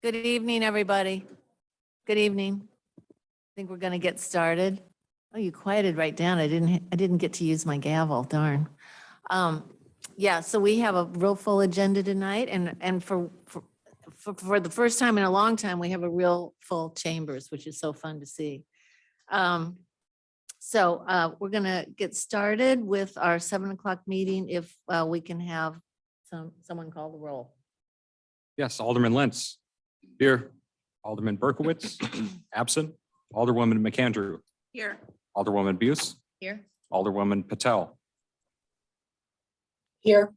Good evening, everybody. Good evening. I think we're going to get started. Oh, you quieted right down. I didn't get to use my gavel, darn. Yeah, so we have a real full agenda tonight and for the first time in a long time, we have a real full chambers, which is so fun to see. So we're going to get started with our 7 o'clock meeting if we can have someone call the roll. Yes, Alderman Lentz. Here. Alderman Berkowitz, absent. Alderwoman McAndrew. Here. Alderwoman Buse. Here. Alderwoman Patel. Here.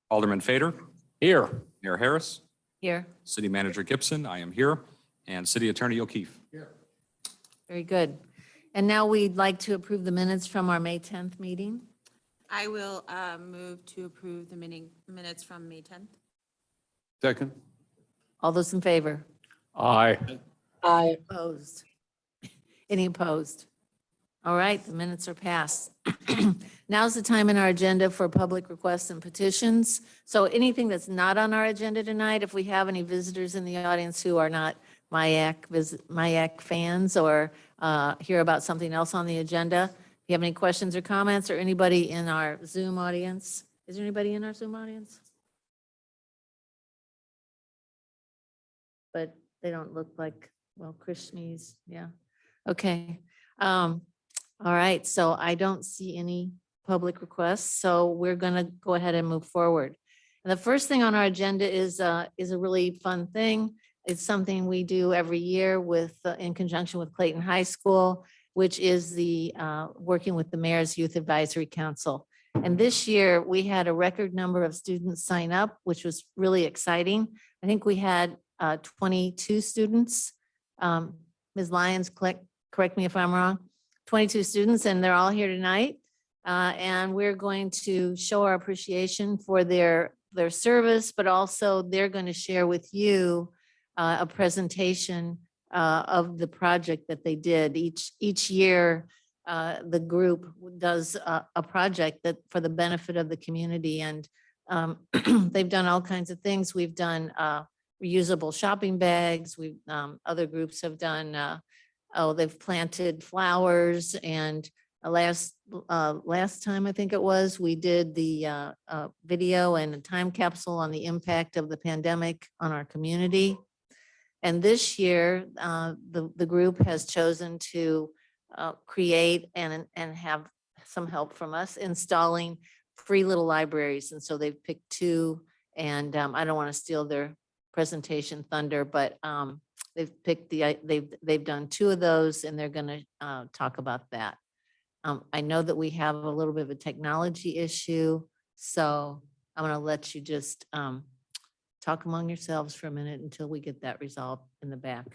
Alderman Fader. Here. Mayor Harris. Here, City Manager Gibson, I am here. And City Attorney O'Keefe. Here. very good. And now we'd like to approve the minutes from our May 10th meeting. I will move to approve the minutes from May 10th. Second. All those in favor? Aye. Aye. Opposed? Any opposed? All right, the minutes are passed. Now's the time in our agenda for public requests and petitions. So anything that's not on our agenda tonight, if we have any visitors in the audience who are not MIAC fans or hear about something else on the agenda, if you have any questions or comments, or anybody in our Zoom audience, is there anybody in our Zoom audience? But they don't look like, well, Chris Schmees, yeah. Okay. All right, so I don't see any public requests, so we're gonna go ahead and move forward. And the first thing on our agenda is a really fun thing. It's something we do every year with, in conjunction with Clayton High School, which is the working with the Mayor's Youth Advisory Council. And this year, we had a record number of students sign up, which was really exciting. I think we had 22 students. Ms. Lyons, correct me if I'm wrong, 22 students, and they're all here tonight. And we're going to show our appreciation for their service, but also they're going to share with you a presentation of the project that they did. Each year, the group does a project that for the benefit of the community, and they've done all kinds of things. We've done reusable shopping bags. Other groups have done, they've planted flowers, and last time I think it was, we did the video and a time capsule on the impact of the pandemic on our community. And this year, the group has chosen to create and have some help from us installing free little libraries. And so they've picked two, and I don't want to steal their presentation thunder, but they've picked they've done two of those, and they're going to talk about that. I know that we have a little bit of a technology issue, so I'm going to let you just talk among yourselves for a minute until we get that resolved in the back.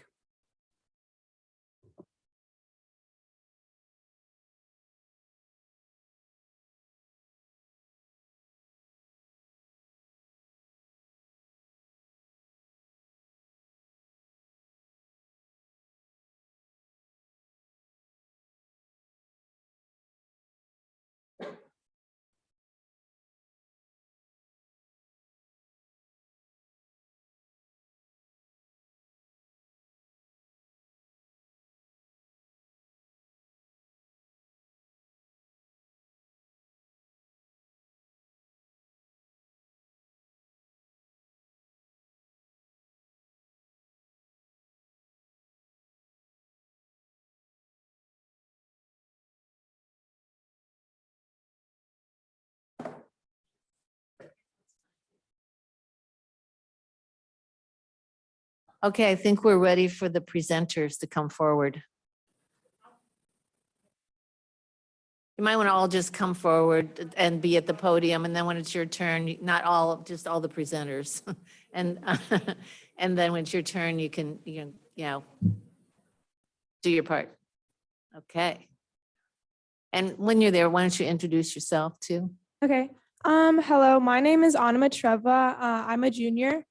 Okay, I think we're ready for the presenters to come forward. You might want to all just come forward and be at the podium, and then when it's your turn, not all, just all the presenters. And and then when it's your turn, you can do your part. Okay. And when you're there, why don't you introduce yourself too? Okay. Hello, my name is Anna Matreva. I'm a junior.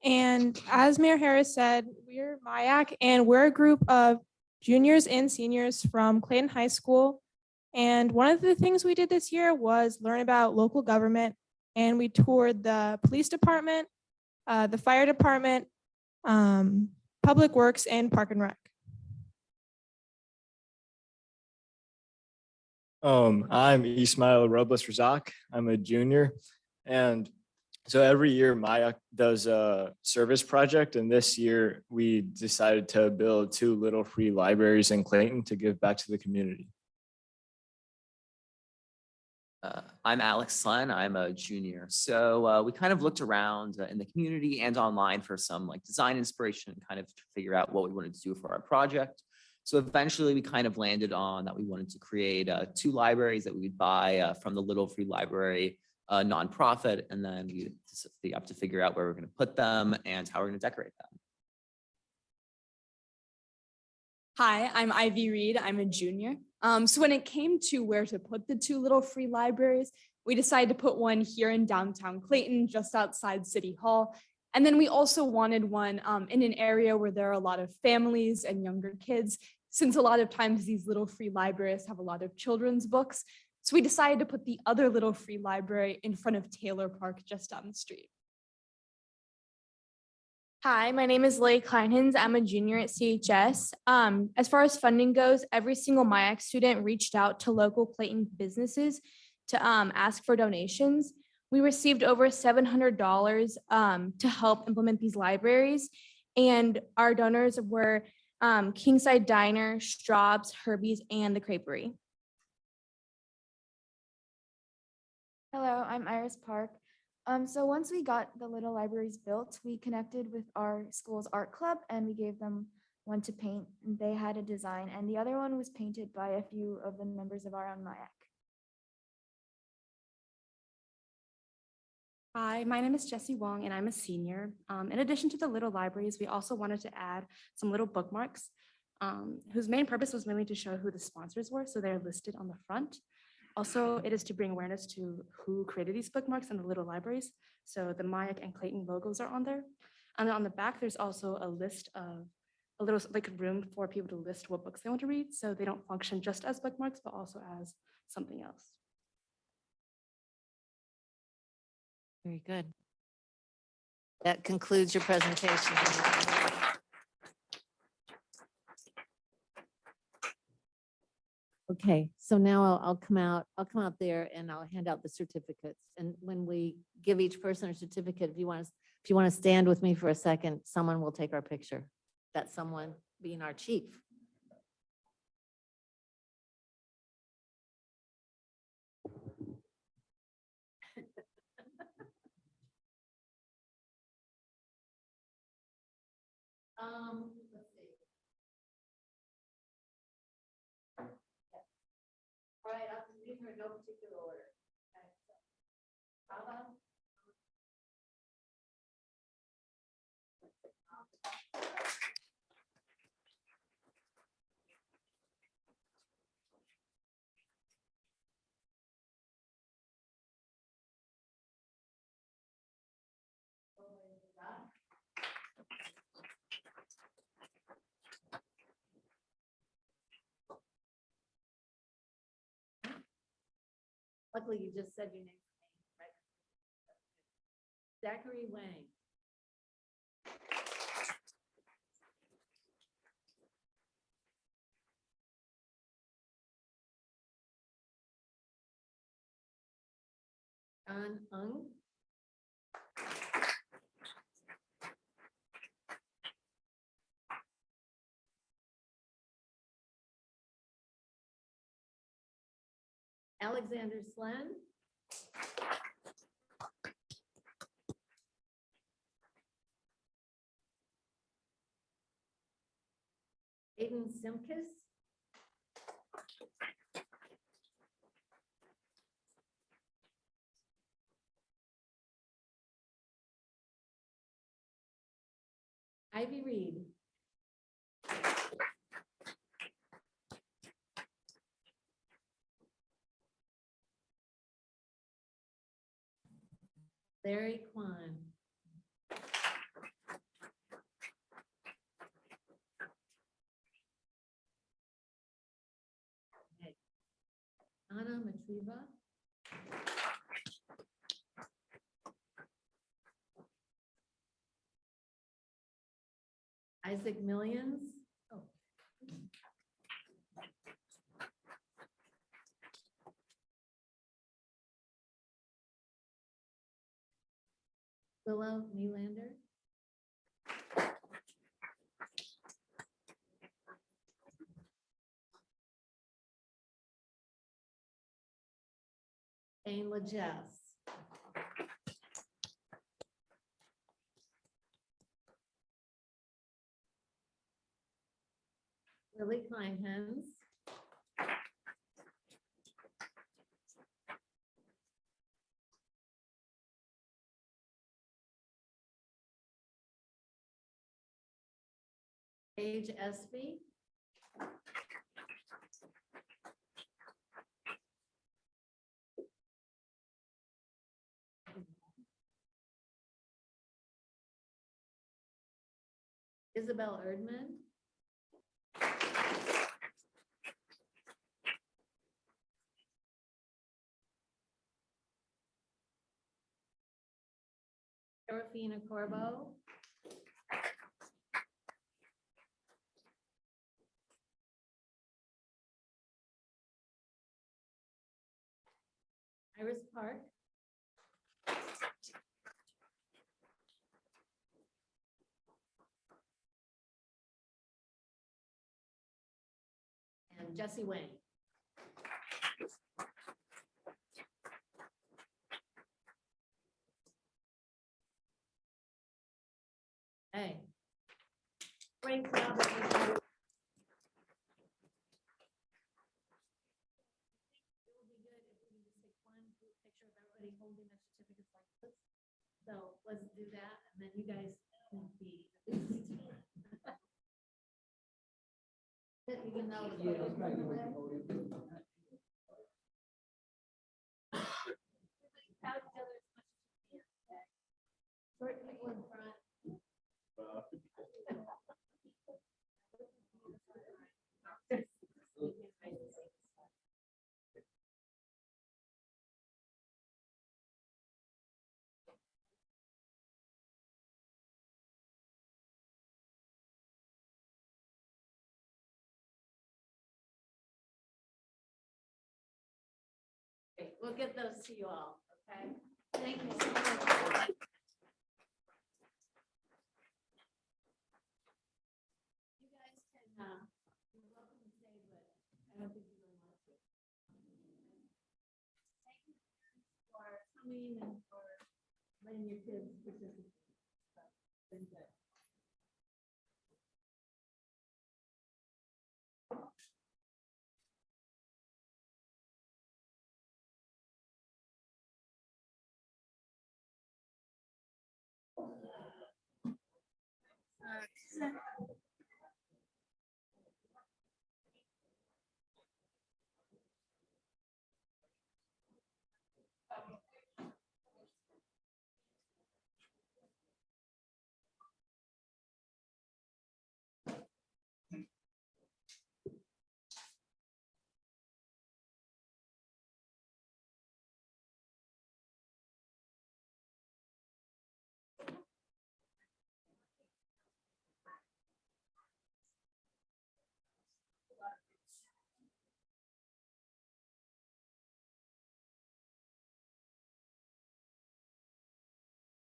And as Mayor Harris said, we're MIAC, and we're a group of juniors and seniors from Clayton High School. And one of the things we did this year was learn about local government. And we toured the police department, the fire department, Public Works, and Park and Rec. I'm Ismail Robles Razak. I'm a junior. And so every year Maya does a service project. And this year we decided to build 2 little free libraries in Clayton to give back to the community. I'm Alex Sun. I'm a junior. So we kind of looked around in the community and online for some like design inspiration, kind of to figure out what we wanted to do for our project. So eventually we kind of landed on that we wanted to create 2 libraries that we would buy from the Little Free Library nonprofit. And then we have to figure out where we're going to put them and how we're going to decorate them. Hi, I'm Ivy Reed. I'm a junior. So when it came to where to put the 2 little free libraries, we decided to put one here in downtown Clayton, just outside City Hall. And then we also wanted one in an area where there are a lot of families and younger kids, since a lot of times these little free libraries have a lot of children's books. So we decided to put the other little free library in front of Taylor Park, just down the street. Hi, my name is Leigh Kleinhans. I'm a junior at CHS. As far as funding goes, every single MIAC student reached out to local Clayton businesses to ask for donations. We received over $700 to help implement these libraries, and our donors were Kingside Diner, Straub's, Herbie's, and the Creperie. Hello, I'm Iris Park. So once we got the little libraries built, we connected with our school's art club and we gave them one to paint. They had a design and the other one was painted by a few of the members of our own MIAC. Hi, my name is Jessie Wong and I'm a senior. In addition to the little libraries, we also wanted to add some little bookmarks whose main purpose was mainly to show who the sponsors were, so they're listed on the front. Also, it is to bring awareness to who created these bookmarks and the little libraries. So the MIAC and Clayton logos are on there. And then on the back, there's also a list of a little like room for people to list what books they want to read. So they don't function just as bookmarks, but also as something else. Very good. That concludes your presentation. Okay, so now I'll come out there and I'll hand out the certificates. And when we give each person a certificate, if you want to stand with me for a second, someone will take our picture. That someone being our chief. Let's see. All right, I'll leave her in no particular order. Okay, so, Bravo. Luckily, you just said your name, right? Zachary Wang. An Ung. Alexander Slen. Aiden Simkis. Ivy Reed. Larry Kwan. Okay. Anna Matriva. Isaac Millions. Oh. Willow Nylander. Ayla Jess. Lily Kleinhens. Paige Espy. Isabel Erdman. Serafina Corbo. Iris Park. And Jesse Wayne. Hey. Great job, everybody. It would be good if we could just take one group picture of everybody holding their certificates like this. So let's do that, and then you guys can be. Even though. Short people in front. Okay, we'll get those to you all, okay? Thank you so much. You guys can, you're welcome to stay, but I don't think you're going to want to. Thank you for coming and for letting your kids participate. So, it's been good.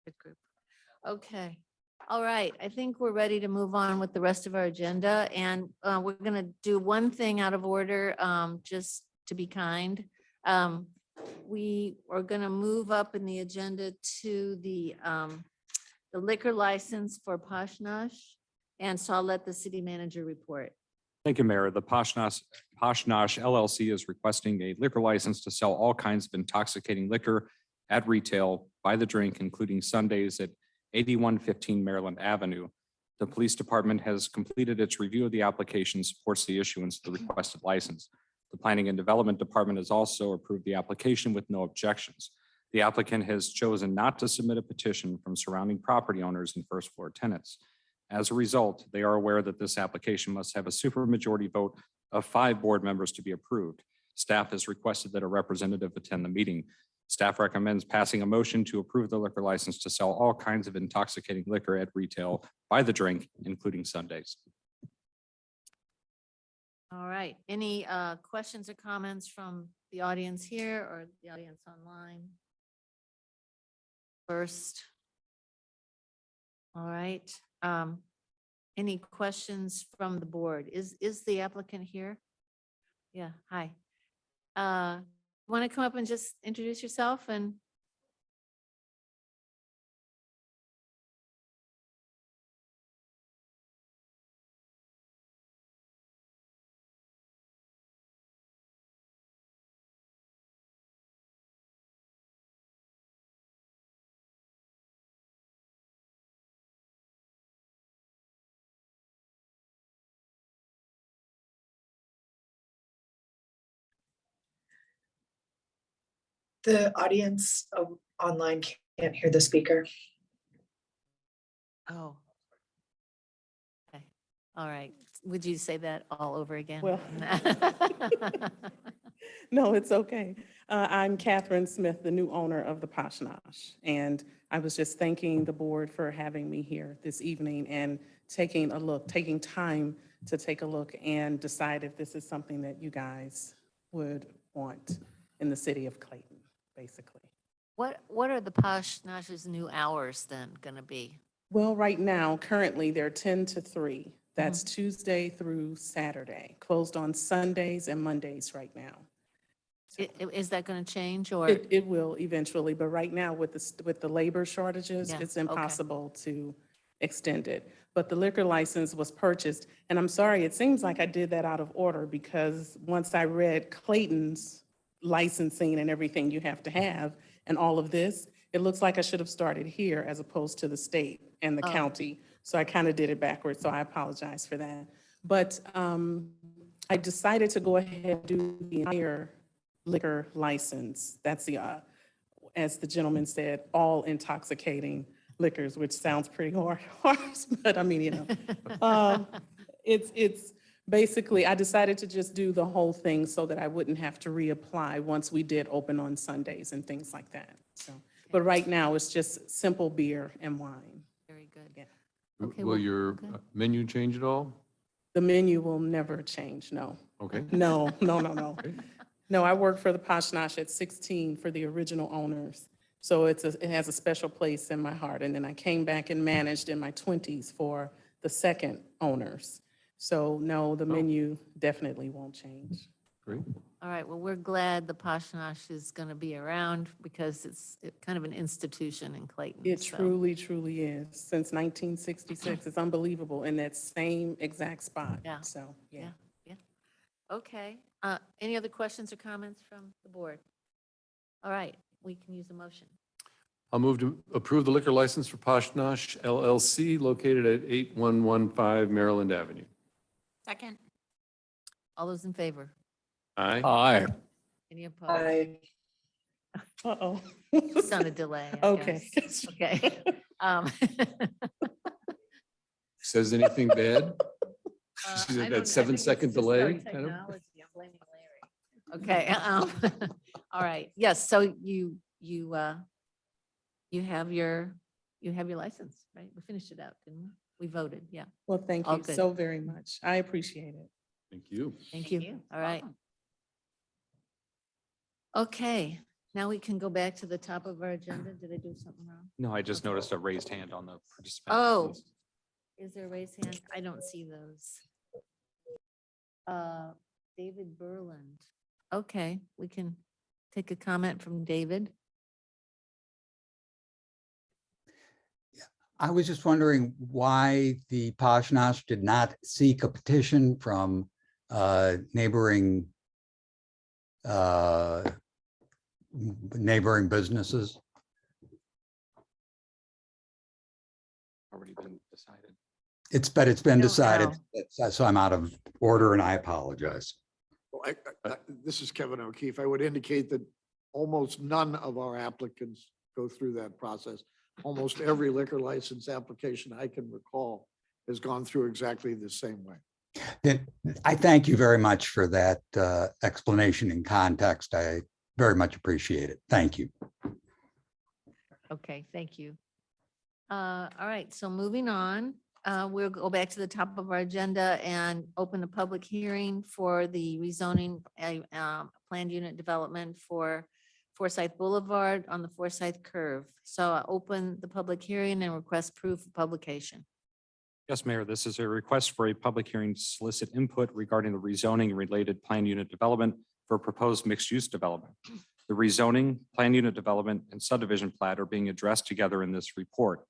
Good group. Okay. All right. I think we're ready to move on with the rest of our agenda, and we're going to do one thing out of order, just to be kind. We are going to move up in the agenda to the liquor license for Poshnosh, and so I'll let the city manager report. Thank you, Mayor. The Poshnosh LLC is requesting a liquor license to sell all kinds of intoxicating liquor at retail by the drink, including Sundays at 8115 Maryland Avenue. The police department has completed its review of the application and supports the issuance of the requested license. The planning and development department has also approved the application with no objections. The applicant has chosen not to submit a petition from surrounding property owners and first floor tenants. As a result, they are aware that this application must have a supermajority vote of 5 board members to be approved. Staff has requested that a representative attend the meeting. Staff recommends passing a motion to approve the liquor license to sell all kinds of intoxicating liquor at retail by the drink, including Sundays. All right. Any questions or comments from the audience here or the audience online? First. All right. Any questions from the board? Is the applicant here? Yeah, hi. Want to come up and just introduce yourself and? The audience online can't hear the speaker. Oh. Okay, all right. Would you say that all over again? Well, no, it's okay. I'm Catherine Smith, the new owner of the Poshnosh. And I was just thanking the board for having me here this evening and taking time to take a look and decide if this is something that you guys would want in the city of Clayton, basically. What are the Poshnosh's new hours then gonna be? Well, right now, currently, they're 10 to 3. That's Tuesday through Saturday, closed on Sundays and Mondays right now. So Is that gonna change or? it will eventually, but right now with the labor shortages, Yeah, it's okay. impossible to extend it. But the liquor license was purchased, and I'm sorry, it seems like I did that out of order because once I read Clayton's licensing and everything you have to have and all of this, it looks like I should have started here as opposed to the state and the Oh. county. So I kind of did it backwards, so I apologize for that. But I decided to go ahead and do the entire liquor license. That's the, as the gentleman said, all intoxicating liquors, which sounds pretty harsh, but I mean, you know. It's basically, I decided to just do the whole thing so that I wouldn't have to reapply once we did open on Sundays and things like that. So, but right now, it's just simple beer and wine. Very good. Yeah. Okay, Will well, your okay. menu change at all? The menu will never change, no. Okay. No, no, no, no. Okay. No, I worked for the Poshnosh at 16 for the original owners. So it has a special place in my heart. And then I came back and managed in my 20s for the second owners. So no, the menu definitely won't change. Great. All right, well, we're glad the Poshnosh is gonna be around because it's kind of an institution in Clayton. It so. truly, truly is. Since 1966, it's unbelievable in that same exact spot. Yeah. So, yeah. Okay, any other questions or comments from the board? All right, we can use a motion. I'll move to approve the liquor license for Poshnosh LLC located at 8115 Maryland Avenue. Second. All those in favor? Aye. Aye. Any opposed? I Uh-oh. Just on a delay. I Okay. guess. Okay. Says anything bad? See I that don't- I think 7-second it's just our delay, kind of? technology. I'm blaming Larry. Okay, all right, yes, so you have your license, right? We finished it out, didn't we? We voted, yeah. Well, thank All you good. so very much. I appreciate it. Thank you. Thank you. All right. Okay, now we can go back to the top of our agenda. Did I do something wrong? No, I just noticed a raised hand on the participant. Oh. list. Is there a raised hand? I don't see those. David Berland. Okay, we can take a comment from David. I was just wondering why the Poshnosh did not seek a petition from neighboring businesses. Already been decided. It's been don't decided, know. so I'm out of order and I apologize. Well, this is Kevin O'Keefe. I would indicate that almost none of our applicants go through that process. Almost every liquor license application I can recall has gone through exactly the same way. Then I thank you very much for that explanation and context. very much appreciated. Thank you. Okay, thank you. All right, so moving on, we'll go back to the top of our agenda and open a public hearing for the rezoning planned unit development for Forsyth Boulevard on the Forsyth Curve. So I open the public hearing and request proof of publication. Yes, Mayor, this is a request for a public hearing to solicit input regarding the rezoning and related plan unit development for proposed mixed-use development. The rezoning, plan unit development, and subdivision plat are being addressed together in this report,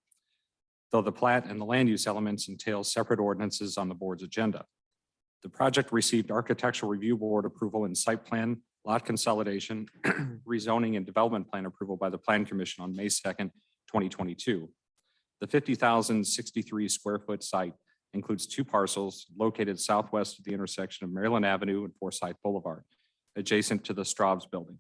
though the plat and the land use elements entail separate ordinances on the board's agenda. The project received architectural review board approval and site plan, lot consolidation, rezoning, and development plan approval by the Plan Commission on May 2nd, 2022. The 50,063 square foot site includes 2 parcels located southwest of the intersection of Maryland Avenue and Forsyth Boulevard, adjacent to the Straub's building.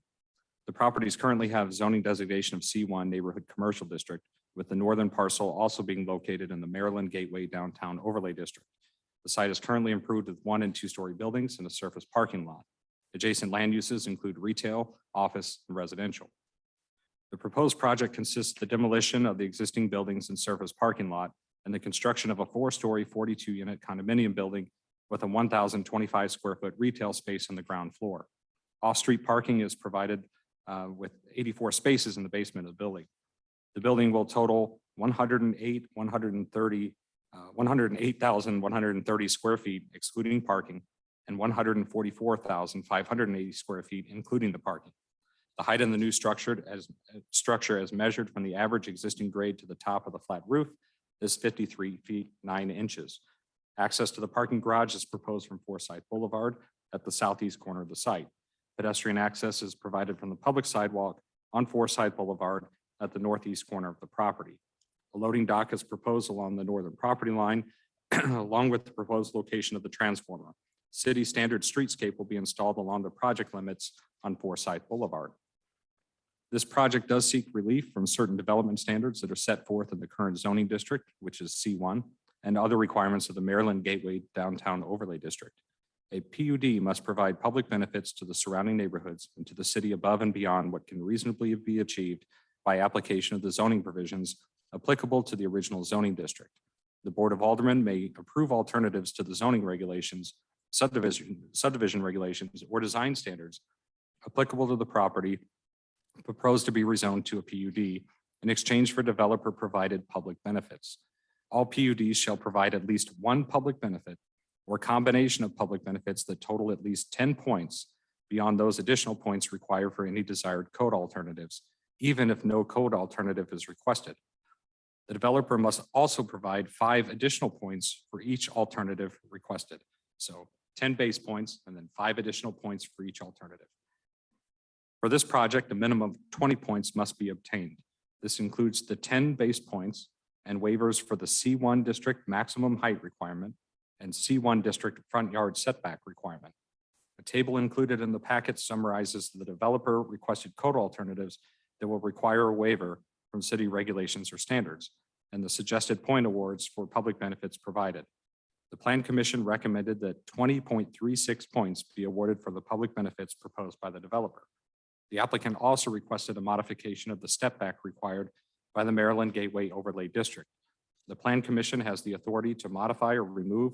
The properties currently have zoning designation of C1 Neighborhood Commercial District, with the northern parcel also being located in the Maryland Gateway Downtown Overlay District. The site is currently improved with 1- and 2-story buildings and a surface parking lot. Adjacent land uses include retail, office, and residential. The proposed project consists of the demolition of the existing buildings and surface parking lot and the construction of a 4-story, 42-unit condominium building with a 1,025 square foot retail space on the ground floor. Off-street parking is provided with 84 spaces in the basement of the building. The building will total 108,130 square feet, excluding parking, and 144,580 square feet, including the parking. The height in the new structure as measured from the average existing grade to the top of the flat roof is 53 feet 9 inches. Access to the parking garage is proposed from Forsyth Boulevard at the southeast corner of the site. Pedestrian access is provided from the public sidewalk on Forsyth Boulevard at the northeast corner of the property. A loading dock is proposed along the northern property line, along with the proposed location of the transformer. City standard streetscape will be installed along the project limits on Forsyth Boulevard. This project does seek relief from certain development standards that are set forth in the current zoning district, which is C1, and other requirements of the Maryland Gateway Downtown Overlay District. A PUD must provide public benefits to the surrounding neighborhoods and to the city above and beyond what can reasonably be achieved by application of the zoning provisions applicable to the original zoning district. The Board of Aldermen may approve alternatives to the zoning regulations, subdivision regulations, or design standards applicable to the property proposed to be rezoned to a PUD in exchange for developer-provided public benefits. All PUDs shall provide at least one public benefit or combination of public benefits that total at least 10 points beyond those additional points required for any desired code alternatives, even if no code alternative is requested. The developer must also provide 5 additional points for each alternative requested. So 10 base points and then 5 additional points for each alternative. For this project, a minimum of 20 points must be obtained. This includes the 10 base points and waivers for the C1 district maximum height requirement and C1 district front yard setback requirement. A table included in the packet summarizes the developer requested code alternatives that will require a waiver from city regulations or standards and the suggested point awards for public benefits provided. The Plan Commission recommended that 20.36 points be awarded for the public benefits proposed by the developer. The applicant also requested a modification of the step back required by the Maryland Gateway Overlay District. The Plan Commission has the authority to modify or remove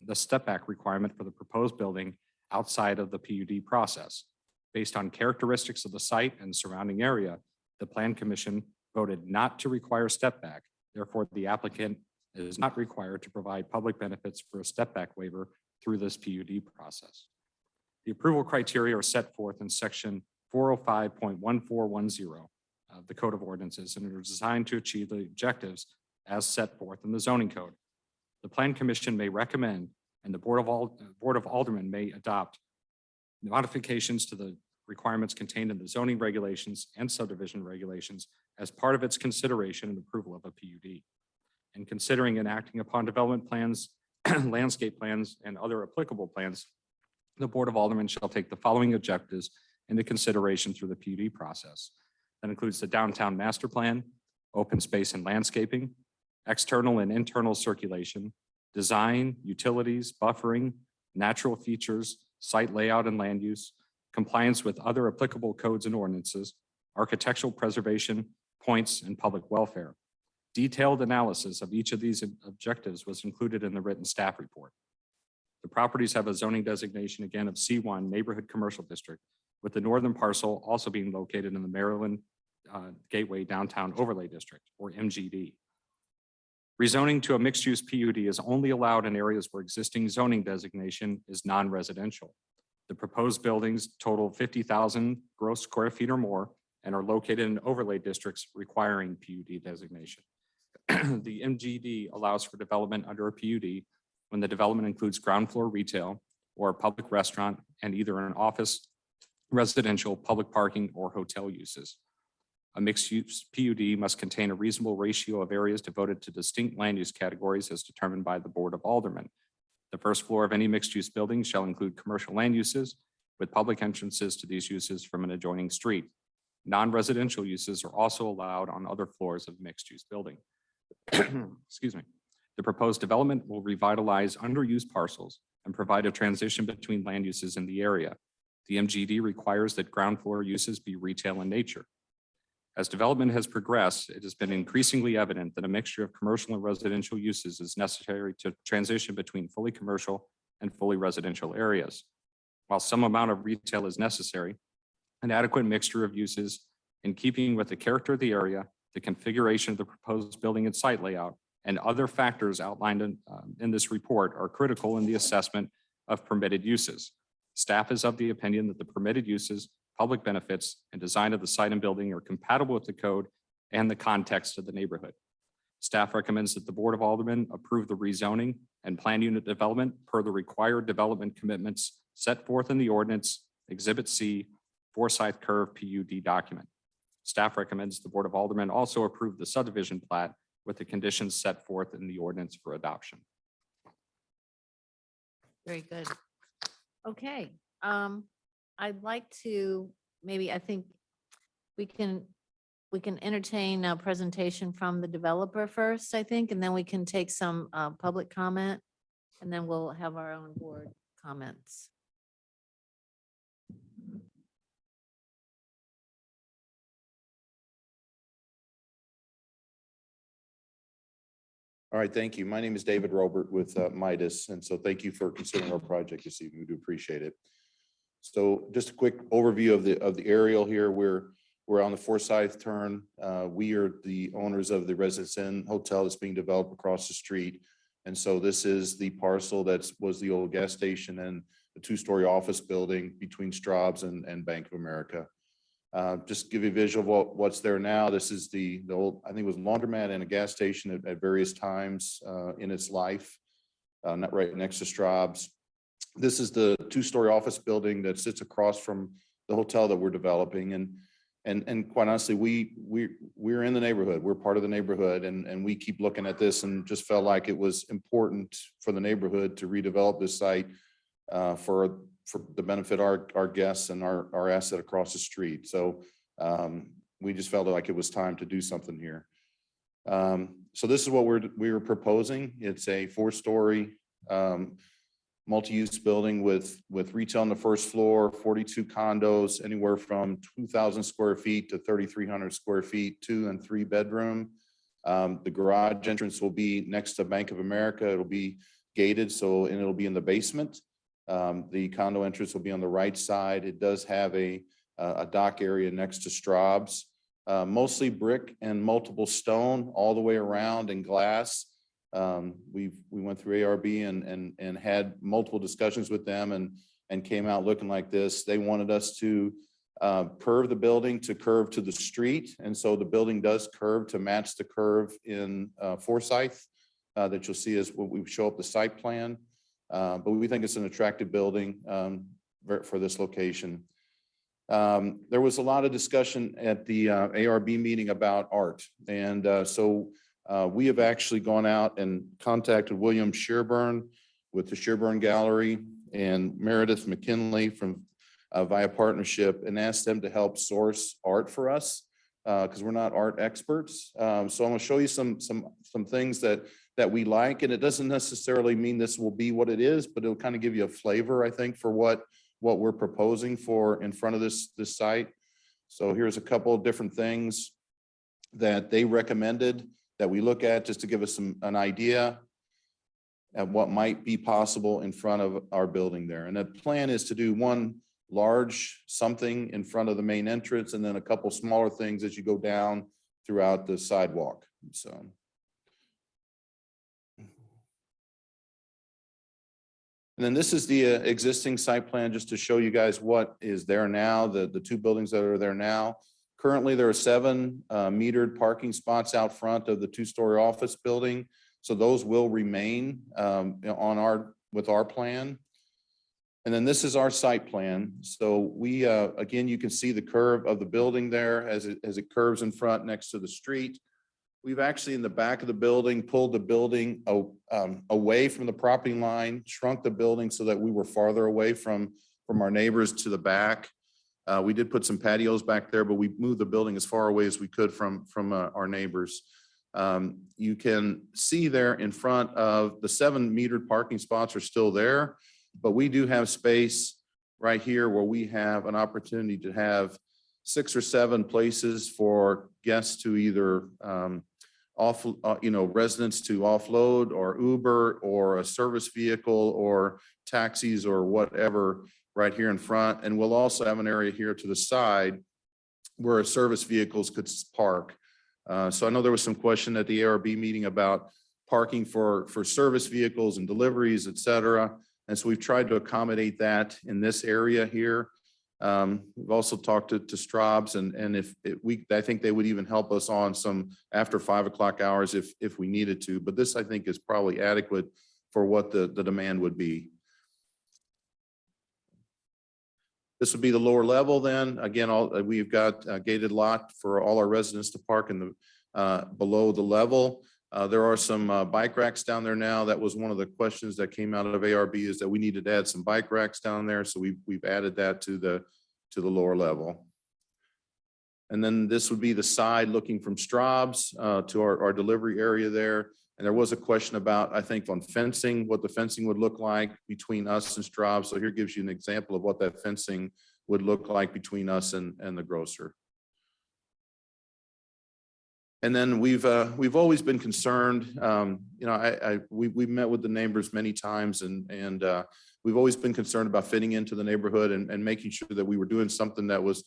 the step back requirement for the proposed building outside of the PUD process. Based on characteristics of the site and surrounding area, the Plan Commission voted not to require step back. Therefore, the applicant is not required to provide public benefits for a step back waiver through this PUD process. The approval criteria are set forth in section 405.1410 of the Code of Ordinances and are designed to achieve the objectives as set forth in the zoning code. The Plan Commission may recommend and the Board of Aldermen may adopt modifications to the requirements contained in the zoning regulations and subdivision regulations as part of its consideration and approval of a PUD. In considering and acting upon development plans, landscape plans, and other applicable plans, the Board of Aldermen shall take the following objectives into consideration through the PUD process. That includes the downtown master plan, open space and landscaping, external and internal circulation, design, utilities, buffering, natural features, site layout and land use, compliance with other applicable codes and ordinances, architectural preservation, points, and public welfare. Detailed analysis of each of these objectives was included in the written staff report. The properties have a zoning designation again of C1 Neighborhood Commercial District, with the northern parcel also being located in the Maryland Gateway Downtown Overlay District, or MGD. Rezoning to a mixed-use PUD is only allowed in areas where existing zoning designation is non-residential. The proposed buildings total 50,000 gross square feet or more and are located in overlay districts requiring PUD designation. The MGD allows for development under a PUD when the development includes ground floor retail or a public restaurant and either an office, residential, public parking, or hotel uses. A mixed-use PUD must contain a reasonable ratio of areas devoted to distinct land use categories as determined by the Board of Aldermen. The first floor of any mixed-use building shall include commercial land uses with public entrances to these uses from an adjoining street. Non-residential uses are also allowed on other floors of mixed-use building. Excuse me. The proposed development will revitalize underused parcels and provide a transition between land uses in the area. The MGD requires that ground floor uses be retail in nature. As development has progressed, it has been increasingly evident that a mixture of commercial and residential uses is necessary to transition between fully commercial and fully residential areas. While some amount of retail is necessary, an adequate mixture of uses in keeping with the character of the area, the configuration of the proposed building and site layout, and other factors outlined in this report are critical in the assessment of permitted uses. Staff is of the opinion that the permitted uses, public benefits, and design of the site and building are compatible with the code and the context of the neighborhood. Staff recommends that the Board of Aldermen approve the rezoning and plan unit development per the required development commitments set forth in the ordinance, Exhibit C, Forsyth Curve PUD document. Staff recommends the Board of Aldermen also approve the subdivision plat with the conditions set forth in the ordinance for adoption. Very good. Okay, I'd like to, I think we can entertain a presentation from the developer first, I think, and then we can take some public comment, and then we'll have our own board comments. All right, thank you. My name is David Robert with Midas, and so thank you for considering our project this evening. We do appreciate it. So just a quick overview of the aerial here. We're on the Forsyth turn. We are the owners of the Residence Inn Hotel that's being developed across the street. And so this is the parcel that was the old gas station and a two-story office building between Straub's and Bank of America. Just to give you a visual of what's there now. This is the old, I think it was laundromat and a gas station at various times in its life, not right next to Straub's. This is the two-story office building that sits across from the hotel that we're developing. And quite honestly, we're in the neighborhood. We're part of the neighborhood, and we keep looking at this and just felt like it was important for the neighborhood to redevelop this site for the benefit of our guests and our asset across the street. So we just felt like it was time to do something here. So this is what we were proposing. It's a 4-story multi-use building with retail on the first floor, 42 condos, anywhere from 2,000 square feet to 3,300 square feet, 2 and 3 bedroom. The garage entrance will be next to Bank of America. It'll be gated, and it'll be in the basement. The condo entrance will be on the right side. It does have a dock area next to Straub's, mostly brick and multiple stone all the way around and glass. We went through ARB and had multiple discussions with them and came out looking like this. They wanted us to curve the building to curve to the street. And so the building does curve to match the curve in Forsyth that you'll see as when we show up the site plan. But we think it's an attractive building for this location. There was a lot of discussion at the ARB meeting about art. And so we have actually gone out and contacted William Sherburne with the Sherburne Gallery and Meredith McKinley from via partnership and asked them to help source art for us because we're not art experts. So I'm going to show you some things that we like, and it doesn't necessarily mean this will be what it is, but it'll kind of give you a flavor, I think, for what what we're proposing for in front of this site. So here's a couple of different things that they recommended that we look at just to give us an idea of what might be possible in front of our building there. And the plan is to do one large something in front of the main entrance and then a couple smaller things as you go down throughout the sidewalk. So. And then this is the existing site plan, just to show you guys what is there now, the two buildings that are there now. Currently, there are 7 metered parking spots out front of the 2-story office building. So those will remain with our plan. And then this is our site plan. So we, again, you can see the curve of the building there as it curves in front next to the street. We've actually in the back of the building, pulled the building away from the property line, shrunk the building so that we were farther away from our neighbors to the back. We did put some patios back there, but we moved the building as far away as we could from our neighbors. You can see there in front of the 7 metered parking spots are still there, but we do have space right here where we have an opportunity to have 6 or 7 places for guests to either residents to offload or Uber or a service vehicle or taxis or whatever right here in front. And we'll also have an area here to the side where service vehicles could park. So I know there was some question at the ARB meeting about parking for service vehicles and deliveries, et cetera. And so we've tried to accommodate that in this area here. We've also talked to Straub's and I think they would even help us on some after 5 o'clock hours if we needed to, but this I think is probably adequate for what the demand would be. This would be the lower level then. Again, we've got a gated lot for all our residents to park in the below the level. There are some bike racks down there now. That was one of the questions that came out of ARB is that we needed to add some bike racks down there. So we've added that to the lower level. And then this would be the side looking from Straub's to our delivery area there. And there was a question about, I think, on fencing, what the fencing would look like between us and Straub's. So here gives you an example of what that fencing would look like between us and the grocer. And then we've always been concerned, we've met with the neighbors many times and we've always been concerned about fitting into the neighborhood and making sure that we were doing something that was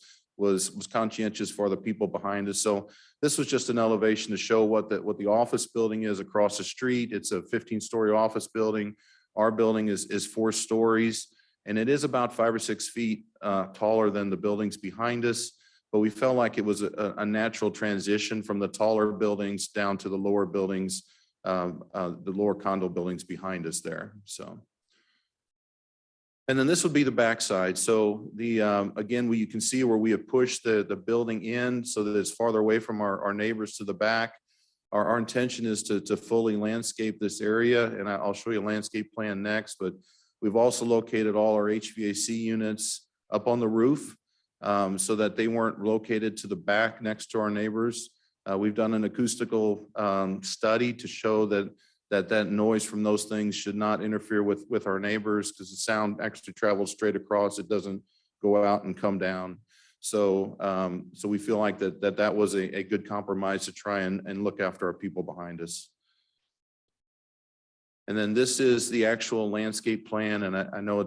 conscientious for the people behind us. So this was just an elevation to show what the office building is across the street. It's a 15-story office building. Our building is 4 stories and it is about 5 or 6 feet taller than the buildings behind us. But we felt like it was a natural transition from the taller buildings down to the lower buildings, the lower condo buildings behind us there. So, and then this would be the backside. So again, you can see where we have pushed the building in so that it's farther away from our neighbors to the back. Our intention is to fully landscape this area, and I'll show you a landscape plan next. But we've also located all our HVAC units up on the roof. So that they weren't located to the back next to our neighbors. We've done an acoustical study to show that noise from those things should not interfere with our neighbors because the sound actually travels straight across. It doesn't go out and come down. So we feel like that was a good compromise to try and look after our people behind us. And then this is the actual landscape plan. And I know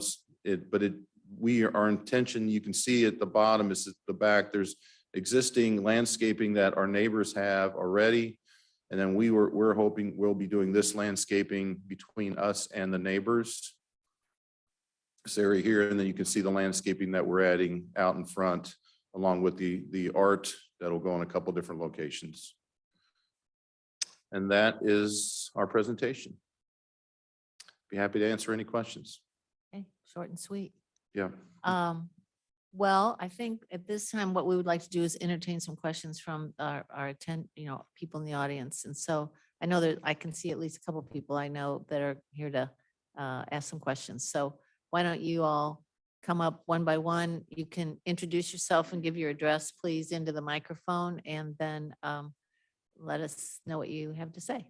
our intention, you can see at the bottom is at the back, there's existing landscaping that our neighbors have already. And then we're hoping we'll be doing this landscaping between us and the neighbors. This area here, and then you can see the landscaping that we're adding out in front, along with the art that'll go in a couple different locations. And that is our presentation. Be happy to answer any questions. Okay, short and sweet. Yeah. Well, I think at this time, what we would like to do is entertain some questions from our people in the audience. And so I know that I can see at least a couple of people I know that are here to ask some questions. So why don't you all come up one by one? You can introduce yourself and give your address, please, into the microphone, and then let us know what you have to say.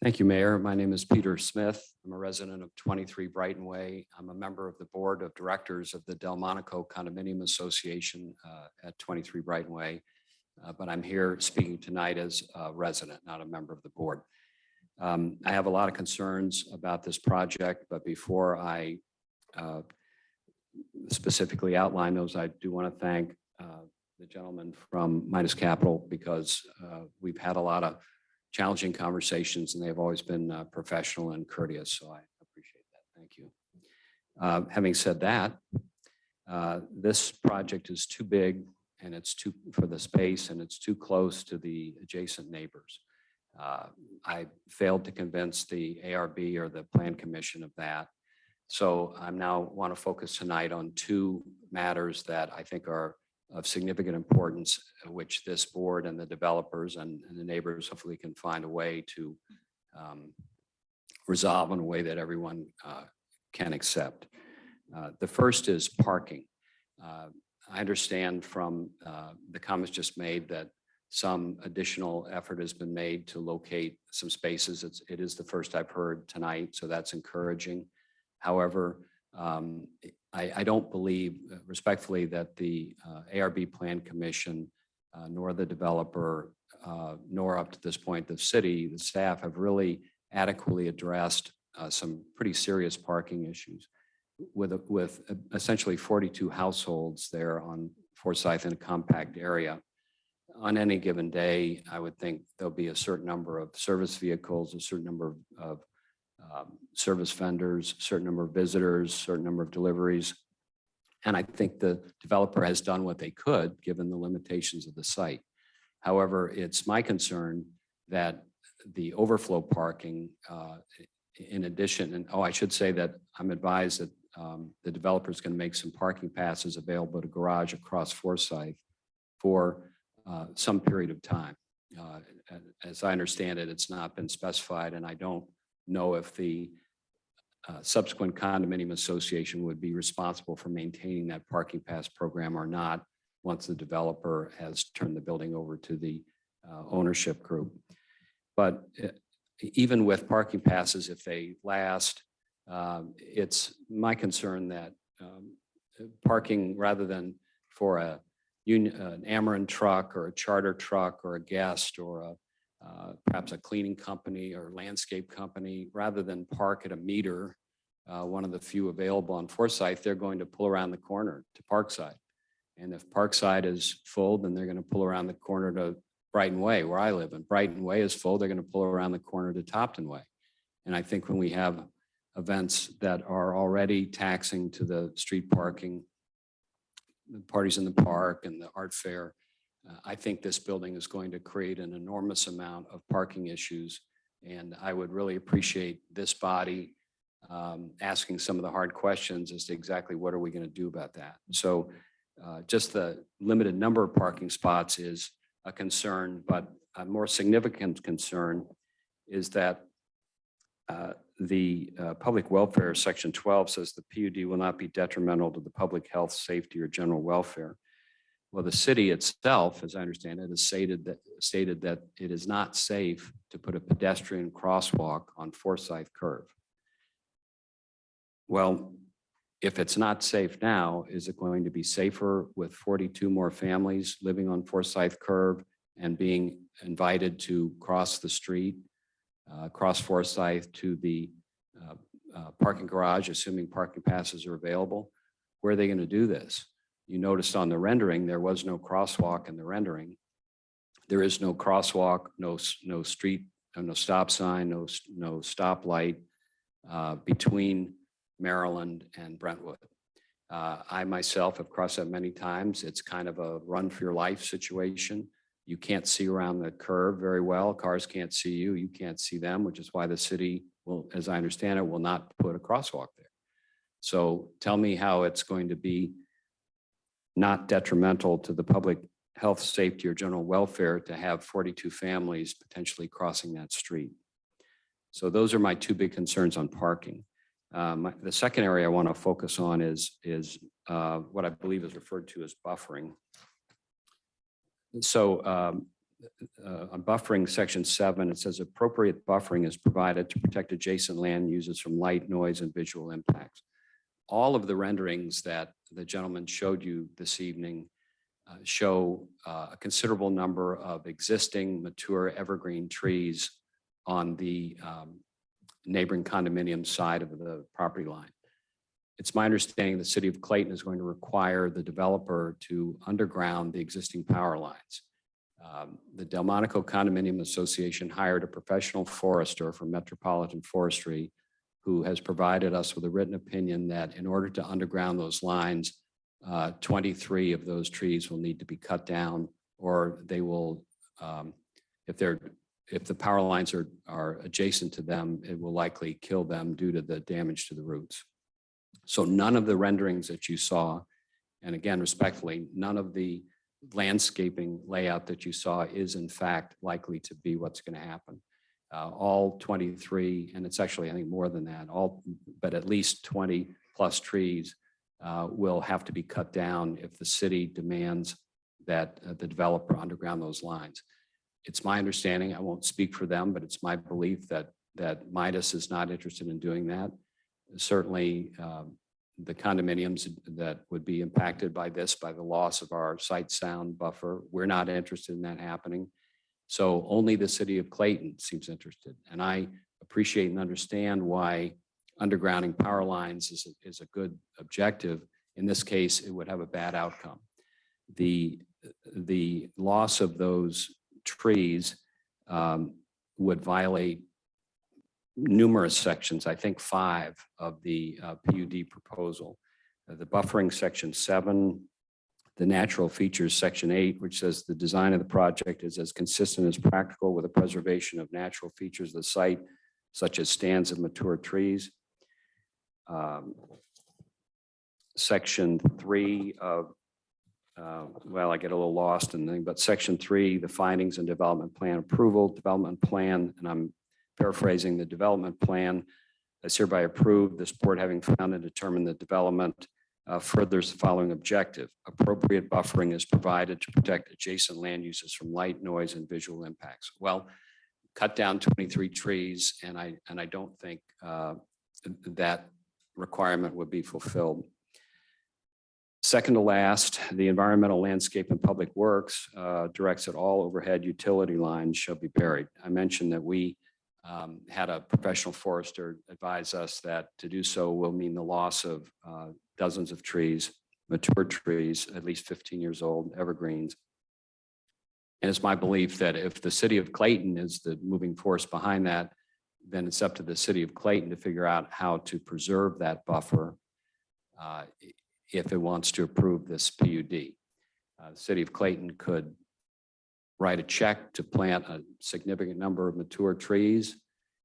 Thank you, Mayor. My name is Peter Smith. I'm a resident of 23 Brighton Way. I'm a member of the Board of Directors of the Delmonico Condominium Association at 23 Brighton Way. But I'm here speaking tonight as a resident, not a member of the board. I have a lot of concerns about this project, but before I specifically outline those, I do want to thank the gentleman from Midas Capital because we've had a lot of challenging conversations and they've always been professional and courteous. So I appreciate that. Thank you. Having said that, this project is too big and it's too for the space and it's too close to the adjacent neighbors. I failed to convince the ARB or the Plan Commission of that. So I now want to focus tonight on two matters that I think are of significant importance, which this board and the developers and the neighbors hopefully can find a way to resolve in a way that everyone can accept. The first is parking. I understand from the comments just made that some additional effort has been made to locate some spaces. It is the first I've heard tonight, so that's encouraging. However, I don't believe respectfully that the ARB Plan Commission nor the developer nor up to this point the city, the staff have really adequately addressed some pretty serious parking issues with essentially 42 households there on Forsyth in a compact area. On any given day, I would think there'll be a certain number of service vehicles, a certain number of service vendors, a certain number of visitors, a certain number of deliveries. And I think the developer has done what they could given the limitations of the site. However, it's my concern that the overflow parking, in addition, and I should say that I'm advised that the developer is going to make some parking passes available at a garage across Forsyth for some period of time. As I understand it, it's not been specified, and I don't know if the subsequent condominium association would be responsible for maintaining that parking pass program or not once the developer has turned the building over to the ownership group. But even with parking passes, if they last, it's my concern that parking rather than for an Ameren truck or a charter truck or a guest or perhaps a cleaning company or landscape company, rather than park at a meter, one of the few available on Forsyth, they're going to pull around the corner to Parkside. And if Parkside is full, then they're going to pull around the corner to Brighton Way, where I live. And Brighton Way is full, they're going to pull around the corner to Topton Way. And I think when we have events that are already taxing to the street parking, the parties in the park and the art fair, I think this building is going to create an enormous amount of parking issues. And I would really appreciate this body asking some of the hard questions as to exactly what are we going to do about that. So just the limited number of parking spots is a concern, but a more significant concern is that the public welfare section 12 says the PUD will not be detrimental to the public health, safety, or general welfare. Well, the city itself, as I understand it, has stated that it is not safe to put a pedestrian crosswalk on Forsyth Curve. Well, if it's not safe now, is it going to be safer with 42 more families living on Forsyth Curve and being invited to cross the street, cross Forsyth to the parking garage, assuming parking passes are available? Where are they going to do this? You noticed on the rendering, there was no crosswalk in the rendering. There is no crosswalk, no street, no stop sign, no stoplight between Maryland and Brentwood. I myself have crossed that many times. It's kind of a run for your life situation. You can't see around the curve very well. Cars can't see you. You can't see them, which is why the city will, as I understand it, will not put a crosswalk there. So tell me how it's going to be not detrimental to the public health, safety, or general welfare to have 42 families potentially crossing that street. So those are my two big concerns on parking. The second area I want to focus on is what I believe is referred to as buffering. So on buffering, section 7, it says appropriate buffering is provided to protect adjacent land uses from light, noise, and visual impacts. All of the renderings that the gentleman showed you this evening show a considerable number of existing mature evergreen trees on the neighboring condominium side of the property line. It's my understanding the city of Clayton is going to require the developer to underground the existing power lines. The Delmonico Condominium Association hired a professional forester from Metropolitan Forestry who has provided us with a written opinion that in order to underground those lines, 23 of those trees will need to be cut down, or they will, if the power lines are adjacent to them, it will likely kill them due to the damage to the roots. So none of the renderings that you saw, and again, respectfully, none of the landscaping layout that you saw is in fact likely to be what's going to happen. All 23, and it's actually, I think, more than that, but at least 20 plus trees will have to be cut down if the city demands that the developer underground those lines. It's my understanding, I won't speak for them, but it's my belief that Midas is not interested in doing that. Certainly, the condominiums that would be impacted by this, by the loss of our sight sound buffer, we're not interested in that happening. So only the city of Clayton seems interested. And I appreciate and understand why undergrounding power lines is a good objective. In this case, it would have a bad outcome. The loss of those trees would violate numerous sections, I think 5 of the PUD proposal. The buffering, section 7, the natural features, section 8, which says the design of the project is as consistent as practical with the preservation of natural features of the site, such as stands of mature trees. Section 3 of, well, I get a little lost in there, but section 3, the findings and development plan approval, development plan, and I'm paraphrasing, the development plan is hereby approved, this board having found and determined that development furthers the following objective. Appropriate buffering is provided to protect adjacent land uses from light, noise, and visual impacts. Well, cut down 23 trees, and I don't think that requirement would be fulfilled. Second to last, the environmental landscape and public works directs that all overhead utility lines shall be buried. I mentioned that we had a professional forester advise us that to do so will mean the loss of dozens of trees, mature trees, at least 15 years old, evergreens. And it's my belief that if the city of Clayton is the moving force behind that, then it's up to the city of Clayton to figure out how to preserve that buffer if it wants to approve this PUD. The city of Clayton could write a check to plant a significant number of mature trees.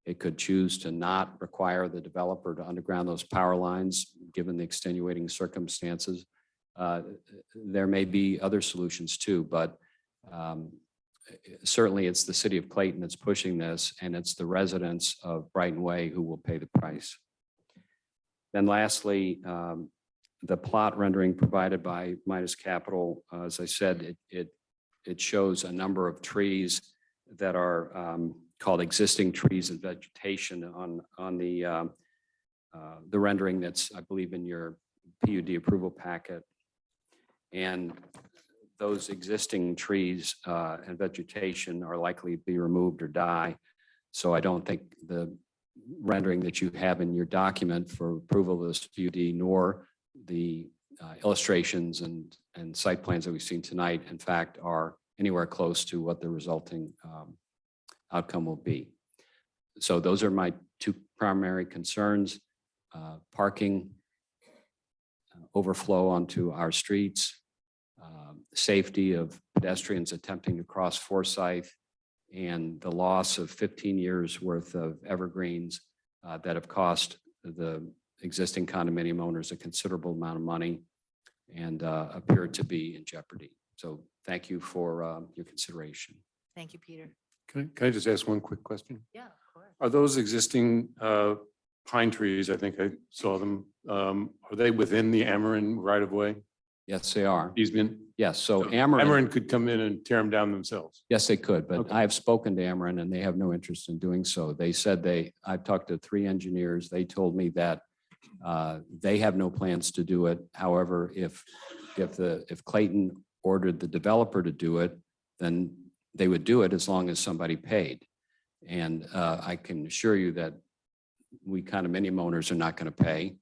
It could choose to not require the developer to underground those power lines, given the extenuating circumstances. There may be other solutions too, but certainly it's the city of Clayton that's pushing this, and it's the residents of Brighton Way who will pay the price. Then lastly, the plot rendering provided by Midas Capital, as I said, it shows a number of trees that are called existing trees and vegetation on the rendering that's, I believe, in your PUD approval packet. And those existing trees and vegetation are likely to be removed or die. So I don't think the rendering that you have in your document for approval of this PUD, nor the illustrations and site plans that we've seen tonight, in fact, are anywhere close to what the resulting outcome will be. So those are my 2 primary concerns: parking, overflow onto our streets, safety of pedestrians attempting to cross Forsyth, and the loss of 15 years worth of evergreens that have cost the existing condominium owners a considerable amount of money and appear to be in jeopardy. So thank you for your consideration. Thank you, Peter. Can I just ask one quick question? Yeah, of course. Are those existing pine trees, I think I saw them, are they within the Ameren right of way? Yes, they are. Easement? Yes, so So Ameren, Ameren could come in and tear them down themselves. yes, they could, but Okay. I have spoken to Ameren and they have no interest in doing so. They said I've talked to 3 engineers. They told me that they have no plans to do it. However, if Clayton ordered the developer to do it, then they would do it as long as somebody paid. And I can assure you that we condominium owners are not going to pay.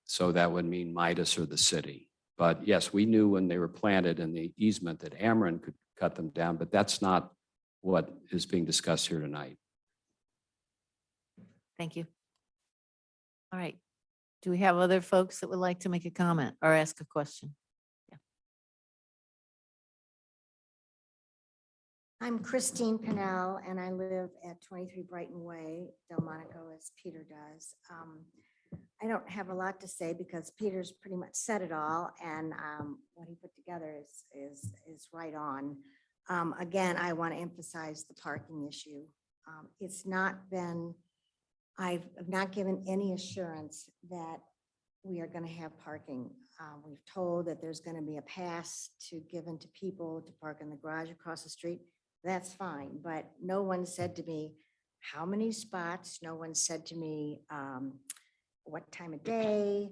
So that would mean Midas or the city. But yes, we knew when they were planted in the easement that Ameren could cut them down, but that's not what is being discussed here tonight. Thank you. All right. Do we have other folks that would like to make a comment or ask a question? I'm Christine Pennell, and I live at 23 Brighton Way, Delmonico, as Peter does. I don't have a lot to say because Peter's pretty much said it all, and what he put together is right on. Again, I want to emphasize the parking issue. It's not been, I've not given any assurance that we are going to have parking. We've told that there's going to be a pass given to people to park in the garage across the street. That's fine, but no one said to me how many spots. No one said to me what time of day,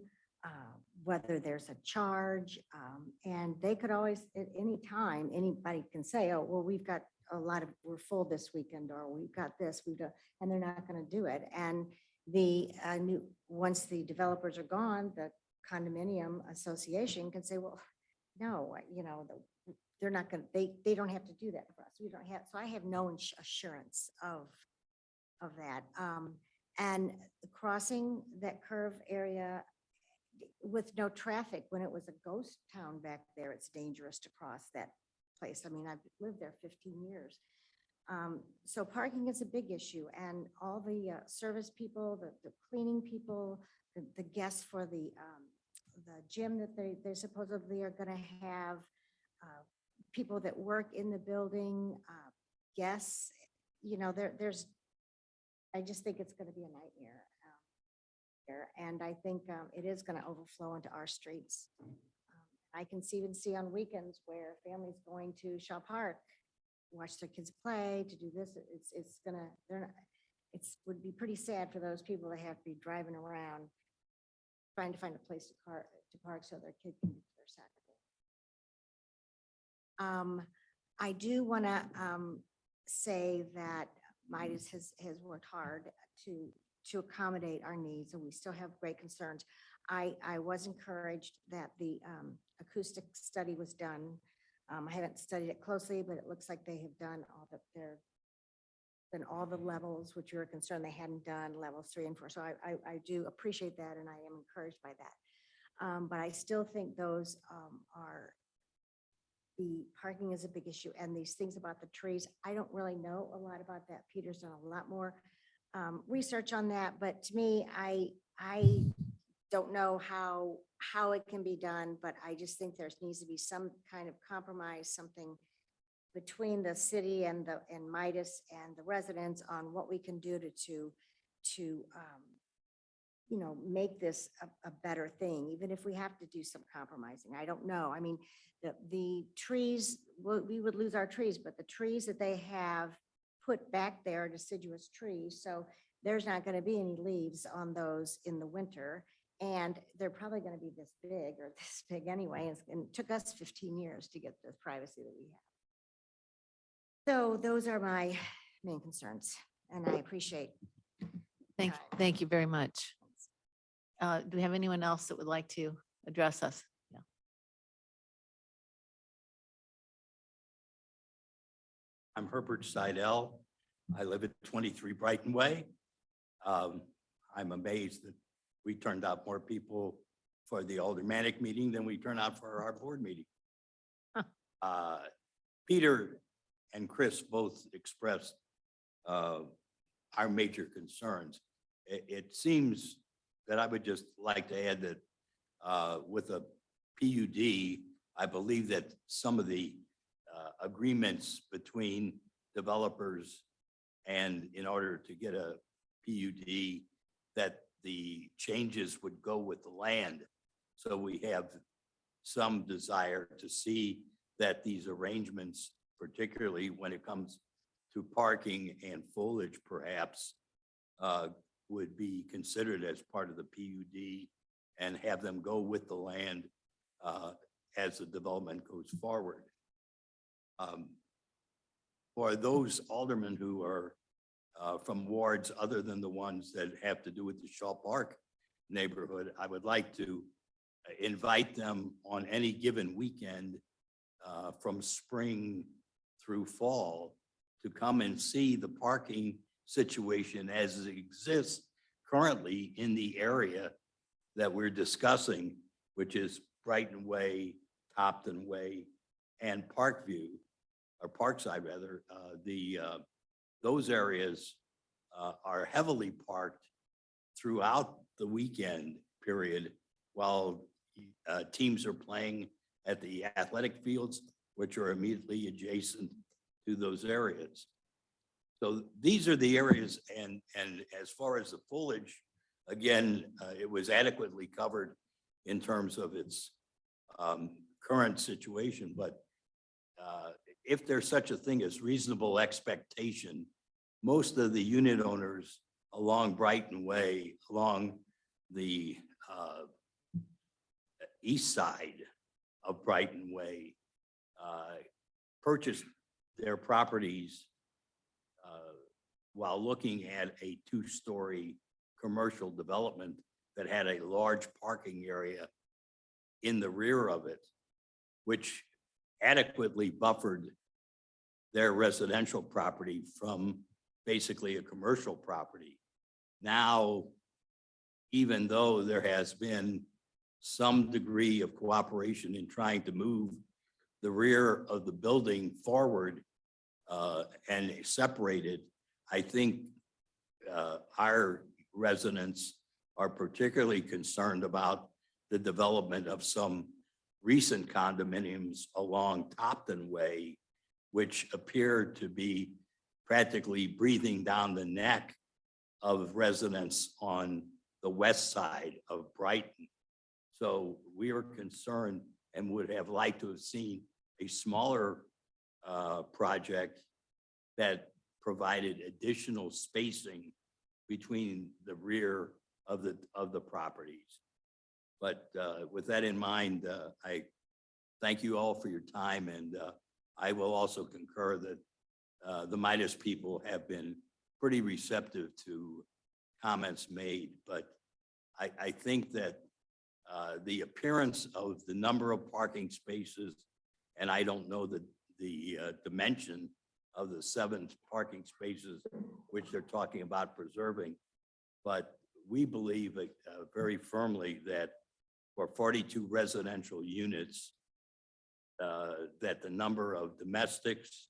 whether there's a charge. And they could always, at any time, anybody can say, oh, well, we've got a lot of, we're full this weekend, or we've got this, and they're not going to do it. And once the developers are gone, the condominium association can say, well, no, they're not going to, they don't have to do that for us. We don't have, so I have no assurance of that. And the crossing that curve area with no traffic, when it was a ghost town back there, it's dangerous to cross that place. I mean, I've lived there 15 years. So parking is a big issue, and all the service people, the cleaning people, the guests for the gym that they supposedly are going to have, people that work in the building, guests, there's, I just think it's going to be a nightmare here. And I think it is going to overflow into our streets. I can even see on weekends where families going to Shaw Park, watch their kids play, to do this. It's gonna, would be pretty sad for those people that have to be driving around trying to find a place to park so their kid can do their soccer game. I do want to say that Midas has worked hard to accommodate our needs, and we still have great concerns. I was encouraged that the acoustic study was done. I haven't studied it closely, but it looks like they have done all the levels which you were concerned they hadn't done, levels 3 and 4. So I do appreciate that, and I am encouraged by that. But I still think those the parking is a big issue, and these things about the trees, I don't really know a lot about that. Peter's done a lot more research on that, but to me, I don't know how it can be done, but I just think there needs to be some kind of compromise, something between the city and Midas and the residents on what we can do to make this a better thing, even if we have to do some compromising. I don't know. I mean, the trees, we would lose our trees, but the trees that they have put back there are deciduous trees. So there's not going to be any leaves on those in the winter. And they're probably going to be this big or this big anyway. And it took us 15 years to get the privacy that we have. So those are my main concerns, and I appreciate. Thank you very much. Do we have anyone else that would like to address us? Yeah. I'm Herbert Seidel. I live at 23 Brighton Way. I'm amazed that we turned out more people for the aldermanic meeting than we turn out for our board meeting. Peter and Chris both expressed our major concerns. It seems that I would just like to add that with a PUD, I believe that some of the agreements between developers and in order to get a PUD, that the changes would go with the land. So we have some desire to see that these arrangements, particularly when it comes to parking and foliage perhaps, would be considered as part of the PUD and have them go with the land as the development goes forward. For those aldermen who are from wards other than the ones that have to do with the Shaw Park neighborhood, I would like to invite them on any given weekend from spring through fall to come and see the parking situation as it exists currently in the area that we're discussing, which is Brighton Way, Topton Way, and Parkview, or Parkside rather. Those areas are heavily parked throughout the weekend period while teams are playing at the athletic fields, which are immediately adjacent to those areas. So these are the areas, and as far as the foliage, again, it was adequately covered in terms of its current situation, but if there's such a thing as reasonable expectation, most of the unit owners along Brighton Way, along the east side of Brighton Way, purchased their properties while looking at a two-story commercial development that had a large parking area in the rear of it, which adequately buffered their residential property from basically a commercial property. Now, even though there has been some degree of cooperation in trying to move the rear of the building forward and separate it, I think our residents are particularly concerned about the development of some recent condominiums along Topton Way, which appear to be practically breathing down the neck of residents on the west side of Brighton. So we are concerned and would have liked to have seen a smaller project that provided additional spacing between the rear of the properties. But with that in mind, I thank you all for your time, and I will also concur that the Midas people have been pretty receptive to comments made, but I think that the appearance of the number of parking spaces, and I don't know the dimension of the 7 parking spaces which they're talking about preserving, but we believe very firmly that for 42 residential units, that the number of domestics,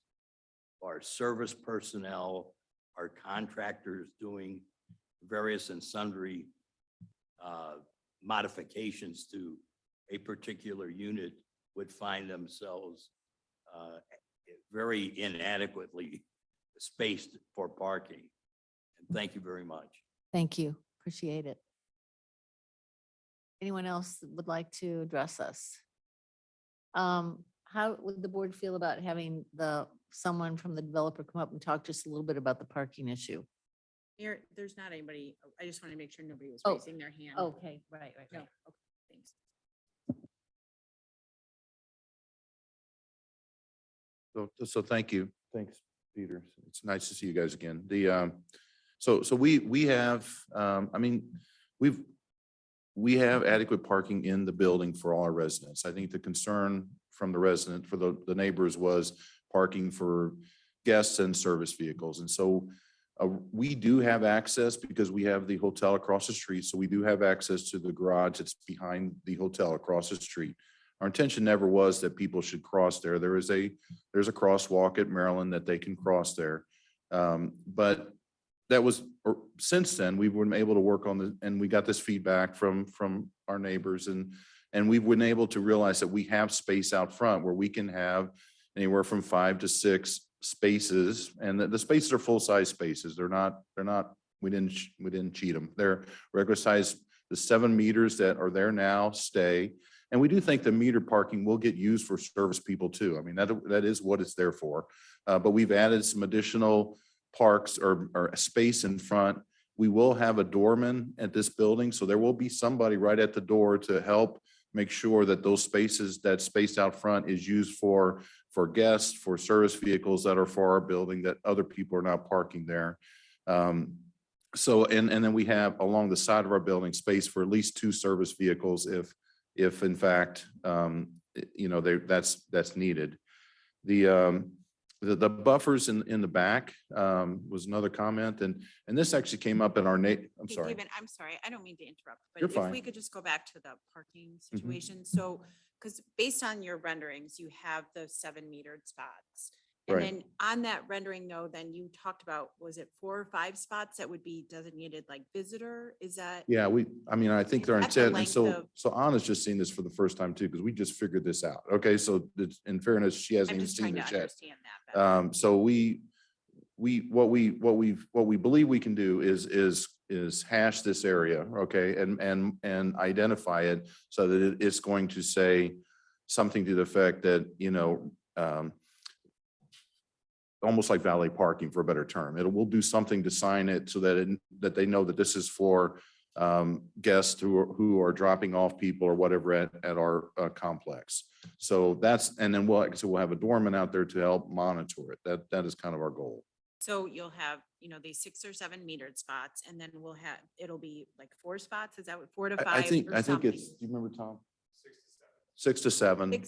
our service personnel, our contractors doing various and sundry modifications to a particular unit would find themselves very inadequately spaced for parking. And thank you very much. Thank you. Appreciate it. Anyone else that would like to address us? How would the board feel about having someone from the developer come up and talk to us a little bit about the parking issue? Mayor, there's not anybody, I just want to make sure nobody was Oh, raising their hand. Okay, right. No, okay, thanks. So thank you. Thanks, Peter. It's nice to see you guys again. So we have, I mean, we have adequate parking in the building for all our residents. I think the concern from the resident, for the neighbors, was parking for guests and service vehicles. And so we do have access because we have the hotel across the street. So we do have access to the garage that's behind the hotel across the street. Our intention never was that people should cross there. There's a crosswalk at Maryland that they can cross there. But that was, since then, we've been able to work on and we got this feedback from our neighbors, and we've been able to realize that we have space out front where we can have anywhere from 5 to 6 spaces, and the spaces are full-size spaces. They're not, we didn't cheat them. They're regular size. The 7 meters that are there now stay. And we do think the meter parking will get used for service people too. I mean, that is what it's there for. But we've added some additional parks or a space in front. We will have a doorman at this building, so there will be somebody right at the door to help make sure that those spaces, that space out front is used for guests, for service vehicles that are for our building, that other people are not parking there. So, and then we have along the side of our building space for at least 2 service vehicles if in fact, that's needed. The buffers in the back was another comment, and this actually came up in our I'm Hey, sorry. David, I'm sorry, I don't mean to interrupt, but You're if fine. we could just go back to the parking Mhm. situation. So, because based on your renderings, you have the 7 metered spots. And Right. then on that rendering though, then you talked about, was it 4 or 5 spots that would be designated like visitor? Is that? Yeah, I think their That's the intent, and length so Anna's just seen this for the first time too, because we just figured this out. Okay, so in fairness, she hasn't I'm even just seen trying to this yet. understand that better. So what we believe we can do is hash this area, okay, and identify it so that it's going to say something to the effect that, almost like valet parking for a better term. We'll do something to sign it so that they know that this is for guests who are dropping off people or whatever at our complex. So and then we'll have a doorman out there to help monitor it. That is kind of our goal. So you'll have, these 6 or 7 metered spots, and then it'll be like 4 spots. Is that what, 4 to 5? I think or something? it's, do you remember, Tom? 6 to 7.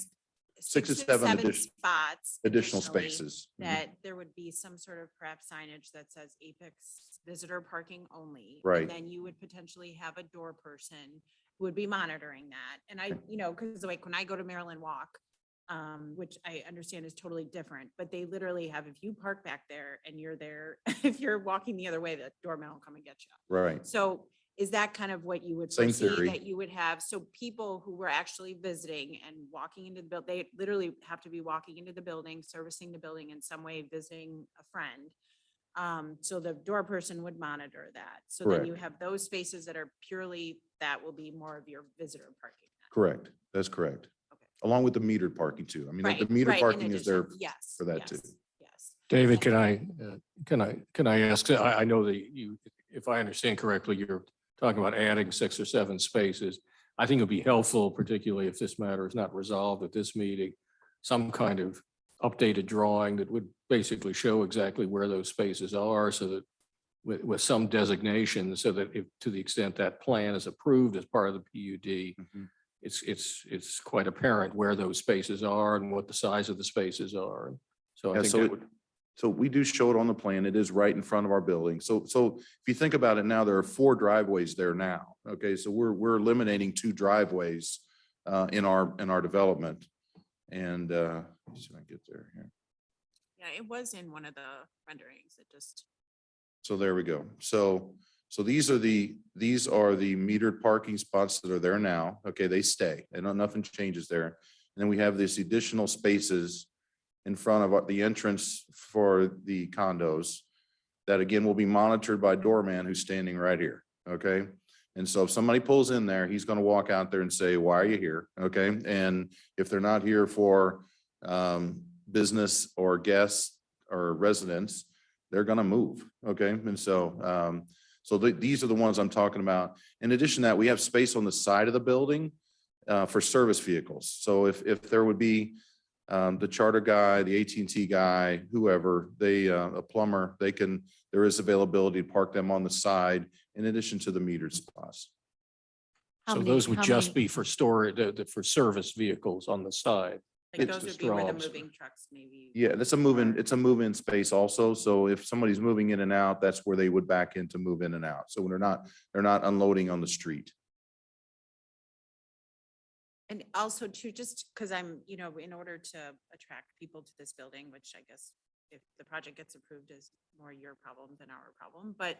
Six to to 7 7 addition- spots. additional additionally, spaces. Mhm. That there would be some sort of perhaps signage that says Apex visitor parking only. Right. And then you would potentially have a door person who would be monitoring that. And because like when I go to Maryland Walk, which I understand is totally different, but they literally have, if you park back there and you're there, if you're walking the other way, the doorman will come and get you. Right. So is that kind of what you would Same foresee theory. that you would have? So people who were actually visiting and walking into the building, they literally have to be walking into the building, servicing the building in some way, visiting a friend. So the door person would monitor that. So then you Correct. have those spaces that are purely, that will be more of your visitor parking. Correct. That's correct. Along with the metered parking too. I mean, the Right, meter right, in parking is there addition. Yes, for that too. yes, yes. David, can I ask, I know that you, if I understand correctly, you're talking about adding 6 or 7 spaces. I think it'd be helpful, particularly if this matter is not resolved at this meeting, some kind of updated drawing that would basically show exactly where those spaces are so that with some designation, so that if, to the extent that plan is approved as part of the PUD, Mhm. it's quite apparent where those spaces are and what the size of the spaces are. So I Yeah, think so that it- would. So we do show it on the plan. It is right in front of our building. So if you think about it now, there are 4 driveways there now. Okay, so we're eliminating 2 driveways in our development. And let's see if I can get there here. Yeah, it was in one of the renderings. It just. So there we go. So these are the metered parking spots that are there now. Okay, they stay and nothing changes there. And then we have these additional spaces in front of the entrance for the condos that again will be monitored by a doorman who's standing right here. Okay. And so if somebody pulls in there, he's going to walk out there and say, why are you here? Okay. And if they're not here for business or guests or residents, they're going to move. Okay. And so, these are the ones I'm talking about. In addition to that, we have space on the side of the building for service vehicles. So if there would be the charter guy, the AT&T guy, whoever, a plumber, there is availability to park them on the side in addition to the metered spots. So those would just be for storage, for service vehicles on the side. Like those would be where the Straws. moving trucks maybe. Yeah, it's a move-in space also. So if somebody's moving in and out, that's where they would back in to move in and out. So they're not unloading on the street. And also too, just because I'm, in order to attract people to this building, which I guess if the project gets approved is more your problem than our problem, but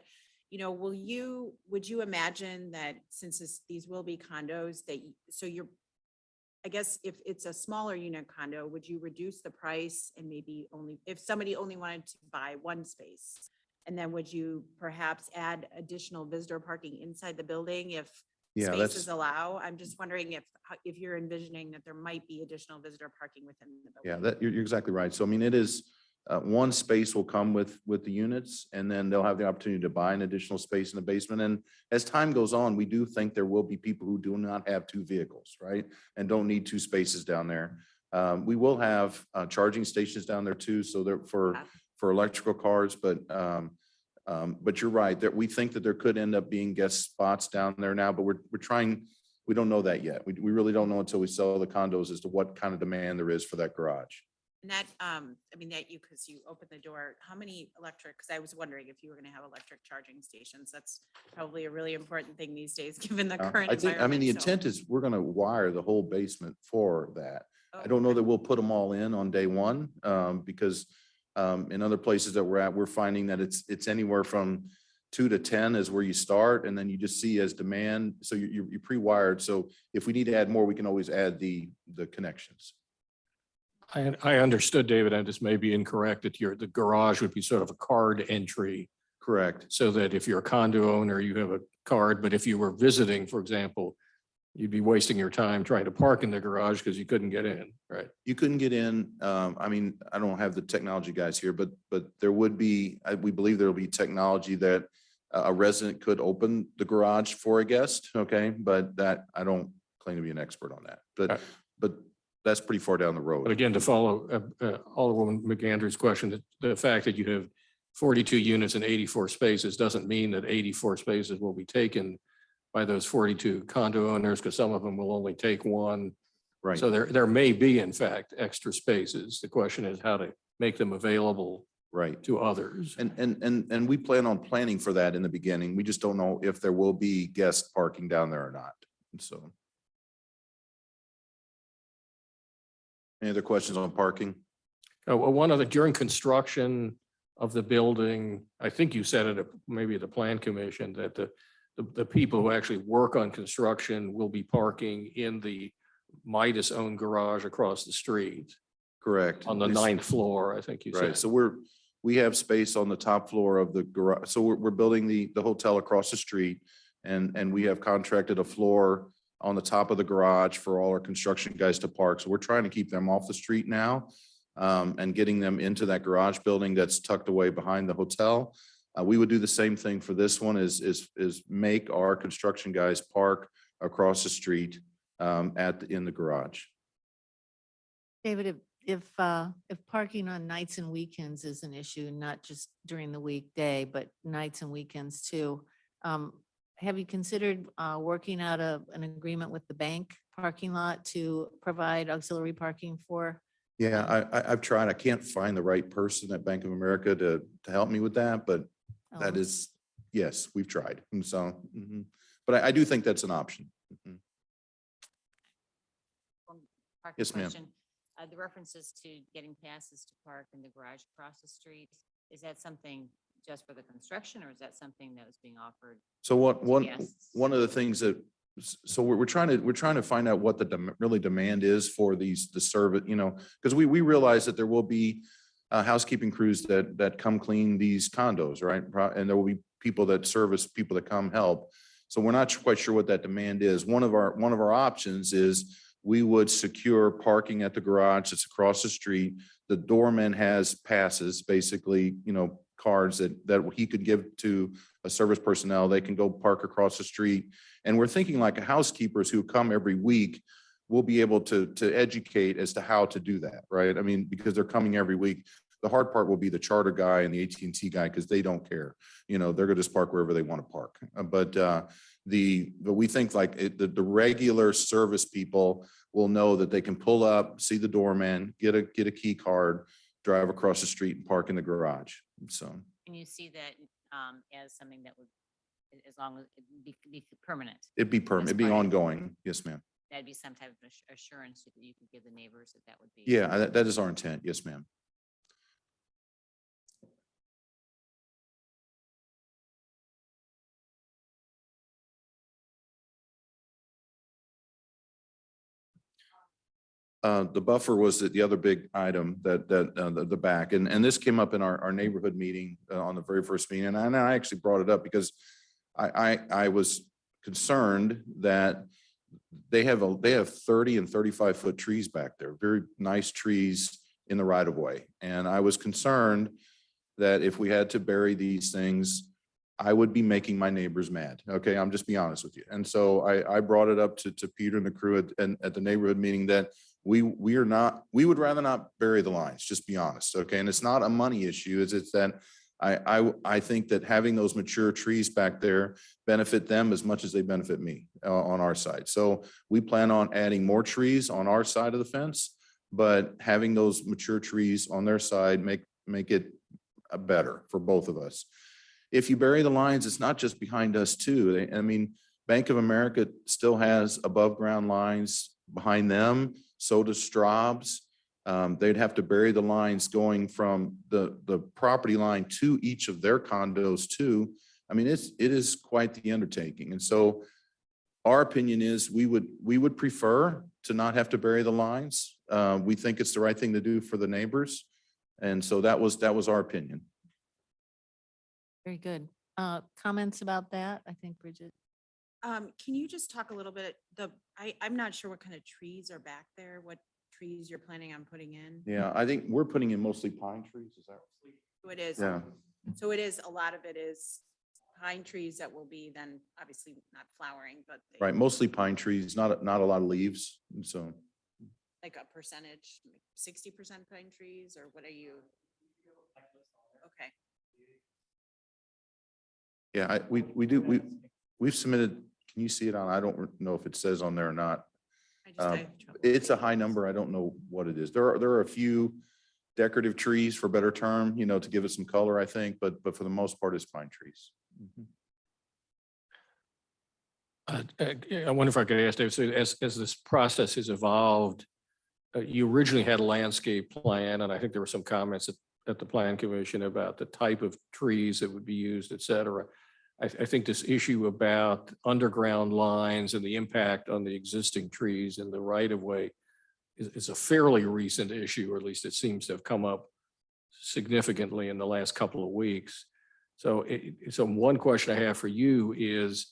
would you imagine that since these will be condos I guess if it's a smaller unit condo, would you reduce the price and maybe if somebody only wanted to buy 1 space? And then would you perhaps add additional visitor parking inside the building if Yeah, spaces that's, allow. I'm just wondering if you're envisioning that there might be additional visitor parking within the building. yeah, that, you're exactly right. So I mean, it is, one space will come with the units, and then they'll have the opportunity to buy an additional space in the basement. And as time goes on, we do think there will be people who do not have two vehicles, right? And don't need two spaces down there. We will have charging stations down there too, so they're for electrical cars, but you're right, that we think that there could end up being guest spots down there now, but we're trying, we don't know that yet. We really don't know until we sell the condos as to what kind of demand there is for that garage. And that, I mean, that you, because you opened the door, how many electric, because I was wondering if you were going to have electric charging stations. That's probably a really important thing these days, given the current I think, I mean, the environment, so- intent is we're gonna wire the whole basement for that. Oh, I don't know okay. that we'll put them all in on day one, because in other places that we're at, we're finding that it's anywhere from 2 to 10 is where you start, and then you just see as demand. So you're pre-wired. So if we need to add more, we can always add the connections. I understood, David, and this may be incorrect, that the garage would be sort of a card entry. Correct. So that if you're a condo owner, you have a card, but if you were visiting, for example, you'd be wasting your time trying to park in the garage because you couldn't get in, right? You couldn't get in. I mean, I don't have the technology guys here, but there would be, we believe there will be technology that a resident could open the garage for a guest, okay? But that, I don't claim to be an expert on that, but that's pretty far down the But road. again, to follow Alderwoman McAndrew's question, the fact that you have 42 units and 84 spaces doesn't mean that 84 spaces will be taken by those 42 condo owners, because some of them will only take one. Right. So there may be, in fact, extra spaces. The question is how to make them available Right. to others. And we plan on planning for that in the beginning. We just don't know if there will be guest parking down there or not. And so. Any other questions on parking? One of the, during construction of the building, I think you said it, maybe at the plan commission, that the people who actually work on construction will be parking in the Midas owned garage across the street Correct. on the 9th floor, I think you Right, said. so we have space on the top floor of the garage, so we're building the hotel across the street. And we have contracted a floor on the top of the garage for all our construction guys to park. So we're trying to keep them off the street now. And getting them into that garage building that's tucked away behind the hotel. We would do the same thing for this one, is make our construction guys park across the street in the garage. David, if parking on nights and weekends is an issue, not just during the weekday, but nights and weekends too, have you considered working out an agreement with the bank parking lot to provide auxiliary parking for? Yeah, I've tried. I can't find the right person at Bank of America to help me with that, but that Oh. is, yes, we've tried. And so, but I do think that's an option. Mhm. Parking Yes, ma'am. question. The references to getting passes to park in the garage across the street, is that something just for the construction, or is that something that was being offered? So Yes. one of the things that, so we're trying to find out what the really demand is for the service, because we realize that there will be housekeeping crews that come clean these condos, right? And there will be people that service people that come help. So we're not quite sure what that demand is. One of our options is we would secure parking at the garage that's across the street. The doorman has passes, basically, cards that he could give to a service personnel. They can go park across the street. And we're thinking like housekeepers who come every week will be able to educate as to how to do that, right? I mean, because they're coming every week. The hard part will be the charter guy and the AT&T guy, because they don't care. They're gonna just park wherever they want to park. But we think like the regular service people will know that they can pull up, see the doorman, get a key card, drive across the street and park in the garage. So. Can you see that as something that would, as long as it be permanent? It'd be permanent, it'd be ongoing. Yes, ma'am. That'd be some type of assurance that you could give the neighbors that would be. Yeah, that is our intent. Yes, ma'am. The buffer was the other big item that the back, and this came up in our neighborhood meeting on the very first meeting. And I actually brought it up because I was concerned that they have 30 and 35-foot trees back there, very nice trees in the right of way. And I was concerned that if we had to bury these things, I would be making my neighbors mad. Okay, I'm just be honest with you. And so I brought it up to Peter and the crew at the neighborhood meeting that we would rather not bury the lines, just be honest. Okay, and it's not a money issue. It's that I think that having those mature trees back there benefit them as much as they benefit me on our side. So we plan on adding more trees on our side of the fence, but having those mature trees on their side make it better for both of us. If you bury the lines, it's not just behind us too. I mean, Bank of America still has above ground lines behind them. So does Straub's. They'd have to bury the lines going from the property line to each of their condos too. I mean, it is quite the undertaking. And so our opinion is we would prefer to not have to bury the lines. We think it's the right thing to do for the neighbors. And so that was our opinion. Very good. Comments about that? I think Bridget. Can you just talk a little bit, I'm not sure what kind of trees are back there, what trees you're planning on putting in? Yeah, I think we're putting in mostly pine trees. Is that? So it is. Yeah. So it is, a lot of it is pine trees that will be then obviously not flowering, but Right, mostly pine trees, not a lot of leaves. And so, like a percentage, 60% pine trees, or what are you? Okay. yeah, we've submitted, can you see it on? I don't know if it says on there or not. It's a high number. I don't know what it is. There are a few decorative trees, for better term, to give it some color, I think, but for the most part, it's pine trees. I wonder if I could ask Dave, so as this process has evolved, you originally had a landscape plan, and I think there were some comments at the plan commission about the type of trees that would be used, et cetera. I think this issue about underground lines and the impact on the existing trees in the right of way is a fairly recent issue, or at least it seems to have come up significantly in the last couple of weeks. So one question I have for you is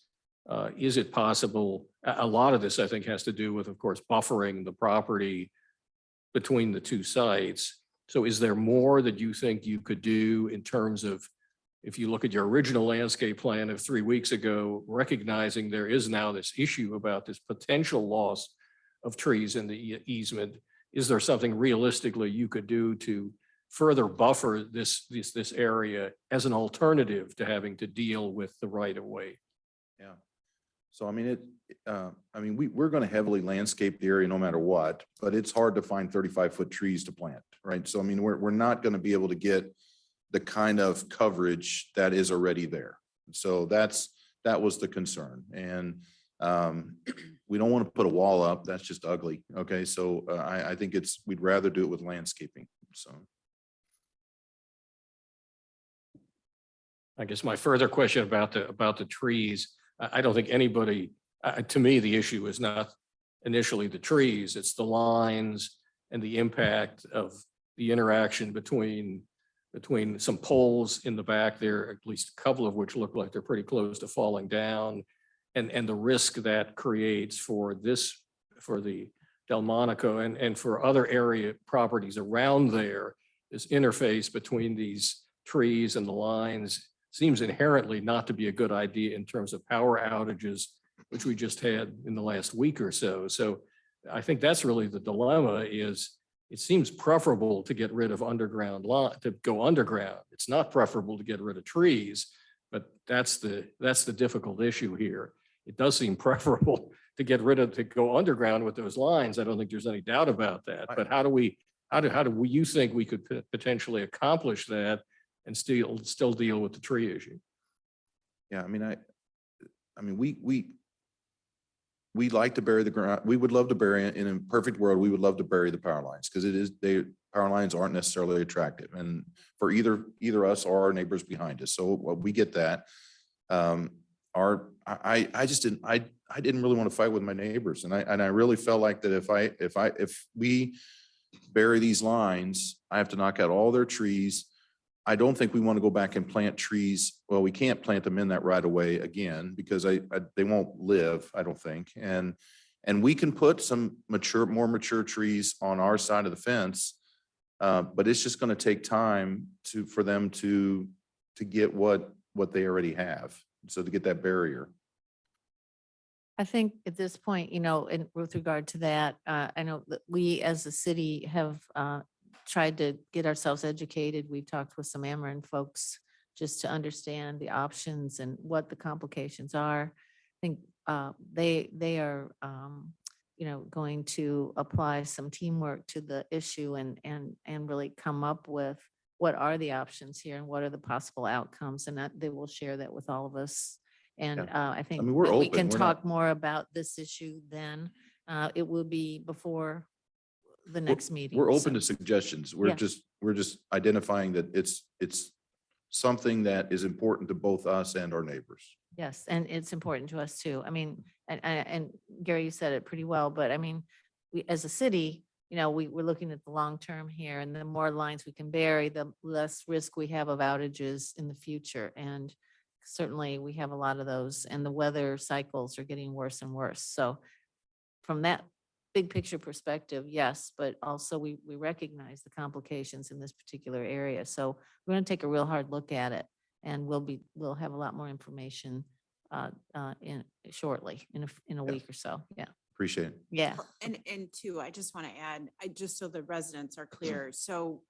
it possible, a lot of this I think has to do with, of course, buffering the property between the two sites. So is there more that you think you could do in terms of, if you look at your original landscape plan of 3 weeks ago, recognizing there is now this issue about this potential loss of trees in the easement, is there something realistically you could do to further buffer this area as an alternative to having to deal with the right of way? Yeah. So, I mean, we're going to heavily landscape the area no matter what, but it's hard to find 35-foot trees to plant, right? So, I mean, we're not going to be able to get the kind of coverage that is already there. So that was the concern. And we don't want to put a wall up. That's just ugly. Okay. So I think we'd rather do it with landscaping. So. I guess my further question about the trees, I don't think anybody, to me, the issue is not initially the trees, it's the lines and the impact of the interaction between some poles in the back there, at least a couple of which look like they're pretty close to falling down, and the risk that creates for the Delmonico and for other area properties around there. This interface between these trees and the lines seems inherently not to be a good idea in terms of power outages, which we just had in the last week or so. So I think that's really the dilemma. Is it seems preferable to get rid of to go underground. It's not preferable to get rid of trees, but that's the difficult issue here. It does seem preferable to go underground with those lines. I don't think there's any doubt about that. But how do you think we could potentially accomplish that and still deal with the tree issue? Yeah, we like to bury the ground. We would love to bury it in a perfect world. We would love to bury the power lines because power lines aren't necessarily attractive, and for either us or our neighbors behind us. So we get that. I didn't really want to fight with my neighbors, and I really felt like that if we bury these lines, I have to knock out all their trees. I don't think we want to go back and plant trees. Well, we can't plant them in that right away again because they won't live, I don't think. And we can put some more mature trees on our side of the fence. But it's just going to take time for them to get what they already have. So to get that barrier. I think at this point, with regard to that, I know that we as a city have tried to get ourselves educated. We've talked with some Ameren folks just to understand the options and what the complications are. I think they are, going to apply some teamwork to the issue and really come up with what are the options here and what are the possible outcomes, and that they will share that with all of us. And I think we're when we open. can We're talk not- more about this issue then. It will be before the next meeting. We're open so- to suggestions. Yeah. We're just identifying that it's something that is important to both us and our neighbors. Yes, and it's important to us too. I mean, and Gary, you said it pretty well, but I mean, we, as a city, we're looking at the long term here, and the more lines we can bury, the less risk we have of outages in the future. And certainly we have a lot of those, and the weather cycles are getting worse and worse. So from that big picture perspective, yes, but also we recognize the complications in this particular area. So we're going to take a real hard look at it, and we'll have a lot more information shortly in a week or so. Yeah. Appreciate it. Yeah. And two, I just want to add, just so the residents are clear. So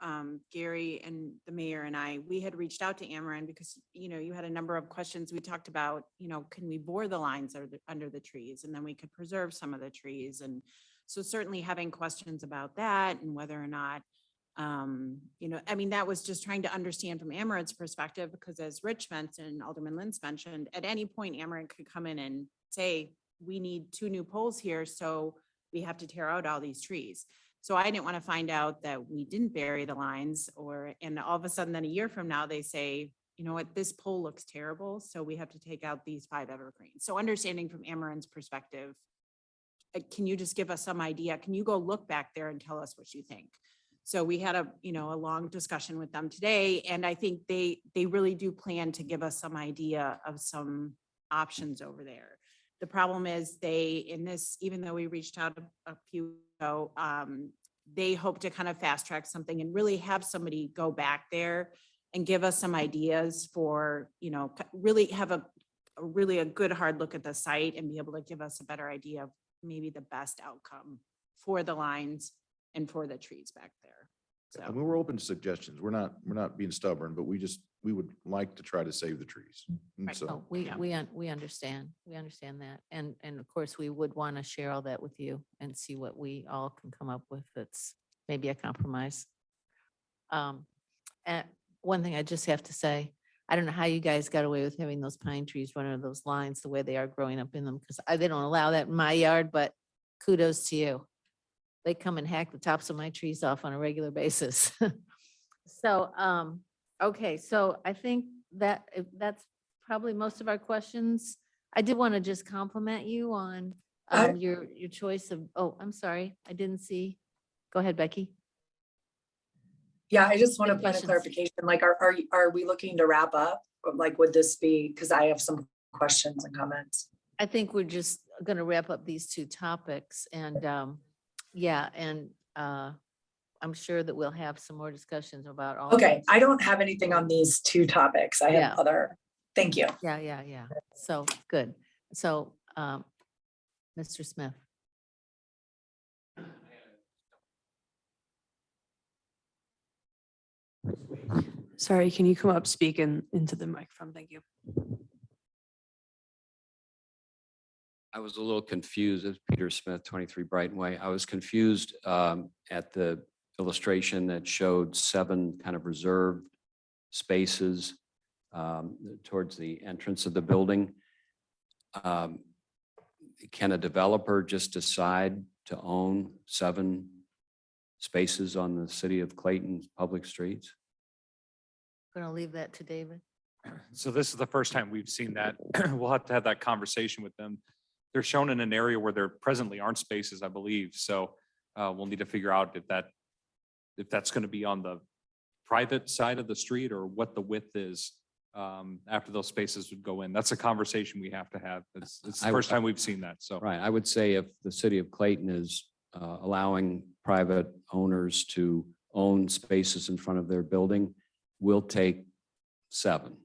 Gary and the mayor and I, we had reached out to Ameren because, you had a number of questions. We talked about, can we bore the lines under the trees, and then we could preserve some of the trees. And so certainly having questions about that and whether or not, that was just trying to understand from Ameren's perspective, because as Rich mentioned, Alderman Lentz mentioned, at any point Ameren could come in and say, we need 2 new poles here, so we have to tear out all these trees. So I didn't want to find out that we didn't bury the lines, and all of a sudden then a year from now, they say, you know what, this pole looks terrible, so we have to take out these 5 evergreens. So understanding from Ameren's perspective, can you just give us some idea? Can you go look back there and tell us what you think? So we had a long discussion with them today, and I think they really do plan to give us some idea of some options over there. The problem is even though we reached out a few ago, they hope to kind of fast track something and really have somebody go back there and give us some ideas for, really have a good hard look at the site and be able to give us a better idea of maybe the best outcome for the lines and for the trees back there. I mean, we're open to suggestions. We're not being stubborn, but we would like to try to save the trees. And Right. so, Oh, we understand. We understand that. And of course, we would want to share all that with you and see what we all can come up with that's maybe a compromise. And one thing I just have to say, I don't know how you guys got away with having those pine trees run under those lines the way they are growing up in them, because they don't allow that in my yard, but kudos to you. They come and hack the tops of my trees off on a regular basis. So, okay, so I think that's probably most of our questions. I did want to just compliment you on your choice of, I'm sorry, I didn't see. Go ahead, Becky. Yeah, I just want to Good point a questions. clarification, like, are we looking to wrap up? Like, would this be, because I have some questions and comments. I think we're just going to wrap up these 2 topics, and I'm sure that we'll have some more discussions about all. Okay, I don't have anything on these 2 topics. I Yeah. have other, thank you. Yeah. So, good. So, Mr. Smith. Sorry, can you come up, speak into the microphone? Thank you. I was a little confused. It's Peter Smith, 23 Brighton Way. I was confused at the illustration that showed 7 kind of reserved spaces towards the entrance of the building. Can a developer just decide to own 7 spaces on the city of Clayton's public streets? Going to leave that to David. So this is the first time we've seen that. We'll have to have that conversation with them. They're shown in an area where there presently aren't spaces, I believe. So we'll need to figure out if that's going to be on the private side of the street or what the width is after those spaces would go in. That's a conversation we have to have. It's the I would- first time we've seen that, so. Right, I would say if the city of Clayton is allowing private owners to own spaces in front of their building, we'll take 7.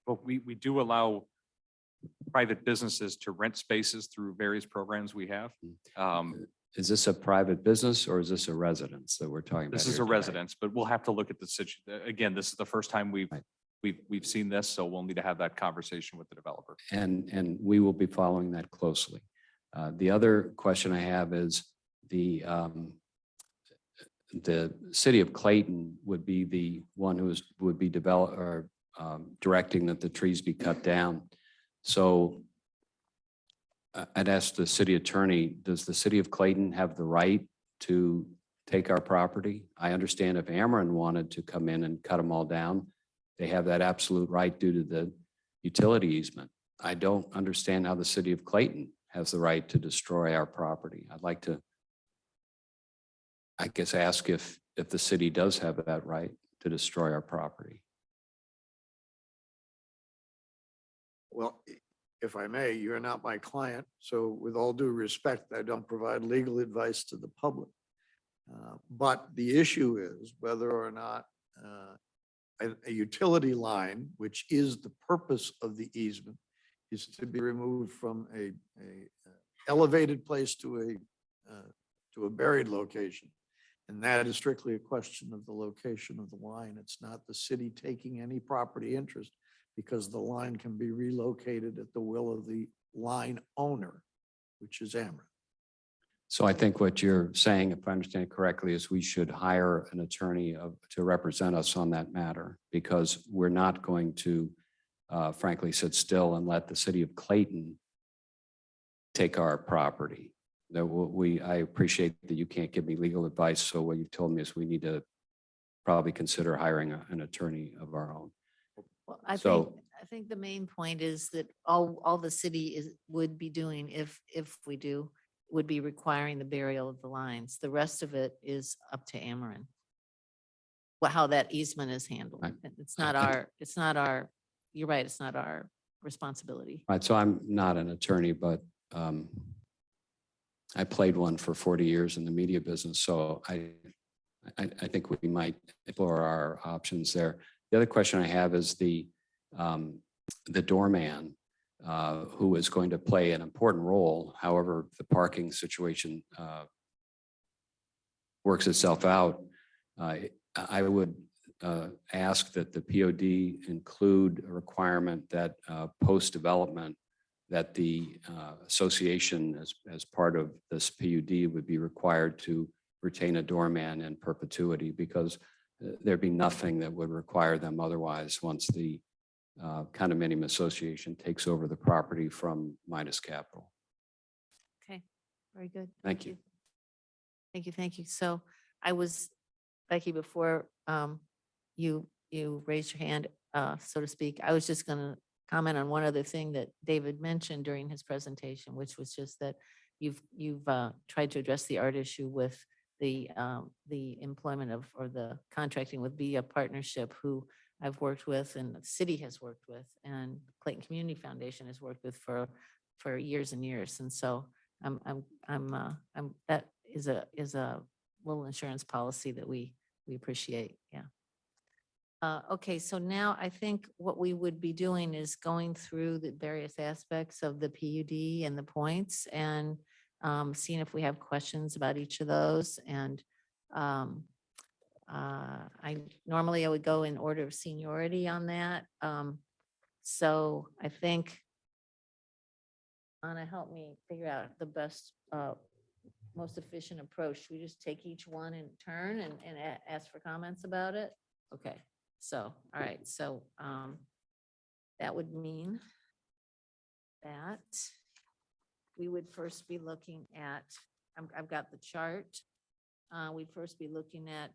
But we do allow private businesses to rent spaces through various programs we have. Is this a private business or is this a residence that we're talking about? This is here a today? residence, but we'll have to look at the again, this is the first time we've seen this, so we'll need to have that conversation with the developer. And we will be following that closely. The other question I have is the city of Clayton would be the one would be directing that the trees be cut down. So I'd ask the city attorney, does the city of Clayton have the right to take our property? I understand if Ameren wanted to come in and cut them all down, they have that absolute right due to the utility easement. I don't understand how the city of Clayton has the right to destroy our property. I'd like to, I guess, ask if the city does have that right to destroy our property. Well, if I may, you're not my client, so with all due respect, I don't provide legal advice to the public. But the issue is whether or not a utility line, which is the purpose of the easement, is to be removed from a elevated place to a buried location. And that is strictly a question of the location of the line. It's not the city taking any property interest because the line can be relocated at the will of the line owner, which is Ameren. So I think what you're saying, if I understand correctly, is we should hire an attorney to represent us on that matter, because we're not going to frankly sit still and let the city of Clayton take our property. I appreciate that you can't give me legal advice. So what you've told me is we need to probably consider hiring an attorney of our own. Well, So- I think the main point is that all the city would be doing if we do, would be requiring the burial of the lines. The rest of it is up to Ameren. Well, how that easement is handled. It's not our, you're right, it's not our responsibility. Right, so I'm not an attorney, but I played one for 40 years in the media business, so I think we might explore our options there. The other question I have is the doorman who is going to play an important role, however the parking situation works itself out. I would ask that the POD include a requirement that post-development that the association as part of this PUD would be required to retain a doorman in perpetuity, because there'd be nothing that would require them otherwise once the condominium association takes over the property from Midas Capital. Okay, very good. Thank you. Thank you. So I was, Becky, before you raised your hand, so to speak, I was just gonna comment on one other thing that David mentioned during his presentation, which was just that you've tried to address the art issue with the employment of, or the contracting with Via Partnership, who I've worked with and the city has worked with, and Clayton Community Foundation has worked with for years and years. And so that is a little insurance policy that we appreciate. Yeah. Okay, so now I think what we would be doing is going through the various aspects of the PUD and the points, and seeing if we have questions about each of those. And I would go in order of seniority on that. So I think Anna, help me figure out the best, most efficient approach. Should we just take each one in turn and ask for comments about it? Okay, so, all right, so that would mean that we would first be looking at, I've got the chart. We'd first be looking at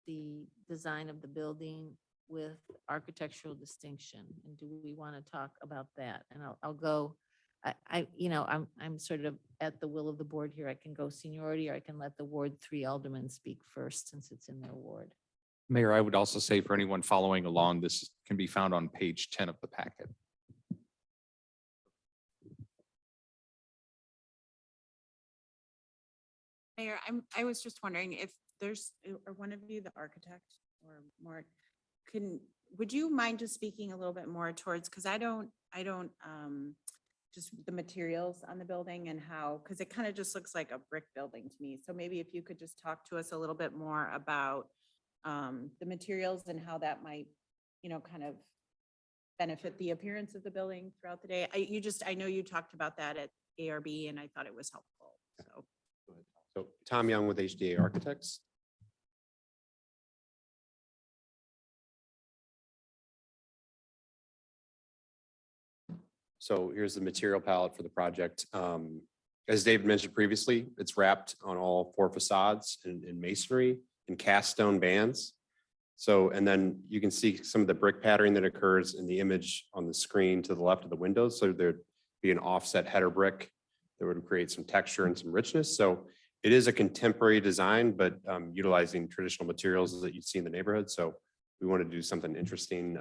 the design of the building with architectural distinction. And do we want to talk about that? And I'll go, I'm sort of at the will of the board here. I can go seniority, or I can let the Ward 3 aldermen speak first since it's in their ward. Mayor, I would also say for anyone following along, this can be found on page 10 of the packet. Mayor, I was just wondering if there's, or one of you, the architect or more, would you mind just speaking a little bit more towards, because I don't, just the materials on the building and how, because it kind of just looks like a brick building to me. So maybe if you could just talk to us a little bit more about the materials and how that might, kind of benefit the appearance of the building throughout the day. I know you talked about that at ARB and I thought it was helpful, so. So Tom Young with HDA Architects. So here's the material palette for the project. As David mentioned previously, it's wrapped on all 4 facades in masonry and cast stone bands. So, and then you can see some of the brick patterning that occurs in the image on the screen to the left of the windows. So there'd be an offset header brick that would create some texture and some richness. So it is a contemporary design, but utilizing traditional materials that you'd see in the neighborhood. So we want to do something interesting,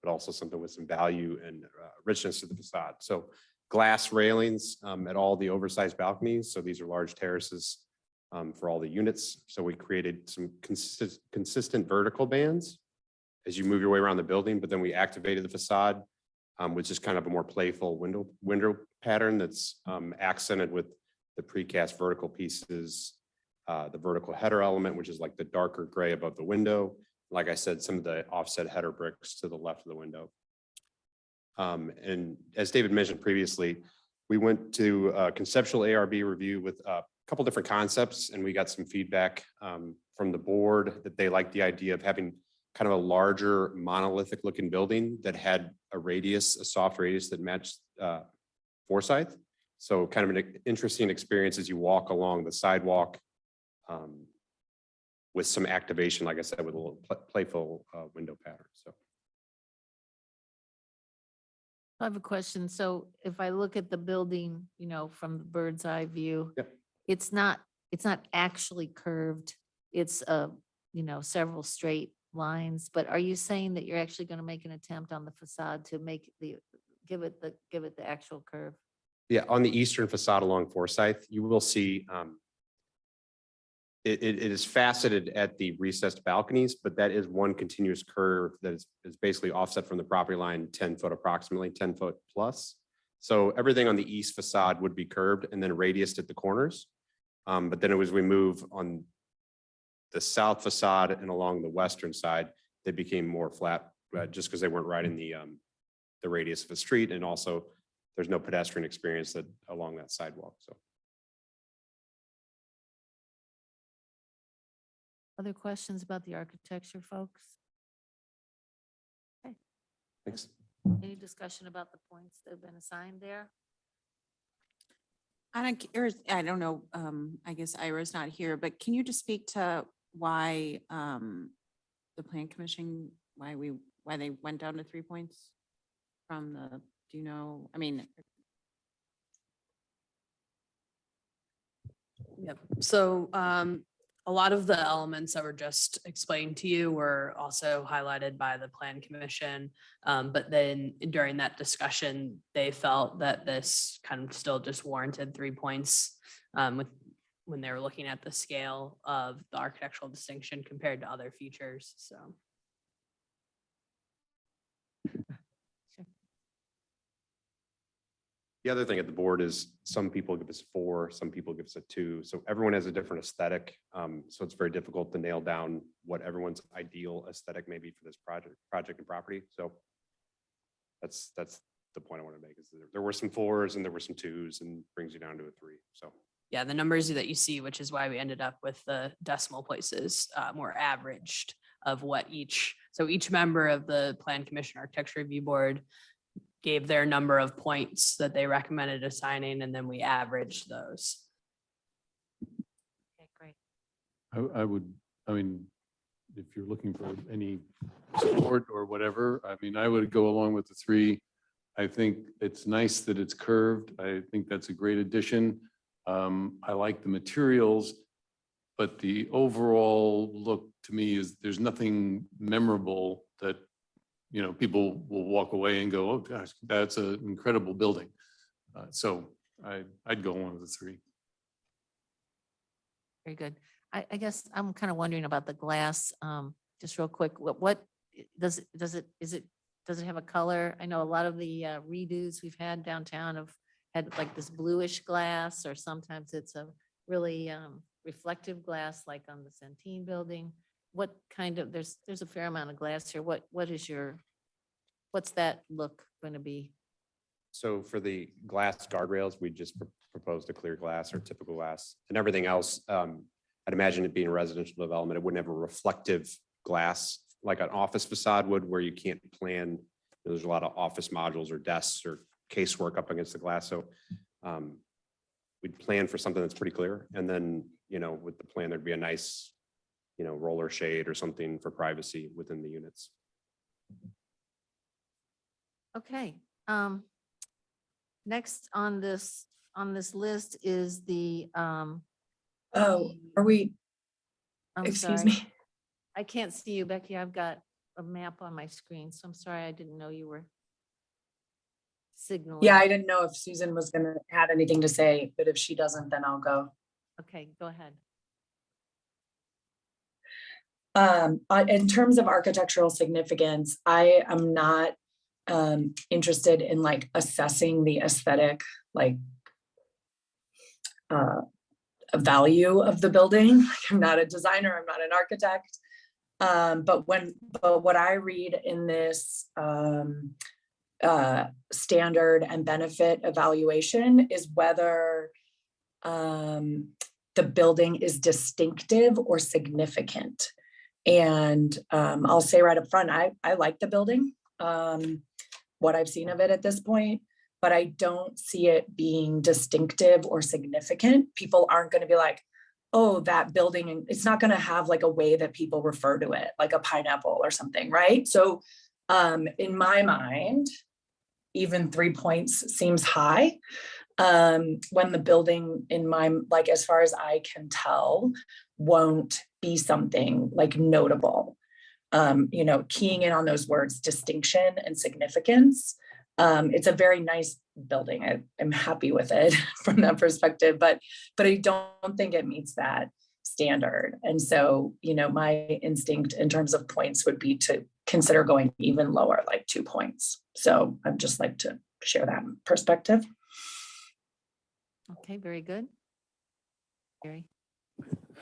but also something with some value and richness to the facade. So glass railings at all the oversized balconies. So these are large terraces for all the units. So we created some consistent vertical bands as you move your way around the building, but then we activated the facade, which is kind of a more playful window pattern that's accented with the precast vertical pieces, the vertical header element, which is like the darker gray above the window. Like I said, some of the offset header bricks to the left of the window. And as David mentioned previously, we went to a conceptual ARB review with a couple different concepts, and we got some feedback from the board that they liked the idea of having kind of a larger monolithic looking building that had a soft radius that matched Forsyth. So kind of an interesting experience as you walk along the sidewalk with some activation, like I said, with a little playful window pattern. So I have a question. So if I look at the building, from the bird's eye view, Yep. it's not actually curved. It's several straight lines. But are you saying that you're actually going to make an attempt on the facade to give it the actual curve? yeah, on the eastern facade along Forsyth, you will see it is faceted at the recessed balconies, but that is one continuous curve that is basically offset from the property line 10 foot, approximately 10 foot plus. So everything on the east facade would be curved and then radiused at the corners. But then as we move on the south facade and along the western side, they became more flat just because they weren't right in the radius of the street. And also there's no pedestrian experience along that sidewalk. So. Other questions about the architecture, folks? Okay. Thanks. Any discussion about the points that have been assigned there? I don't know, I guess Ira's not here, but can you just speak to why the plan commission, why they went down to 3 points from do you know, Yep. So a lot of the elements that were just explained to you were also highlighted by the plan commission. But then during that discussion, they felt that this kind of still just warranted 3 points when they were looking at the scale of the architectural distinction compared to other features. So. The other thing at the board is some people give us 4, some people give us a 2. So everyone has a different aesthetic. So it's very difficult to nail down what everyone's ideal aesthetic may be for this project and property. So that's the point I want to make is there were some 4s and there were some 2s and brings you down to a 3. So. Yeah, the numbers that you see, which is why we ended up with the decimal places more averaged of what each member of the Plan Commission Architecture Review Board gave their number of points that they recommended assigning, and then we averaged those. Okay, great. I mean, if you're looking for any support or whatever, I would go along with the 3. I think it's nice that it's curved. I think that's a great addition. I like the materials, but the overall look to me is there's nothing memorable that, people will walk away and go, oh gosh, that's an incredible building. So I'd go one of the three. Very good. I guess I'm kind of wondering about the glass, just real quick. What does it have a color? I know a lot of the redos we've had downtown have had like this bluish glass, or sometimes it's a really reflective glass, like on the Centene building. What kind of, there's a fair amount of glass here. What's that look going to be? So for the glass guardrails, we just proposed a clear glass or typical glass, and everything else. I'd imagine it being a residential development, it wouldn't have a reflective glass like an office facade would, where you can't plan. There's a lot of office modules or desks or casework up against the glass. So we'd plan for something that's pretty clear. And then, with the plan, there'd be a nice, roller shade or something for privacy within the units. Okay. Next on this list is the, Oh, are we, I'm excuse sorry. me? I can't see you, Becky. I've got a map on my screen, so I'm sorry. I didn't know you were signaling. Yeah, I didn't know if Susan was gonna add anything to say, but if she doesn't, then I'll go. Okay, go ahead. In terms of architectural significance, I am not interested in like assessing the aesthetic, like value of the building. Like, I'm not a designer, I'm not an architect. But what I read in this standard and benefit evaluation is whether the building is distinctive or significant. And I'll say right up front, I like the building, what I've seen of it at this point, but I don't see it being distinctive or significant. People aren't going to be like, oh, that building, and it's not going to have like a way that people refer to it, like a pineapple or something, right? So in my mind, even 3 points seems high. When the building in my, like, as far as I can tell, won't be something like notable. Keying in on those words, distinction and significance. It's a very nice building. I'm happy with it from that perspective, but I don't think it meets that standard. And so, my instinct in terms of points would be to consider going even lower, like 2 points. So I'd just like to share that perspective. Okay, very good. Gary?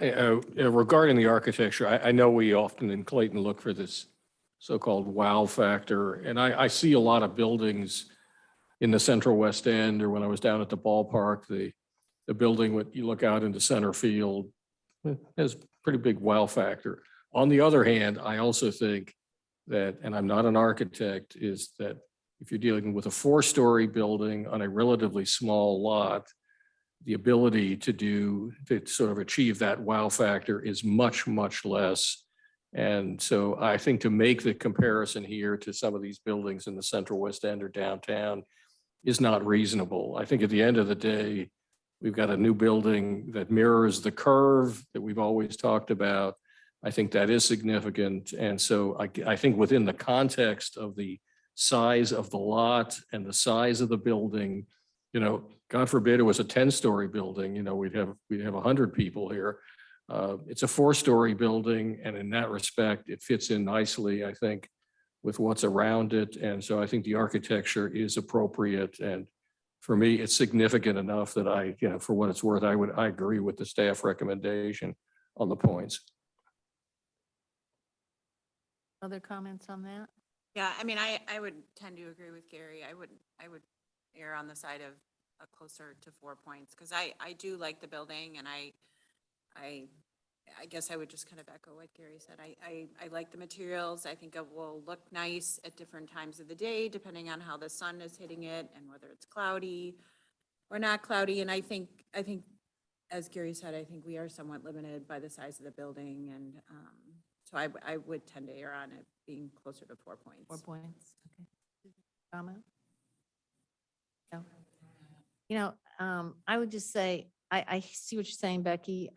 Regarding the architecture, I know we often in Clayton look for this so-called wow factor, and I see a lot of buildings in the Central West End, or when I was down at the ballpark, the building, when you look out into center field, it has pretty big wow factor. On the other hand, I also think that, and I'm not an architect, is that if you're dealing with a 4-story building on a relatively small lot, the ability to sort of achieve that wow factor is much, much less. And so I think to make the comparison here to some of these buildings in the Central West End or downtown is not reasonable. I think at the end of the day, we've got a new building that mirrors the curve that we've always talked about. I think that is significant. And so I think within the context of the size of the lot and the size of the building, God forbid it was a 10-story building, we'd have 100 people here. It's a 4-story building, and in that respect, it fits in nicely, I think, with what's around it. And so I think the architecture is appropriate. And for me, it's significant enough that for what it's worth, I agree with the staff recommendation on the points. Other comments on that? Yeah, I mean, I would tend to agree with Gary. I would err on the side of a closer to 4 points, because I do like the building, and I guess I would just kind of echo what Gary said. I like the materials. I think it will look nice at different times of the day, depending on how the sun is hitting it and whether it's cloudy or not cloudy. And I think, as Gary said, I think we are somewhat limited by the size of the building. And so I would tend to err on it being closer to 4 points. 4 points, okay. Comment? No. I would just say, I see what you're saying, Becky.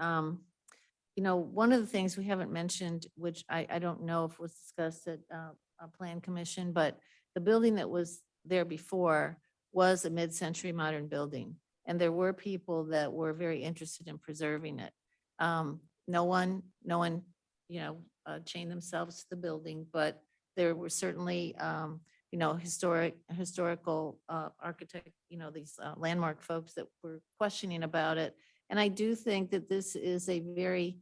one of the things we haven't mentioned, which I don't know if was discussed at a plan commission, but the building that was there before was a mid-century modern building. And there were people that were very interested in preserving it. No one, chained themselves to the building, but there were certainly, historical architect, these landmark folks that were questioning about it. And I do think that this is a very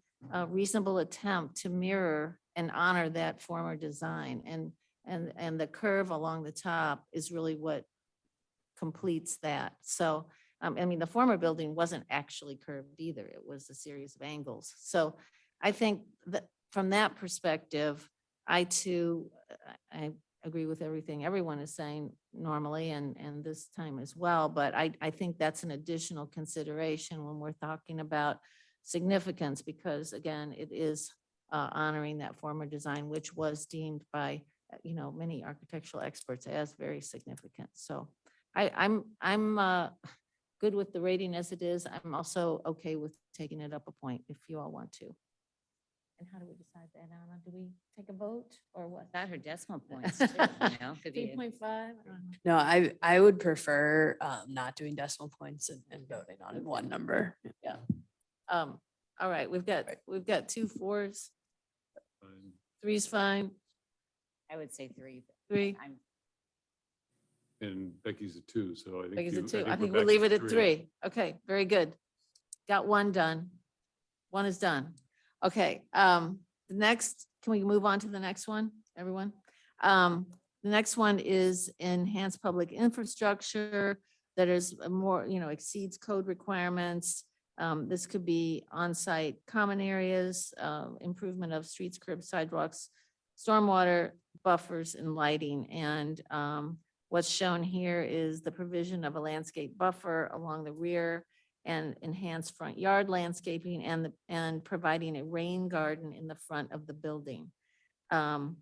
reasonable attempt to mirror and honor that former design. And the curve along the top is really what completes that. So, the former building wasn't actually curved either. It was a series of angles. So I think that from that perspective, I agree with everything everyone is saying normally and this time as well. But I think that's an additional consideration when we're talking about significance, because again, it is honoring that former design, which was deemed by, many architectural experts as very significant. So I'm good with the rating as it is. I'm also okay with taking it up a point if you all want to. And how do we decide that, Anna? Do we take a vote or what? Got her decimal points too, could be. 3.5? No, I would prefer not doing decimal points and voting on one number. Yeah. All right, we've got 2 4s. 3's fine. I would say 3. 3. I'm And Becky's a 2, so I think. Becky's a you- 2. I we're think we'll back leave to it at 3. Okay, very good. Got 1 done. 1 is done. Okay, the next, can we move on to the next one, everyone? The next one is enhanced public infrastructure that is more, exceeds code requirements. This could be on-site common areas, improvement of streets, curbs, sidewalks, stormwater buffers and lighting. And what's shown here is the provision of a landscape buffer along the rear and enhanced front yard landscaping and providing a rain garden in the front of the building. Oh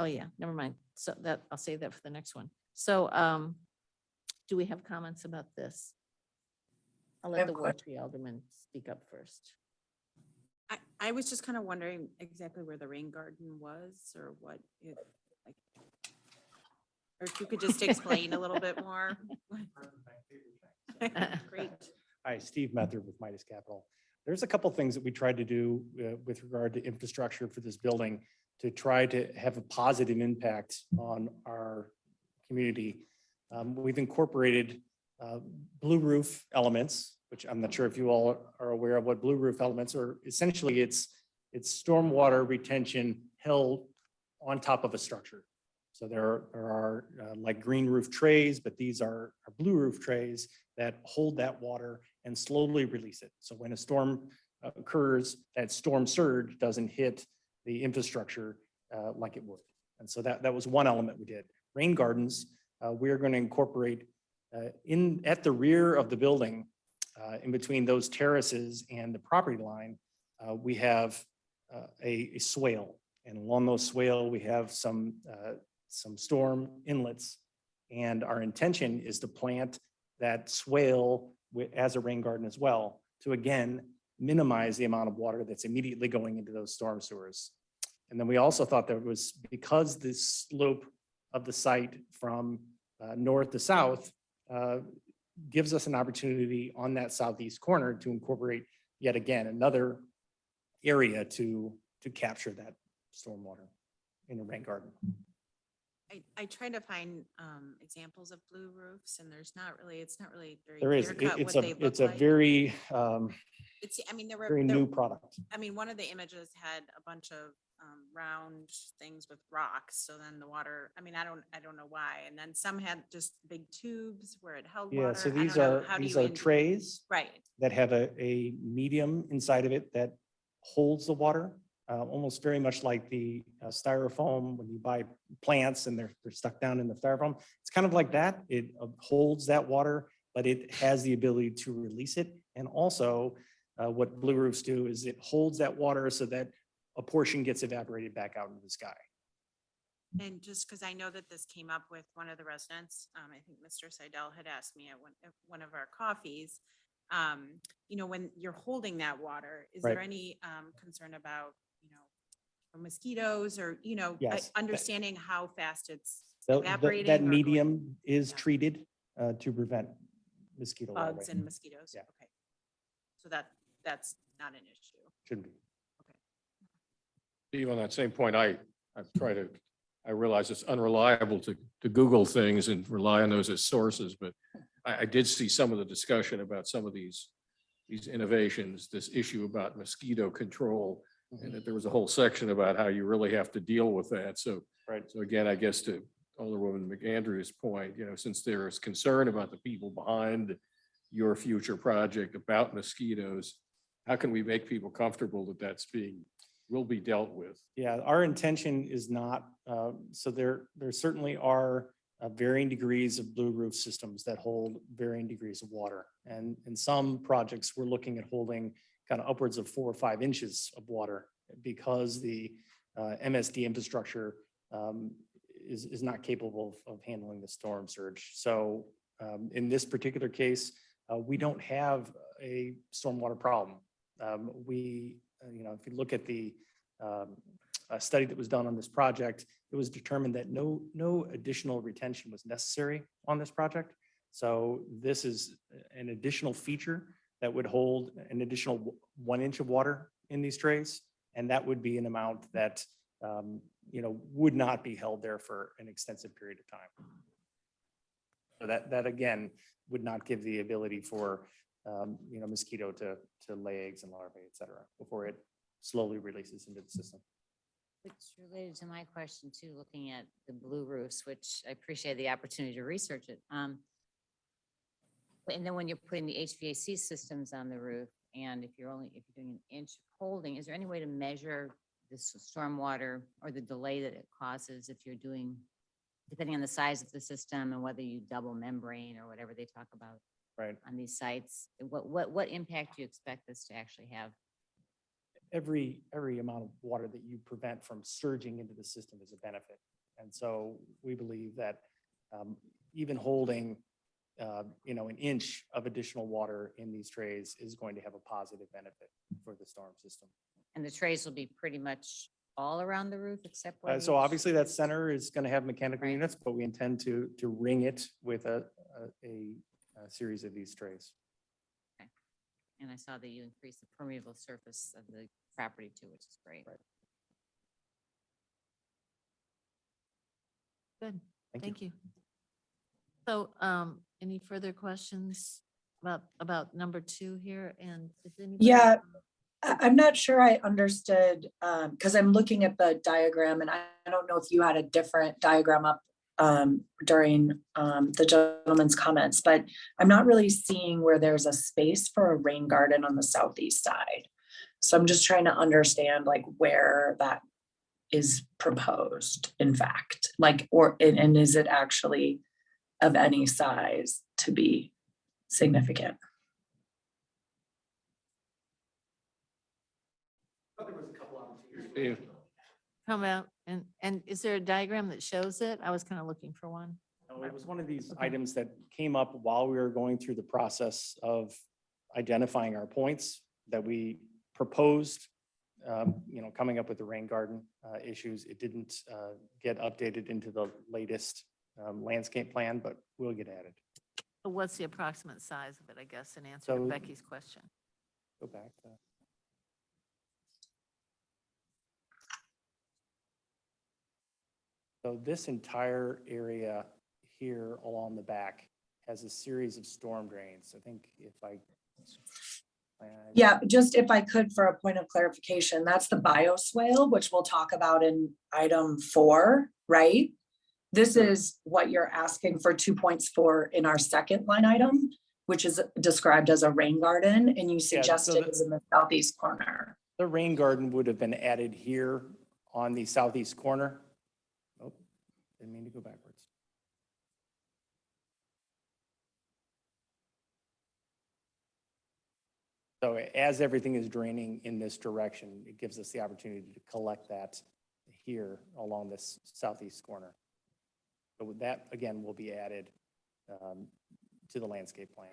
yeah, never mind. So I'll save that for the next one. So do we have comments about this? I'll let the ward tree alderman speak up first. I was just kind of wondering exactly where the rain garden was or what it like. Or if you could just explain a little bit more. Great. Hi, Steve Method with Midas Capital. There's a couple things that we tried to do with regard to infrastructure for this building to try to have a positive impact on our community. We've incorporated blue roof elements, which I'm not sure if you all are aware of what blue roof elements are. Essentially, it's stormwater retention held on top of a structure. So there are like green roof trays, but these are blue roof trays that hold that water and slowly release it. So when a storm occurs, that storm surge doesn't hit the infrastructure like it would. And so that was one element we did. Rain gardens, we're going to incorporate at the rear of the building, in between those terraces and the property line, we have a swale. And along those swale, we have some storm inlets. And our intention is to plant that swale as a rain garden as well, to again, minimize the amount of water that's immediately going into those storm sewers. And then we also thought that was because the slope of the site from north to south gives us an opportunity on that southeast corner to incorporate yet again another area to capture that stormwater in a rain garden. I tried to find examples of blue roofs and it's not really very There is, clear cut it's what they look a like. very, Very new product. I mean, one of the images had a bunch of round things with rocks. So then the water, I don't know why. And then some had just big tubes where it held water. Yeah, so I don't these know. How do these you are trays Right. that have a medium inside of it that holds the water, almost very much like the styrofoam when you buy plants and they're stuck down in the styrofoam. It's kind of like that. It holds that water, but it has the ability to release it. And also what blue roofs do is it holds that water so that a portion gets evaporated back out into the sky. And just because I know that this came up with one of the residents, I think Mr. Seidel had asked me at one of our coffees, you know, when you're holding that water, is Right. there any concern about, you know, mosquitoes or, you know, Yes, that- understanding how fast it's That evaporating? that or going- medium is Yeah. treated to prevent mosquito larvae. Bugs and mosquitoes? Yeah. Okay. So that's not an issue. Shouldn't be. Steve, on that same point, I realize it's unreliable to Google things and rely on those as sources, but I did see some of the discussion about some of these innovations, this issue about mosquito control, and that there was a whole section about how you really have to deal with that. So, Right. so again, I guess to Alderwoman McAndrew's point, you know, since there is concern about the people behind your future project about mosquitoes, how can we make people comfortable that will be dealt with? Yeah, our intention is not, so there certainly are varying degrees of blue roof systems that hold varying degrees of water. And in some projects, we're looking at holding kind of upwards of 4 or 5 inches of water because the MSD infrastructure is not capable of handling the storm surge. So in this particular case, we don't have a stormwater problem. You know, if you look at the a study that was done on this project, it was determined that no additional retention was necessary on this project. So this is an additional feature that would hold an additional 1 inch of water in these trays. And that would be an amount that, you know, would not be held there for an extensive period of time. So that again, would not give the ability for, you know, mosquito to lay eggs and larvae, et cetera, before it slowly releases into the system. It's related to my question too, looking at the blue roofs, which I appreciate the opportunity to research it. And then when you're putting the HVAC systems on the roof, and if you're doing an inch holding, is there any way to measure this stormwater or the delay that it causes if you're doing, depending on the size of the system and whether you double membrane or whatever they talk about Right. on these sites? What impact do you expect this to actually have? Every amount of water that you prevent from surging into the system is a benefit. And so we believe that even holding, you know, an inch of additional water in these trays is going to have a positive benefit for the storm system. And the trays will be pretty much all around the roof except where So obviously that center is going to have mechanical units, but we intend to ring it with a series of these trays. And I saw that you increased the permeable surface of the property too, which is great. Right. Good, Thank thank you. So, any further questions about number 2 here? And if anybody? Yeah, I'm not sure I understood, because I'm looking at the diagram and I don't know if you had a different diagram up during the gentleman's comments, but I'm not really seeing where there's a space for a rain garden on the southeast side. So I'm just trying to understand like where that is proposed, in fact, like, and is it actually of any size to be significant? Steve? Come out and is there a diagram that shows it? I was kind of looking for one. No, it was one of these items that came up while we were going through the process of identifying our points that we proposed, you know, coming up with the rain garden issues. It didn't get updated into the latest landscape plan, but will get added. So what's the approximate size of it, I guess, in answer to So- Becky's question? Go back to. So this entire area here along the back has a series of storm drains. I think if I. Yeah, just if I could, for a point of clarification, that's the bioswale, which we'll talk about in item 4, right? This is what you're asking for 2 points for in our second line item, which is described as a rain garden, and you so suggested the- is in the southeast corner. The rain garden would have been added here on the southeast corner. Oh, didn't mean to go backwards. So as everything is draining in this direction, it gives us the opportunity to collect that here along this southeast corner. So with that, again, will be added to the landscape plan.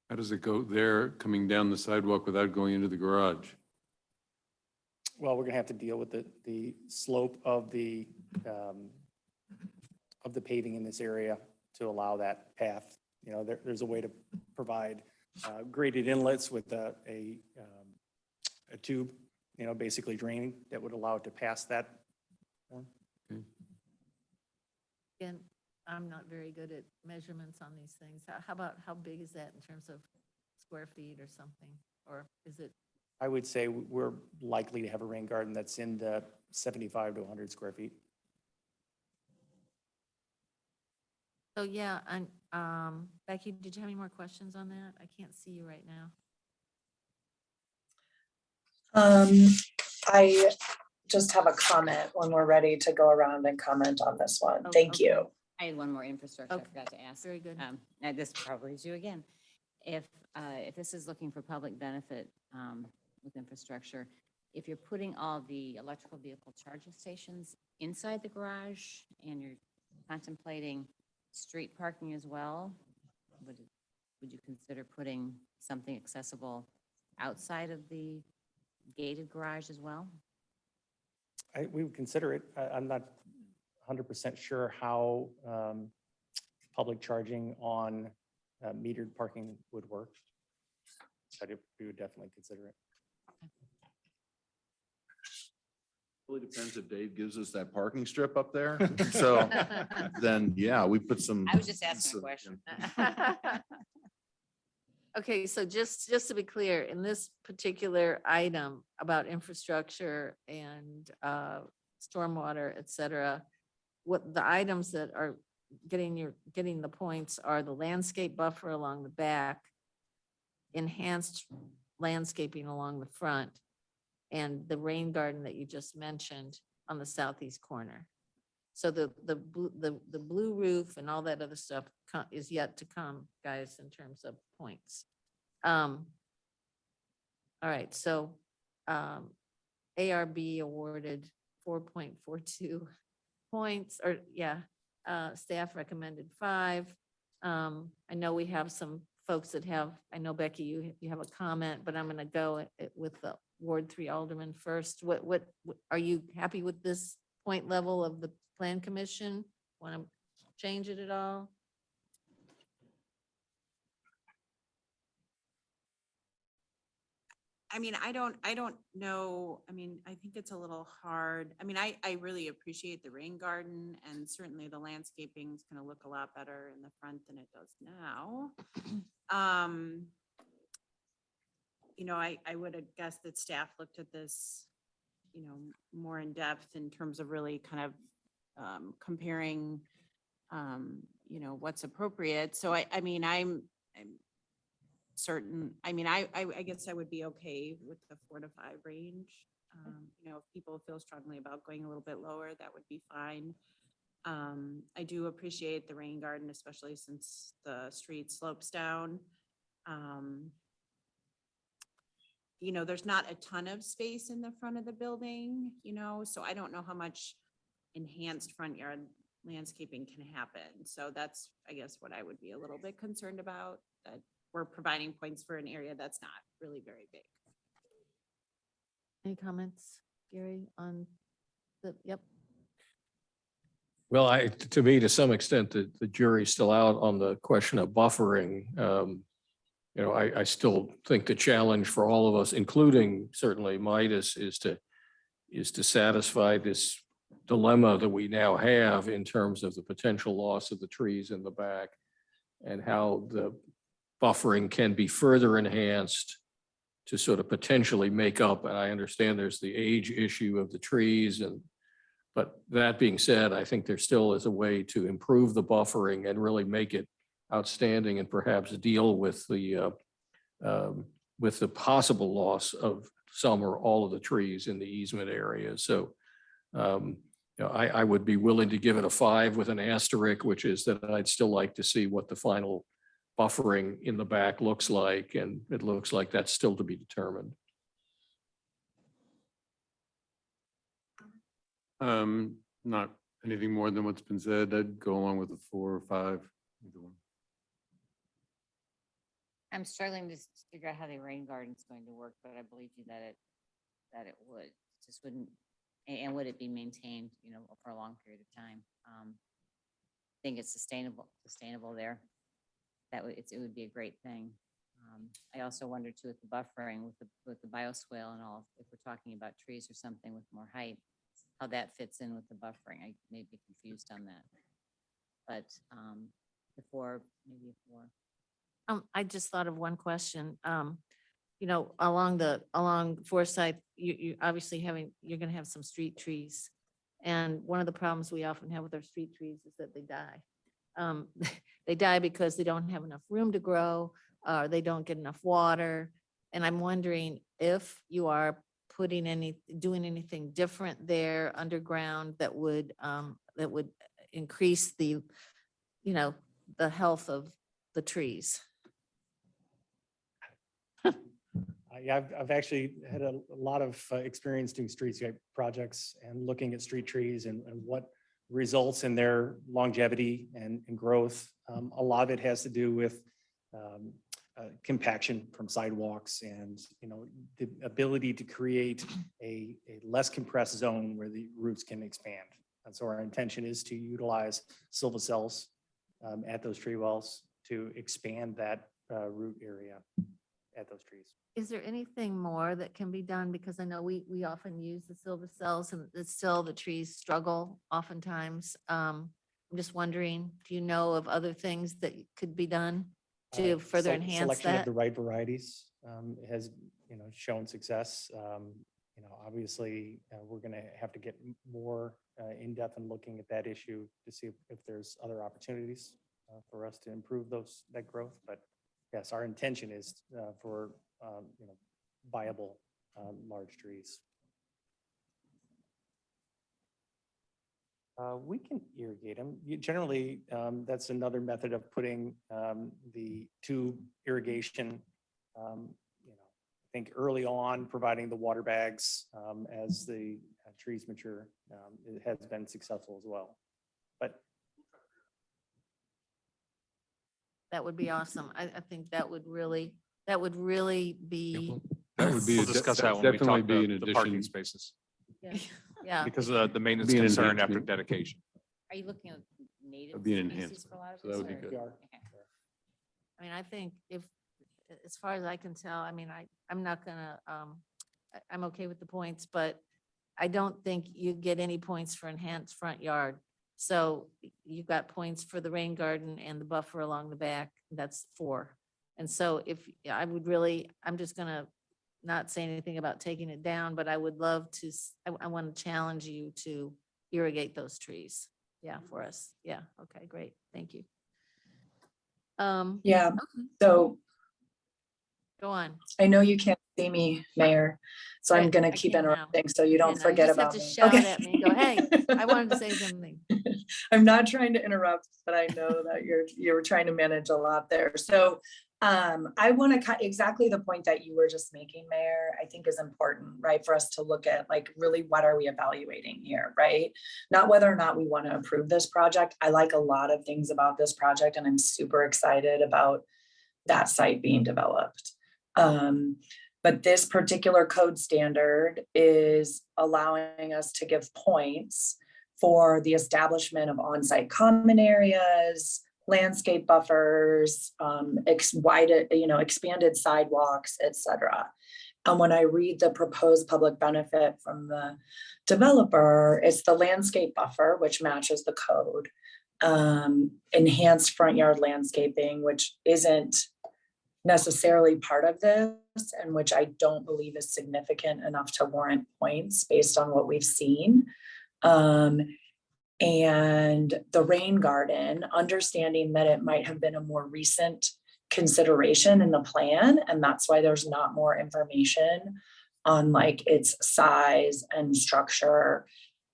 How does it go there, coming down the sidewalk without going into the garage? Well, we're gonna have to deal with the slope of the paving in this area to allow that path. You know, there's a way to provide graded inlets with a tube, you know, basically draining that would allow it to pass that. Again, I'm not very good at measurements on these things. How about, how big is that in terms of square feet or something? Or is it, I would say we're likely to have a rain garden that's in the 75 to 100 square feet. so yeah, and Becky, did you have any more questions on that? I can't see you right now. I just have a comment when we're ready to go around and comment on this one. Oh, Thank okay. you. I had one more infrastructure I Okay. forgot to ask. Very good. Now this probably is you again. If this is looking for public benefit with infrastructure, if you're putting all the electrical vehicle charging stations inside the garage and you're contemplating street parking as well, would you consider putting something accessible outside of the gated garage as well? We would consider it. I'm not 100% sure how public charging on metered parking would work. But we would definitely consider it. Really depends if Dave gives us that parking strip up there. So then, yeah, we put some. I was just asking a question. Okay, so just to be clear, in this particular item about infrastructure and stormwater, et cetera, what the items that are getting the points are the landscape buffer along the back, enhanced landscaping along the front, and the rain garden that you just mentioned on the southeast corner. So the blue roof and all that other stuff is yet to come, guys, in terms of points. All right, so ARB awarded 4.42 points, or yeah, staff recommended 5. I know we have some folks that have, I know Becky, you have a comment, but I'm gonna go with the Ward 3 Alderman first. What are you happy with this point level of the Plan Commission? Want to change it at all? I mean, I don't know. I mean, I think it's a little hard. I mean, I really appreciate the rain garden, and certainly the landscaping is gonna look a lot better in the front than it does now. You know, I would have guessed that staff looked at this, you know, more in depth in terms of really kind of comparing, you know, what's appropriate. So I mean, I'm certain, I mean, I guess I would be okay with the 4 to 5 range. You know, if people feel strongly about going a little bit lower, that would be fine. I do appreciate the rain garden, especially since the street slopes down. You know, there's not a ton of space in the front of the building, you know, so I don't know how much enhanced front yard landscaping can happen. So that's, I guess, what I would be a little bit concerned about, that we're providing points for an area that's not really very big. Any comments, Gary, on the, yep. Well, to me, to some extent, the jury's still out on the question of buffering. You know, I still think the challenge for all of us, including certainly Midas, is to satisfy this dilemma that we now have in terms of the potential loss of the trees in the back and how the buffering can be further enhanced to sort of potentially make up. And I understand there's the age issue of the trees, but that being said, I think there still is a way to improve the buffering and really make it outstanding and perhaps deal with the possible loss of some or all of the trees in the easement area. So you know, I would be willing to give it a 5 with an asterisk, which is that I'd still like to see what the final buffering in the back looks like. And it looks like that's still to be determined. Not anything more than what's been said. I'd go along with a 4 or 5. Either one. I'm struggling to figure out how the rain garden's going to work, but I believe you that it would, just wouldn't, and would it be maintained, you know, for a long period of time? I think it's sustainable there. It would be a great thing. I also wonder too, with the buffering, with the bioswale and all, if we're talking about trees or something with more height, how that fits in with the buffering. I may be confused on that. But maybe before. I just thought of one question. You know, along Forsyth, you obviously you're gonna have some street trees. And one of the problems we often have with our street trees is that they die. They die because they don't have enough room to grow, or they don't get enough water. And I'm wondering if you are doing anything different there underground that would increase the, you know, the health of the trees. Yeah, I've actually had a lot of experience doing streetscape projects and looking at street trees and what results in their longevity and growth. A lot of it has to do with compaction from sidewalks and, you know, the ability to create a less compressed zone where the roots can expand. And so our intention is to utilize silva cells at those tree wells to expand that root area at those trees. Is there anything more that can be done? Because I know we often use the silver cells and it's still the trees struggle oftentimes. I'm just wondering, do you know of other things that could be done to further enhance Selection of that? the right varieties has, you know, shown success. You know, obviously, we're going to have to get more in depth in looking at that issue to see if there's other opportunities for us to improve that growth. But yes, our intention is for you know, viable large trees. We can irrigate them. Generally, that's another method of putting the tube irrigation. You know, I think early on, providing the water bags as the trees mature, it has been successful as well. But That would be awesome. I think that would really be, That would be, We'll discuss that when we definitely talk be the an parking addition. spaces. yeah. Because of the maintenance Be an concern after enhancement. dedication. Are you looking at native That'd be an species for a lot of enhancement, so that this? would be or- good. Okay. I mean, I think as far as I can tell, I mean, I'm not gonna, I'm okay with the points, but I don't think you get any points for enhanced front yard. So you got points for the rain garden and the buffer along the back, that's 4. And so I'm just gonna not say anything about taking it down, but I would love to, I want to challenge you to irrigate those trees. Yeah, for us. Yeah, okay, great, thank you. Yeah, okay, so go on. I know you can't see me, Mayor, so I'm Good, gonna I keep can now. interrupting so you don't Yeah, now you forget just have about to me. shout Okay. at me and go, hey, I wanted to say something. I'm not trying to interrupt, but I know that you're trying to manage a lot there. So I want to cut exactly the point that you were just making, Mayor, I think is important, right? For us to look at like, really, what are we evaluating here, right? Not whether or not we want to approve this project. I like a lot of things about this project and I'm super excited about that site being developed. But this particular code standard is allowing us to give points for the establishment of on-site common areas, landscape buffers, expanded sidewalks, et cetera. And when I read the proposed public benefit from the developer, it's the landscape buffer, which matches the code, enhanced front yard landscaping, which isn't necessarily part of this, and which I don't believe is significant enough to warrant points based on what we've seen. And the rain garden, understanding that it might have been a more recent consideration in the plan, and that's why there's not more information on like its size and structure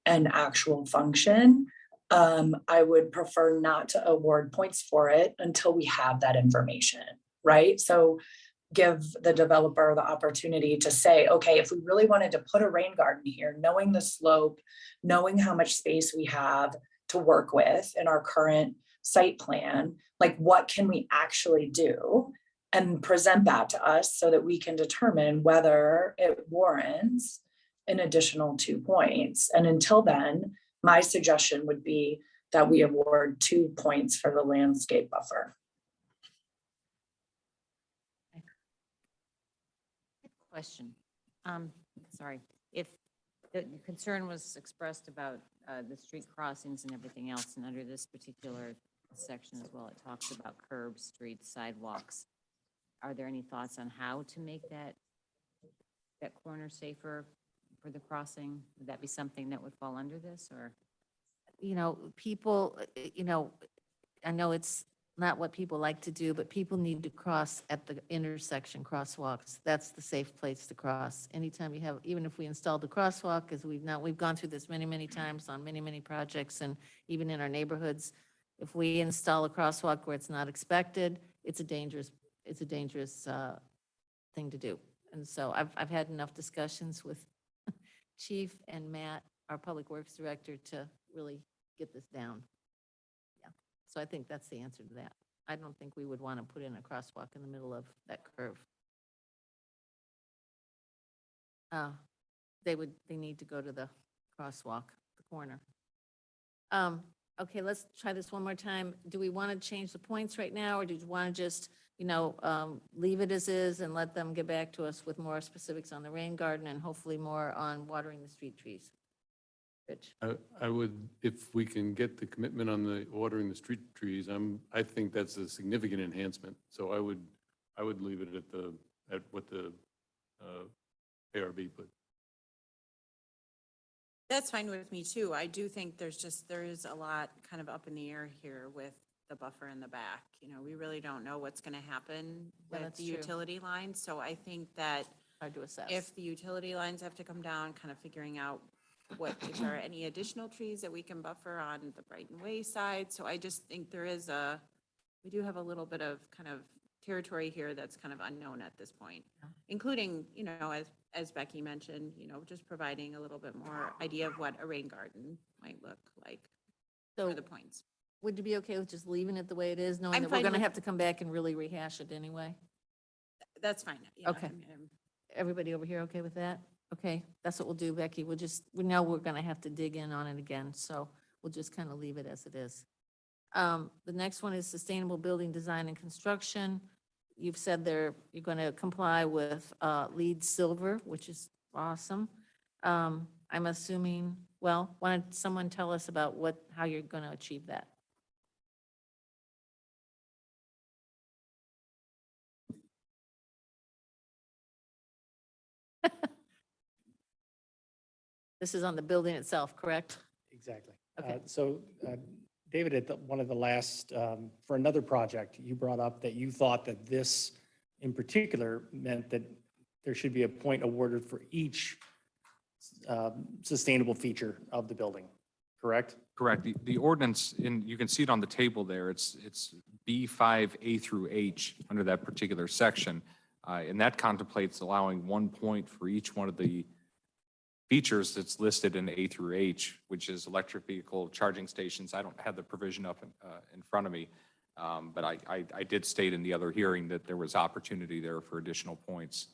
and actual function. I would prefer not to award points for it until we have that information, right? So give the developer the opportunity to say, okay, if we really wanted to put a rain garden here, knowing the slope, knowing how much space we have to work with in our current site plan, like what can we actually do? and present that to us so that we can determine whether it warrants an additional 2 points. And until then, my suggestion would be that we award 2 points for the landscape buffer. Question. Sorry, if the concern was expressed about the street crossings and everything else, and under this particular section as well, it talks about curbs, streets, sidewalks. Are there any thoughts on how to make that corner safer for the crossing? Would that be something that would fall under this, or? You know, people, I know it's not what people like to do, but people need to cross at the intersection crosswalks. That's the safe place to cross. Anytime you have, even if we installed a crosswalk, because we've gone through this many, many times on many, many projects, and even in our neighborhoods, if we install a crosswalk where it's not expected, it's a dangerous thing to do. And so I've had enough discussions with Chief and Matt, our Public Works Director, to really get this down. Yeah, so I think that's the answer to that. I don't think we would want to put in a crosswalk in the middle of that curve. They need to go to the crosswalk, the corner. Okay, let's try this one more time. Do we want to change the points right now, or do you want to just, leave it as is and let them get back to us with more specifics on the rain garden and hopefully more on watering the street trees? Rich? I would, if we can get the commitment on the watering the street trees, I think that's a significant enhancement. So I would leave it at what the ARB put. That's fine with me too. I do think there is a lot kind of up in the air here with the buffer in the back. We really don't know what's going to happen Yeah, with that's the true. utility lines. So I think that Hard to assess. if the utility lines have to come down, kind of figuring out if there are any additional trees that we can buffer on the Brighton Way side. So I just think we do have a little bit of kind of territory here that's kind of unknown at this point, including, as Becky mentioned, just providing a little bit more idea of what a rain garden might look like So for the points. would you be okay with just leaving it the way it is, knowing I'm that we're fine going to with- have to come back and really rehash it anyway? That's fine. Yeah, Okay. Everybody over here okay with that? Okay, that's what we'll do, Becky. We know we're going to have to dig in on it again, so we'll just kind of leave it as it is. The next one is sustainable building design and construction. You've said you're going to comply with LEED Silver, which is awesome. I'm assuming, why don't someone tell us about how you're going to achieve that? This is on the building itself, correct? Exactly. Okay. So David, at one of the last, for another project, you brought up that you thought that this in particular meant that there should be a point awarded for each sustainable feature of the building, correct? Correct. The ordinance, you can see it on the table there, it's B5A through H under that particular section. And that contemplates allowing 1 point for each one of the features that's listed in A through H, which is electric vehicle charging stations. I don't have the provision up in front of me, but I did state in the other hearing that there was opportunity there for additional points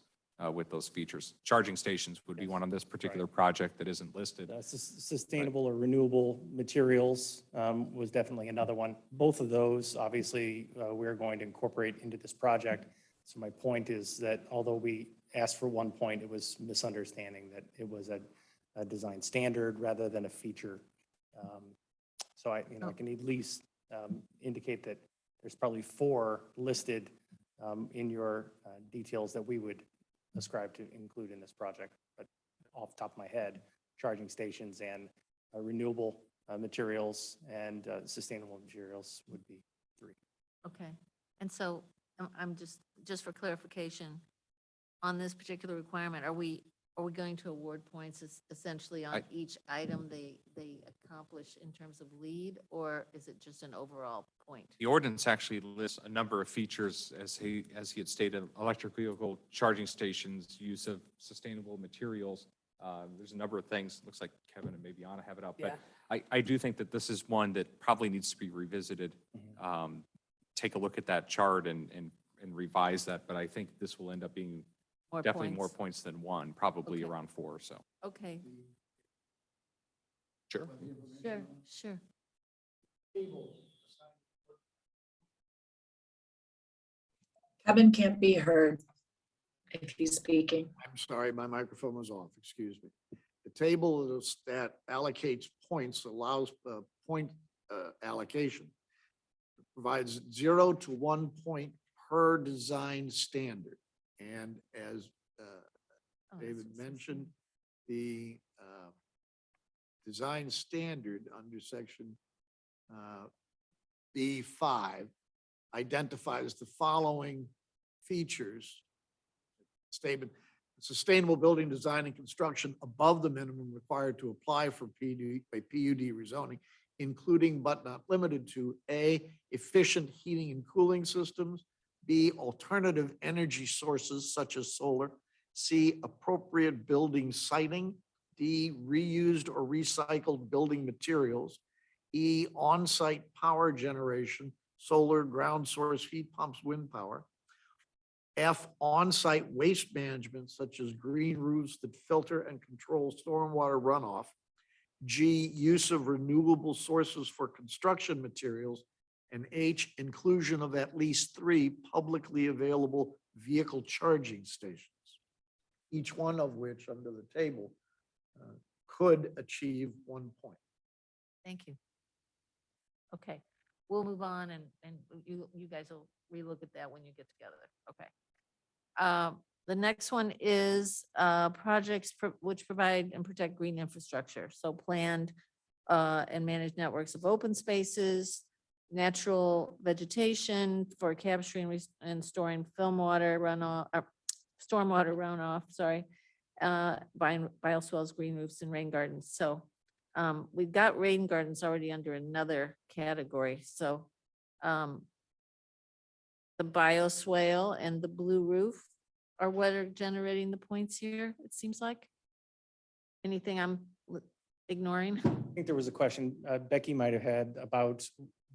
with those features. Charging stations would be one on this particular project that isn't listed. Sustainable or renewable materials was definitely another one. Both of those, obviously, we're going to incorporate into this project. So my point is that although we asked for 1 point, it was misunderstanding that it was a design standard rather than a feature. So I can at least indicate that there's probably 4 listed in your details that we would ascribe to include in this project. But off the top of my head, charging stations and renewable materials and sustainable materials would be 3. Okay. And so I'm just for clarification, on this particular requirement, are we going to award points essentially on each item they accomplish in terms of LEED, or is it just an overall point? The ordinance actually lists a number of features, as he had stated: electric vehicle charging stations, use of sustainable materials. There's a number of things. Looks like Kevin and maybe Anna have it up, but I do think that this is one that probably needs to be revisited. Take a look at that chart and and revise that, but I think this will end up being More definitely more points. points than one, probably Okay. around 4, so. Okay, Sure. sure, sure. Kevin can't be heard if he's speaking. I'm sorry, my microphone was off, excuse me. The table that allocates points allows point allocation. Provides 0 to 1 point per design standard. And as Oh, David that's what it says mentioned, the design standard under section B5 identifies the following features. Statement, sustainable building design and construction above the minimum required to apply for PUD rezoning, including but not limited to A, efficient heating and cooling systems, B, alternative energy sources such as solar, C, appropriate building siting, D, reused or recycled building materials, E, on-site power generation, solar, ground source, heat pumps, wind power, F, on-site waste management such as green roofs that filter and control stormwater runoff, G, use of renewable sources for construction materials, and H, inclusion of at least 3 publicly available vehicle charging stations, each one of which under the table could achieve 1 point. Thank you. Okay, we'll move on and you guys will relook at that when you get together. Okay. The next one is projects which provide and protect green infrastructure. So planned and managed networks of open spaces, natural vegetation for capturing and storing stormwater runoff, sorry, bioswales, green roofs, and rain gardens. So we've got rain gardens already under another category. So the bioswale and the blue roof are what are generating the points here, it seems like. Anything I'm ignoring? I think there was a question Becky might have had about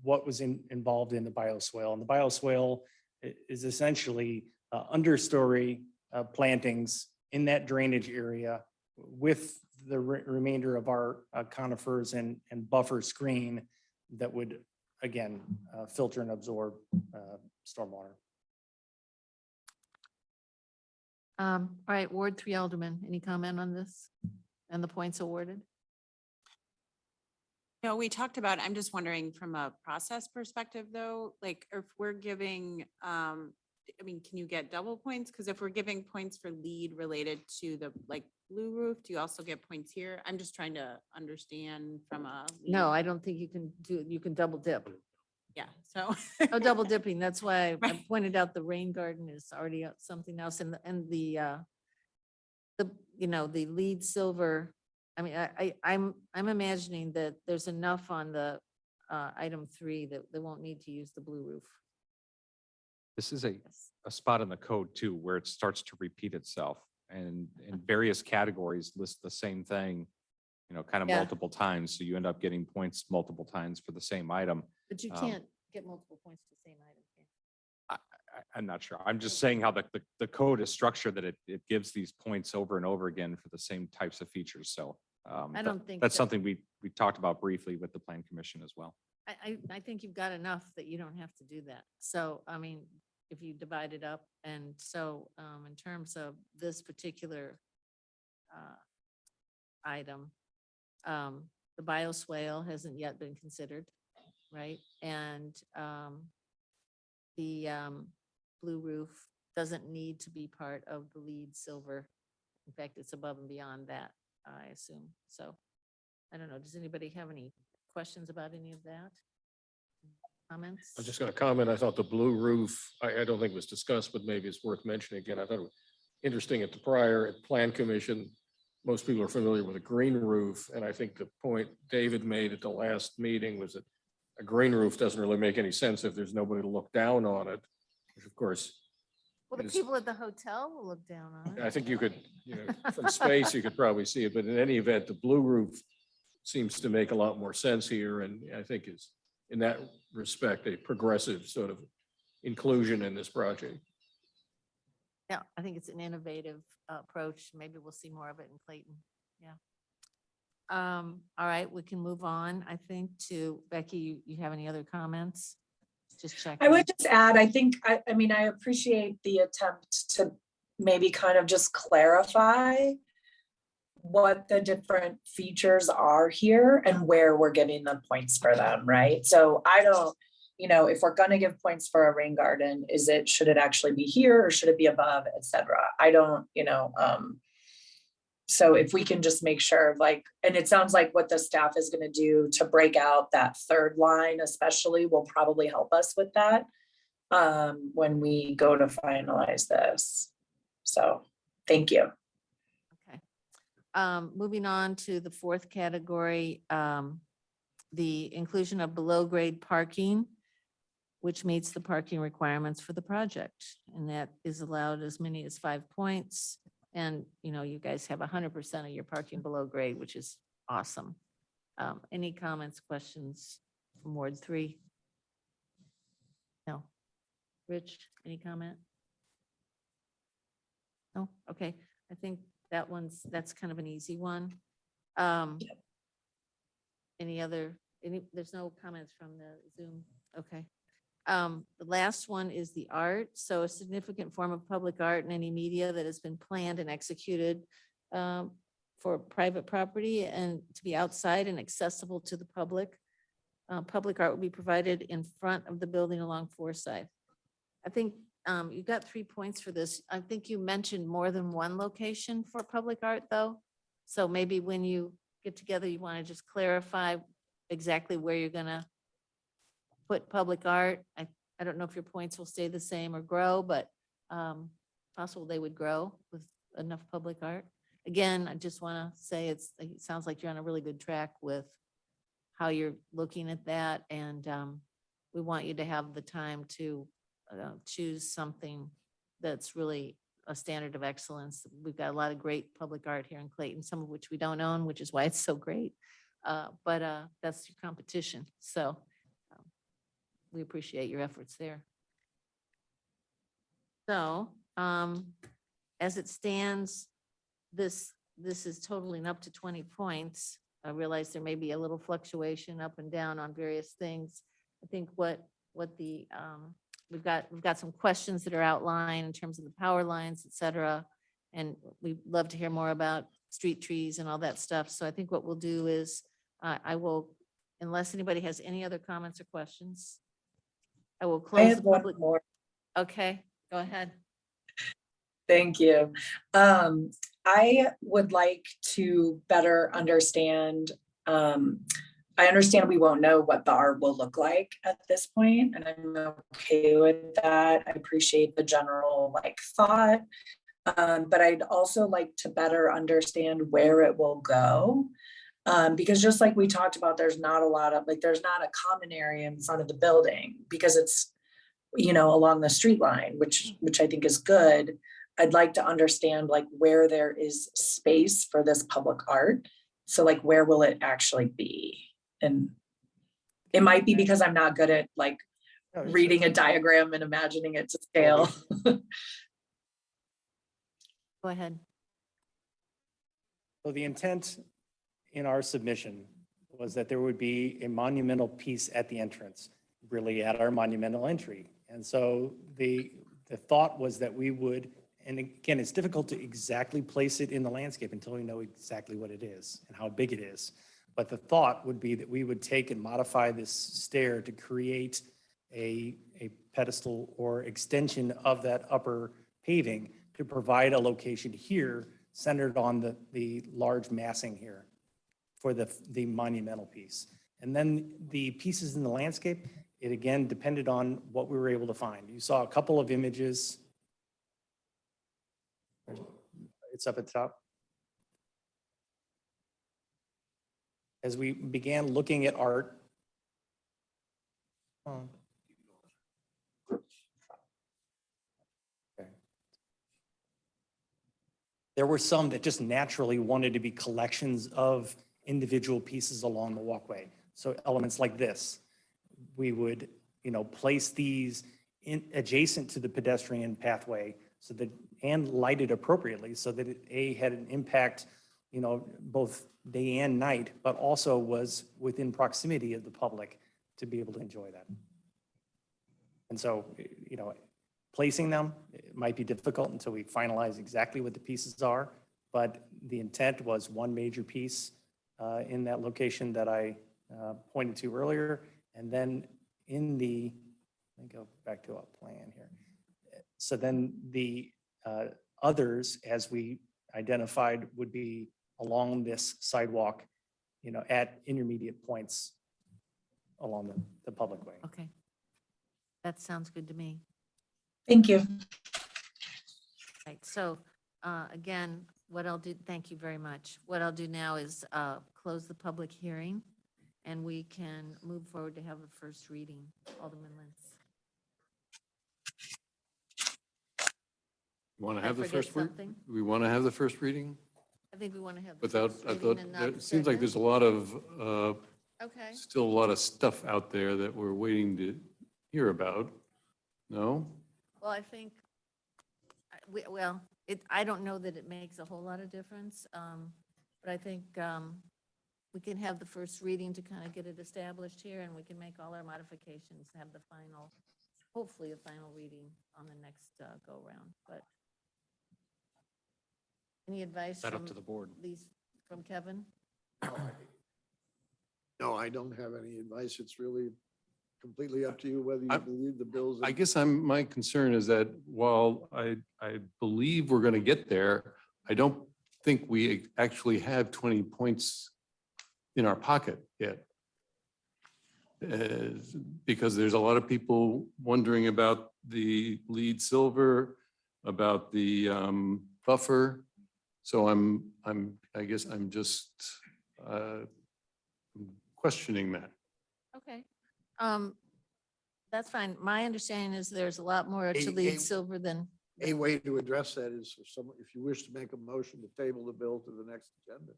what was involved in the bioswale. And the bioswale is essentially understory plantings in that drainage area with the remainder of our conifers and buffer screen that would, again, filter and absorb stormwater. All right, Ward 3 Alderman, any comment on this and the points awarded? No, we talked about, I'm just wondering from a process perspective though, like if we're giving, I mean, can you get double points? Because if we're giving points for lead related to the like blue roof, do you also get points here? I'm just trying to understand from a. No, I don't think you can double dip. Yeah, so. No double dipping. That's why I Right. pointed out the rain garden is already something else and the the lead silver. I mean, I'm imagining that there's enough on the item 3 that they won't need to use the blue roof. This is a spot in the code too, where it starts to repeat itself and in various categories list the same thing, kind of Yeah. multiple times. So you end up getting points multiple times for the same item. But you Um, can't get multiple points for the same item. can you? I'm not sure. I'm just saying how the code is structured that it gives these points over and over again for the same types of features. So I don't think that's that- something we talked about briefly with the plan commission as well. I think you've got enough that you don't have to do that. So, I mean, if you divide it up, and so in terms of this particular item, the bioswale hasn't yet been considered, right? And the blue roof doesn't need to be part of the lead silver. In fact, it's above and beyond that, I assume. So, I don't know. Does anybody have any questions about any of that? Comments? I'm just going to comment. I thought the blue roof, I don't think was discussed, but maybe it's worth mentioning again. I thought it was interesting at the prior plan commission. Most people are familiar with a green roof. And I think the point David made at the last meeting was that a green roof doesn't really make any sense if there's nobody to look down on it, which of course, Well, the is- people at the hotel will look down on it. I think you could, from space, you could probably see it, but in any event, the blue roof seems to make a lot more sense here, and I think is, in that respect, a progressive sort of inclusion in this project. Yeah, I think it's an innovative approach. Maybe we'll see more of it in Clayton. Yeah. All right, we can move on, I think, to Becky. You have any other comments? Just check. I would just add, I think, I mean, I appreciate the attempt to maybe kind of just clarify what the different features are here and where we're giving the points for them, right? So I don't, if we're gonna give points for a rain garden, should it actually be here or should it be above, et cetera? I don't, so if we can just make sure, like, and it sounds like what the staff is gonna do to break out that third line especially will probably help us with that when we go to finalize this. So, thank you. Okay. Moving on to the fourth category, the inclusion of below grade parking, which meets the parking requirements for the project. And that is allowed as many as 5 points. And, you guys have 100% of your parking below grade, which is awesome. Any comments, questions from Ward 3? No. Rich, any comment? No? Okay. I think that's kind of an easy one. There's no comments from the Zoom. Okay. The last one is the art. So a significant form of public art in any media that has been planned and executed for private property and to be outside and accessible to the public. Public art will be provided in front of the building along Forsyth. I think you got 3 points for this. I think you mentioned more than one location for public art though. So maybe when you get together, you want to just clarify exactly where you're gonna put public art. I don't know if your points will stay the same or grow, but possible they would grow with enough public art. Again, I just want to say it sounds like you're on a really good track with how you're looking at that. And we want you to have the time to choose something that's really a standard of excellence. We've got a lot of great public art here in Clayton, some of which we don't own, which is why it's so great. But that's your competition. So we appreciate your efforts there. So as it stands, this is totaling up to 20 points. I realize there may be a little fluctuation up and down on various things. I think what the we've got some questions that are outlined in terms of the power lines, et cetera. And we'd love to hear more about street trees and all that stuff. So I think what we'll do is I will, unless anybody has any other comments or questions, I will I close have the one public. more. Okay, go ahead. Thank you. I would like to better understand, I understand we won't know what the art will look like at this point, and I'm okay with that. I appreciate the general thought, but I'd also like to better understand where it will go. Because just like we talked about, there's not a common area in front of the building because it's, along the street line, which I think is good. I'd like to understand where there is space for this public art. So where will it actually be? And it might be because I'm not good at reading a diagram and imagining it to scale. Go ahead. So the intent in our submission was that there would be a monumental piece at the entrance, really at our monumental entry. And so the thought was that we would, and again, it's difficult to exactly place it in the landscape until we know exactly what it is and how big it is. But the thought would be that we would take and modify this stair to create a pedestal or extension of that upper paving to provide a location here centered on the large massing here for the monumental piece. And then the pieces in the landscape, it again depended on what we were able to find. You saw a couple of images. It's up at the top. As we began looking at art, there were some that just naturally wanted to be collections of individual pieces along the walkway. So elements like this, we would, place these adjacent to the pedestrian pathway so that, and lighted appropriately so that it had an impact, both day and night, but also was within proximity of the public to be able to enjoy that. And so, placing them might be difficult until we finalize exactly what the pieces are, but the intent was one major piece in that location that I pointed to earlier. And then let me go back to our plan here. So then the others, as we identified, would be along this sidewalk, at intermediate points along the public way. Okay. That sounds good to me. Thank you. Right, so again, what I'll do, thank you very much. What I'll do now is close the public hearing and we can move forward to have a first reading. Alderman Lentz. Want to Did I have the forget first, something? we want to have the first reading? I think we want to have. the Without, first I reading thought, and not it seems like second. there's a lot of, Okay, still a lot of stuff out there that we're waiting to hear about. No? well, I think, well, I don't know that it makes a whole lot of difference, but I think we can have the first reading to kind of get it established here, and we can make all our modifications, have the final, hopefully a final reading on the next go-round, but any advice That up from to the board. these, from Kevin? No, I don't have any advice. It's really completely up to you whether you believe the bills. I guess my concern is that while I believe we're going to get there, I don't think we actually have 20 points in our pocket yet. Because there's a lot of people wondering about the lead silver, about the buffer. So I guess I'm just questioning that. Okay. That's fine. My understanding is there's a lot more to lead silver than, A way to address that is if you wish to make a motion to table the bill to the next agenda.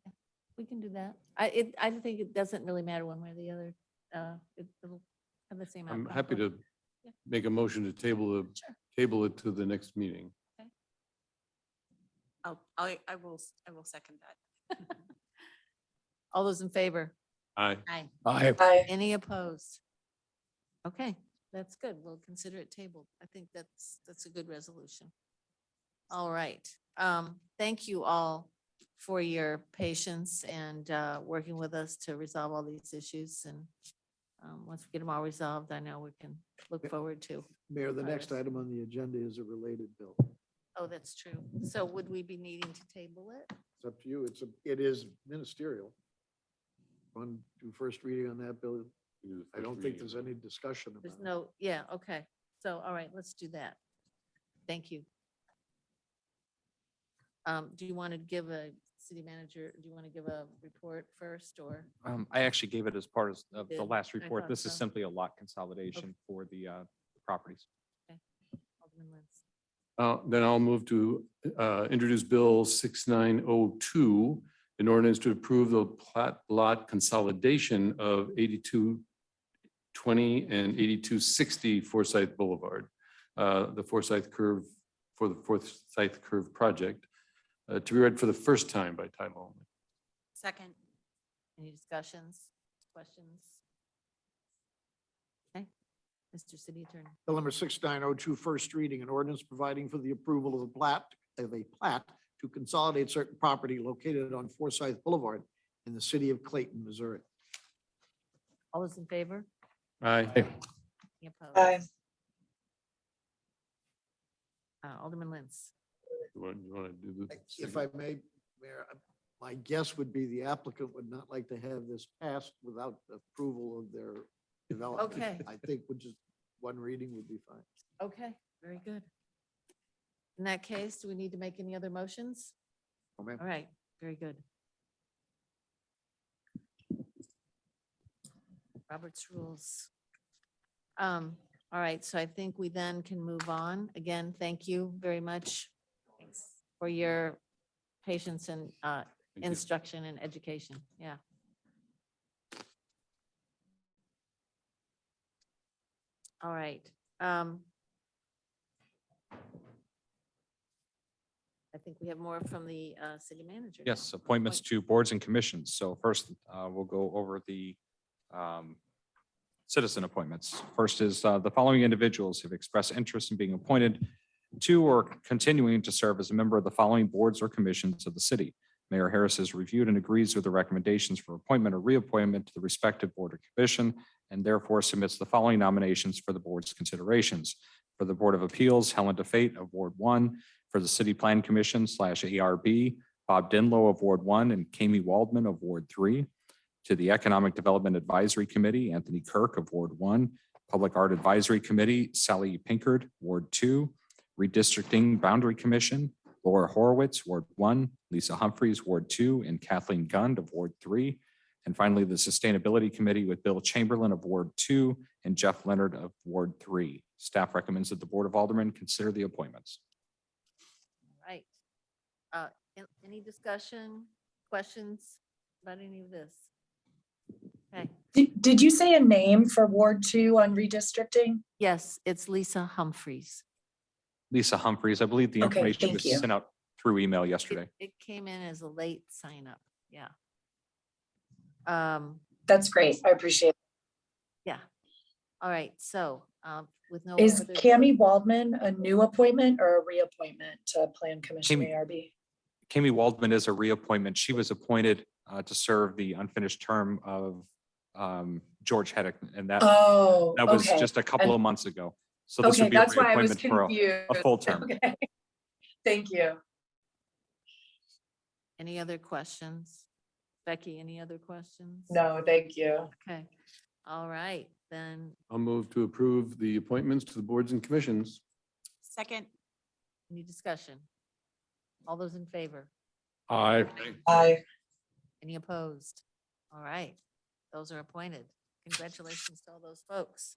we can do that. I think it doesn't really matter one way or the other. It'll have the same outcome. I'm happy to Yeah. make a motion to table it to the next meeting. I will second that. All those in favor? Aye. Aye. Aye. Any opposed? Okay, that's good. We'll consider it tabled. I think that's a good resolution. All right. Thank you all for your patience and working with us to resolve all these issues. And once we get them all resolved, I know we can look forward to. Mayor, the next progress. item on the agenda is a related bill. Oh, that's true. So would we be needing to table it? It's up to you. It is ministerial. Want to do first reading on that bill? I don't think there's any discussion about There's it. no, yeah, okay. So, all right, let's do that. Thank you. Do you want to give a city manager, do you want to give a report first or? I actually gave it as part of the did. last I report. thought This is so. simply a lot consolidation for the properties. Alderman Lentz? Then I'll move to introduce Bill 6902, an ordinance to approve the plat lot consolidation of 8220 and 8260 Forsyth Boulevard, the Forsyth Curve for the Forsyth Curve project, to be read for the first time by title only. Second. Any discussions, questions? Okay, Mr. City Attorney. Bill number 6902, first reading, an ordinance providing for the approval of a plat to consolidate certain property located on Forsyth Boulevard in the city of Clayton, Missouri. All those in favor? Aye. Any opposed? Aye. Alderman Lentz. You want to do the? If I may, Mayor, my guess would be the applicant would not like to have this passed without approval of their development. Okay. I think would just one reading would be fine. Okay, very good. In that case, do we need to make any other motions? No, ma'am. All right, very good. Robert's rules. All right, so I think we then can move on. Again, thank you very much for your patience and instruction and education. Yeah. All right. I think we have more from the city manager. now. Yes, appointments to boards and commissions. So first, we'll go over the citizen appointments. First is the following individuals have expressed interest in being appointed to or continuing to serve as a member of the following boards or commissions of the city. Mayor Harris has reviewed and agrees with the recommendations for appointment or reappointment to the respective board or commission, and therefore submits the following nominations for the board's considerations. For the Board of Appeals, Helen DeFate of Ward 1. For the City Plan Commission /ARB, Bob Denlow of Ward 1 and Kami Waldman of Ward 3. To the Economic Development Advisory Committee, Anthony Kirk of Ward 1. Public Art Advisory Committee, Sally Pinkard, Ward 2. Redistricting Boundary Commission, Laura Horowitz, Ward 1, Lisa Humphreys, Ward 2, and Kathleen Gund of Ward 3. And finally, the Sustainability Committee with Bill Chamberlain of Ward 2 and Jeff Leonard of Ward 3. Staff recommends that the Board of Aldermen consider the appointments. Right. Any discussion, questions about any of this? Okay. Did you say a name for Ward 2 on redistricting? Yes, it's Lisa Humphreys. Lisa Humphreys, I believe the Okay, information thank was you. sent out through email yesterday. It came in as a late sign up. Yeah. That's great. I appreciate it. Yeah. All right. So with no. Is further- Kami Waldman a new appointment or a reappointment to Plan Commission Kami- ARB? Kami Waldman is a reappointment. She was appointed to serve the unfinished term of George Heddick, and that Oh, was okay. just a couple And- of months ago. So this Okay, would be a that's why I was reappointment for confused. a full term. Okay. Thank you. Any other questions? Becky, any other questions? No, thank you. Okay. All right, then I'll move to approve the appointments to the boards and commissions. Second. any discussion? All those in favor? Aye. Aye. Any opposed? All right, those are appointed. Congratulations to all those folks.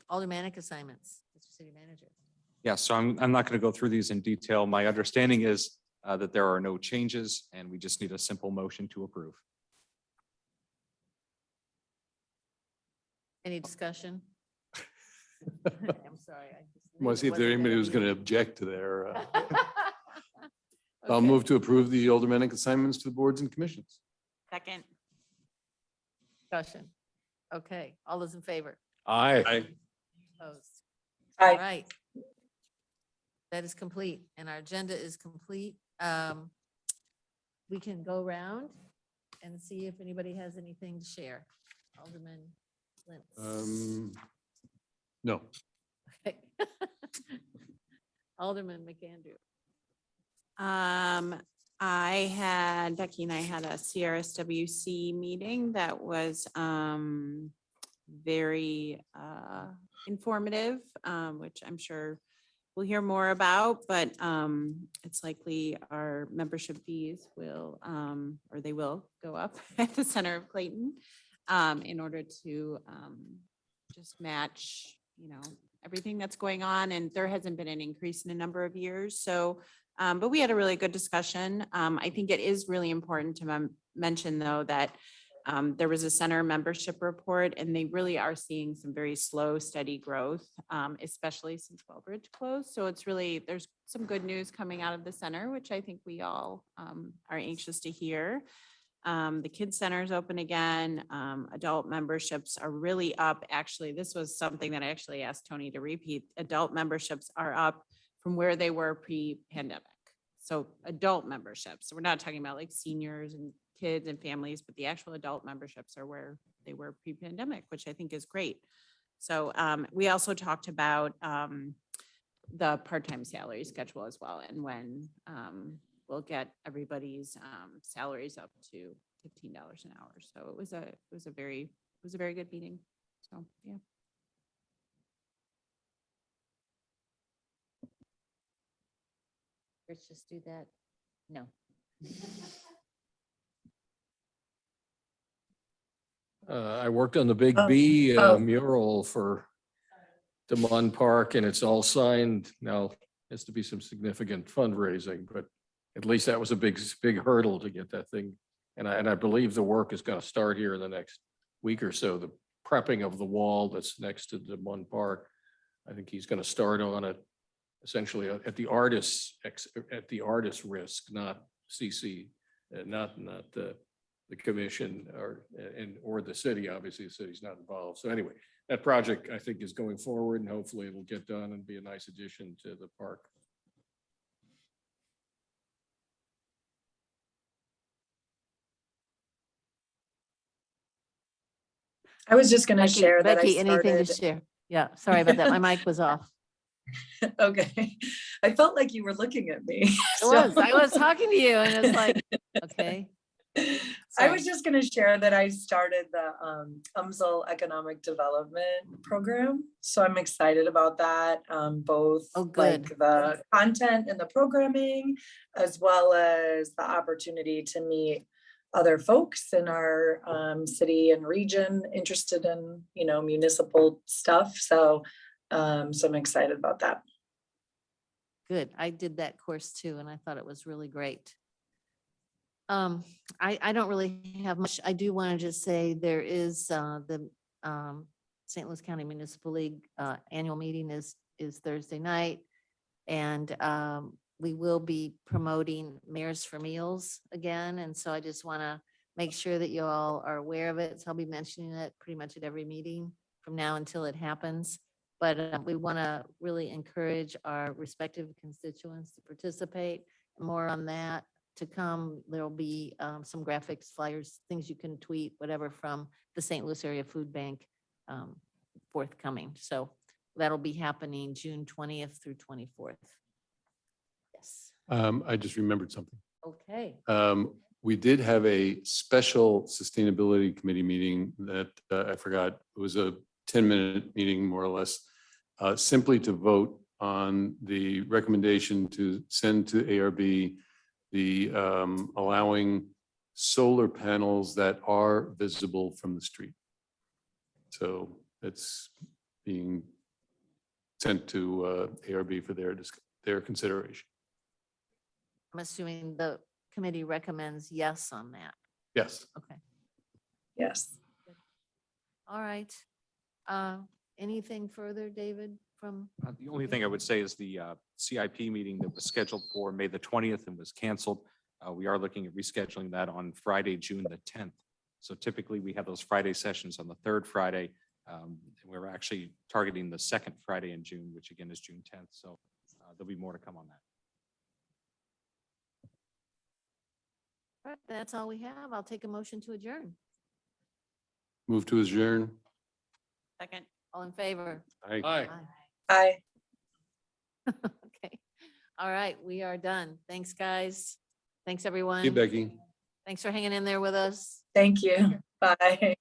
Aldermanic assignments, Mr. City Manager. Yeah, so I'm not going to go through these in detail. My understanding is that there are no changes and we just need a simple motion to approve. Any discussion? I'm sorry. I just knew Want to see if wasn't there anybody gonna who's be- going to object to their, I'll Okay. move to approve the aldermanic assignments to the boards and commissions. Second. Discussion. Okay, all those in favor? Aye. Opposed? All Aye. right. That is complete and our agenda is complete. We can go around and see if anybody has anything to share. Alderman Lentz. No. Okay. Alderman McAndrew. Becky and I had a CRSWC meeting that was very informative, which I'm sure we'll hear more about, but it's likely our membership fees will, or they will go up at the center of Clayton in order to just match, everything that's going on. And there hasn't been an increase in a number of years. So, but we had a really good discussion. I think it is really important to mention, though, that there was a center membership report and they really are seeing some very slow, steady growth, especially since Wellbridge closed. So it's really, there's some good news coming out of the center, which I think we all are anxious to hear. The kids center is open again. Adult memberships are really up. Actually, this was something that I actually asked Tony to repeat. Adult memberships are up from where they were pre-pandemic. So adult memberships. So we're not talking about like seniors and kids and families, but the actual adult memberships are where they were pre-pandemic, which I think is great. So we also talked about the part-time salary schedule as well, and when we'll get everybody's salaries up to $15 an hour. So it was a very good meeting. So, yeah. Let's just do that. No. I worked on the Big B mural for Demond Park and it's all signed. Now, has to be some significant fundraising, but at least that was a big hurdle to get that thing. And I believe the work is going to start here in the next week or so, the prepping of the wall that's next to Demond Park. I think he's going to start on it essentially at the artist's, at the artist's risk, not CC, not the commission or the city. Obviously, the city's not involved. So anyway, that project, I think, is going forward, and hopefully it'll get done and be a nice addition to the park. I was just gonna Becky, share that I Becky, anything to started. share? Yeah, sorry about that. My mic was off. Okay, I felt like you were looking at me. I was talking to you and it's like, okay. I Sorry. was just gonna share that I started the UMSL Economic Development Program. So I'm excited about that, both Oh, good. like the content and the programming, as well as the opportunity to meet other folks in our city and region interested in, you know, municipal stuff. So, so I'm excited about that. Good. I did that course too, and I thought it was really great. I don't really have much. I do want to just say there is the St. Louis County Municipal League annual meeting is Thursday night. And we will be promoting Mayors for Meals again. And so I just want to make sure that you all are aware of it. So I'll be mentioning it pretty much at every meeting from now until it happens. But we want to really encourage our respective constituents to participate. More on that to come. There'll be some graphics, flyers, things you can tweet, whatever, from the St. Louis Area Food Bank forthcoming. So that'll be happening June 20th through 24th. Yes. I just remembered something. Okay. We did have a special sustainability committee meeting that I forgot. It was a 10-minute meeting, more or less, simply to vote on the recommendation to send to ARB the allowing solar panels that are visible from the street. So it's being sent to ARB for their consideration. I'm assuming the committee recommends yes on that. Yes. Okay. Yes. All right. Anything further, David, from? The only thing I would say is the CIP meeting that was scheduled for May the 20th and was canceled. We are looking at rescheduling that on Friday, June the 10th. So typically we have those Friday sessions on the third Friday. We're actually targeting the second Friday in June, which again is June 10th. So there'll be more to come on that. All right, that's all we have. I'll take a motion to adjourn. Move to adjourn. Second. All in favor? Aye. Aye. Okay. All right, we are done. Thanks, guys. Thanks, everyone. Hey, Becky. Thanks for hanging in there with us. Thank you. Bye.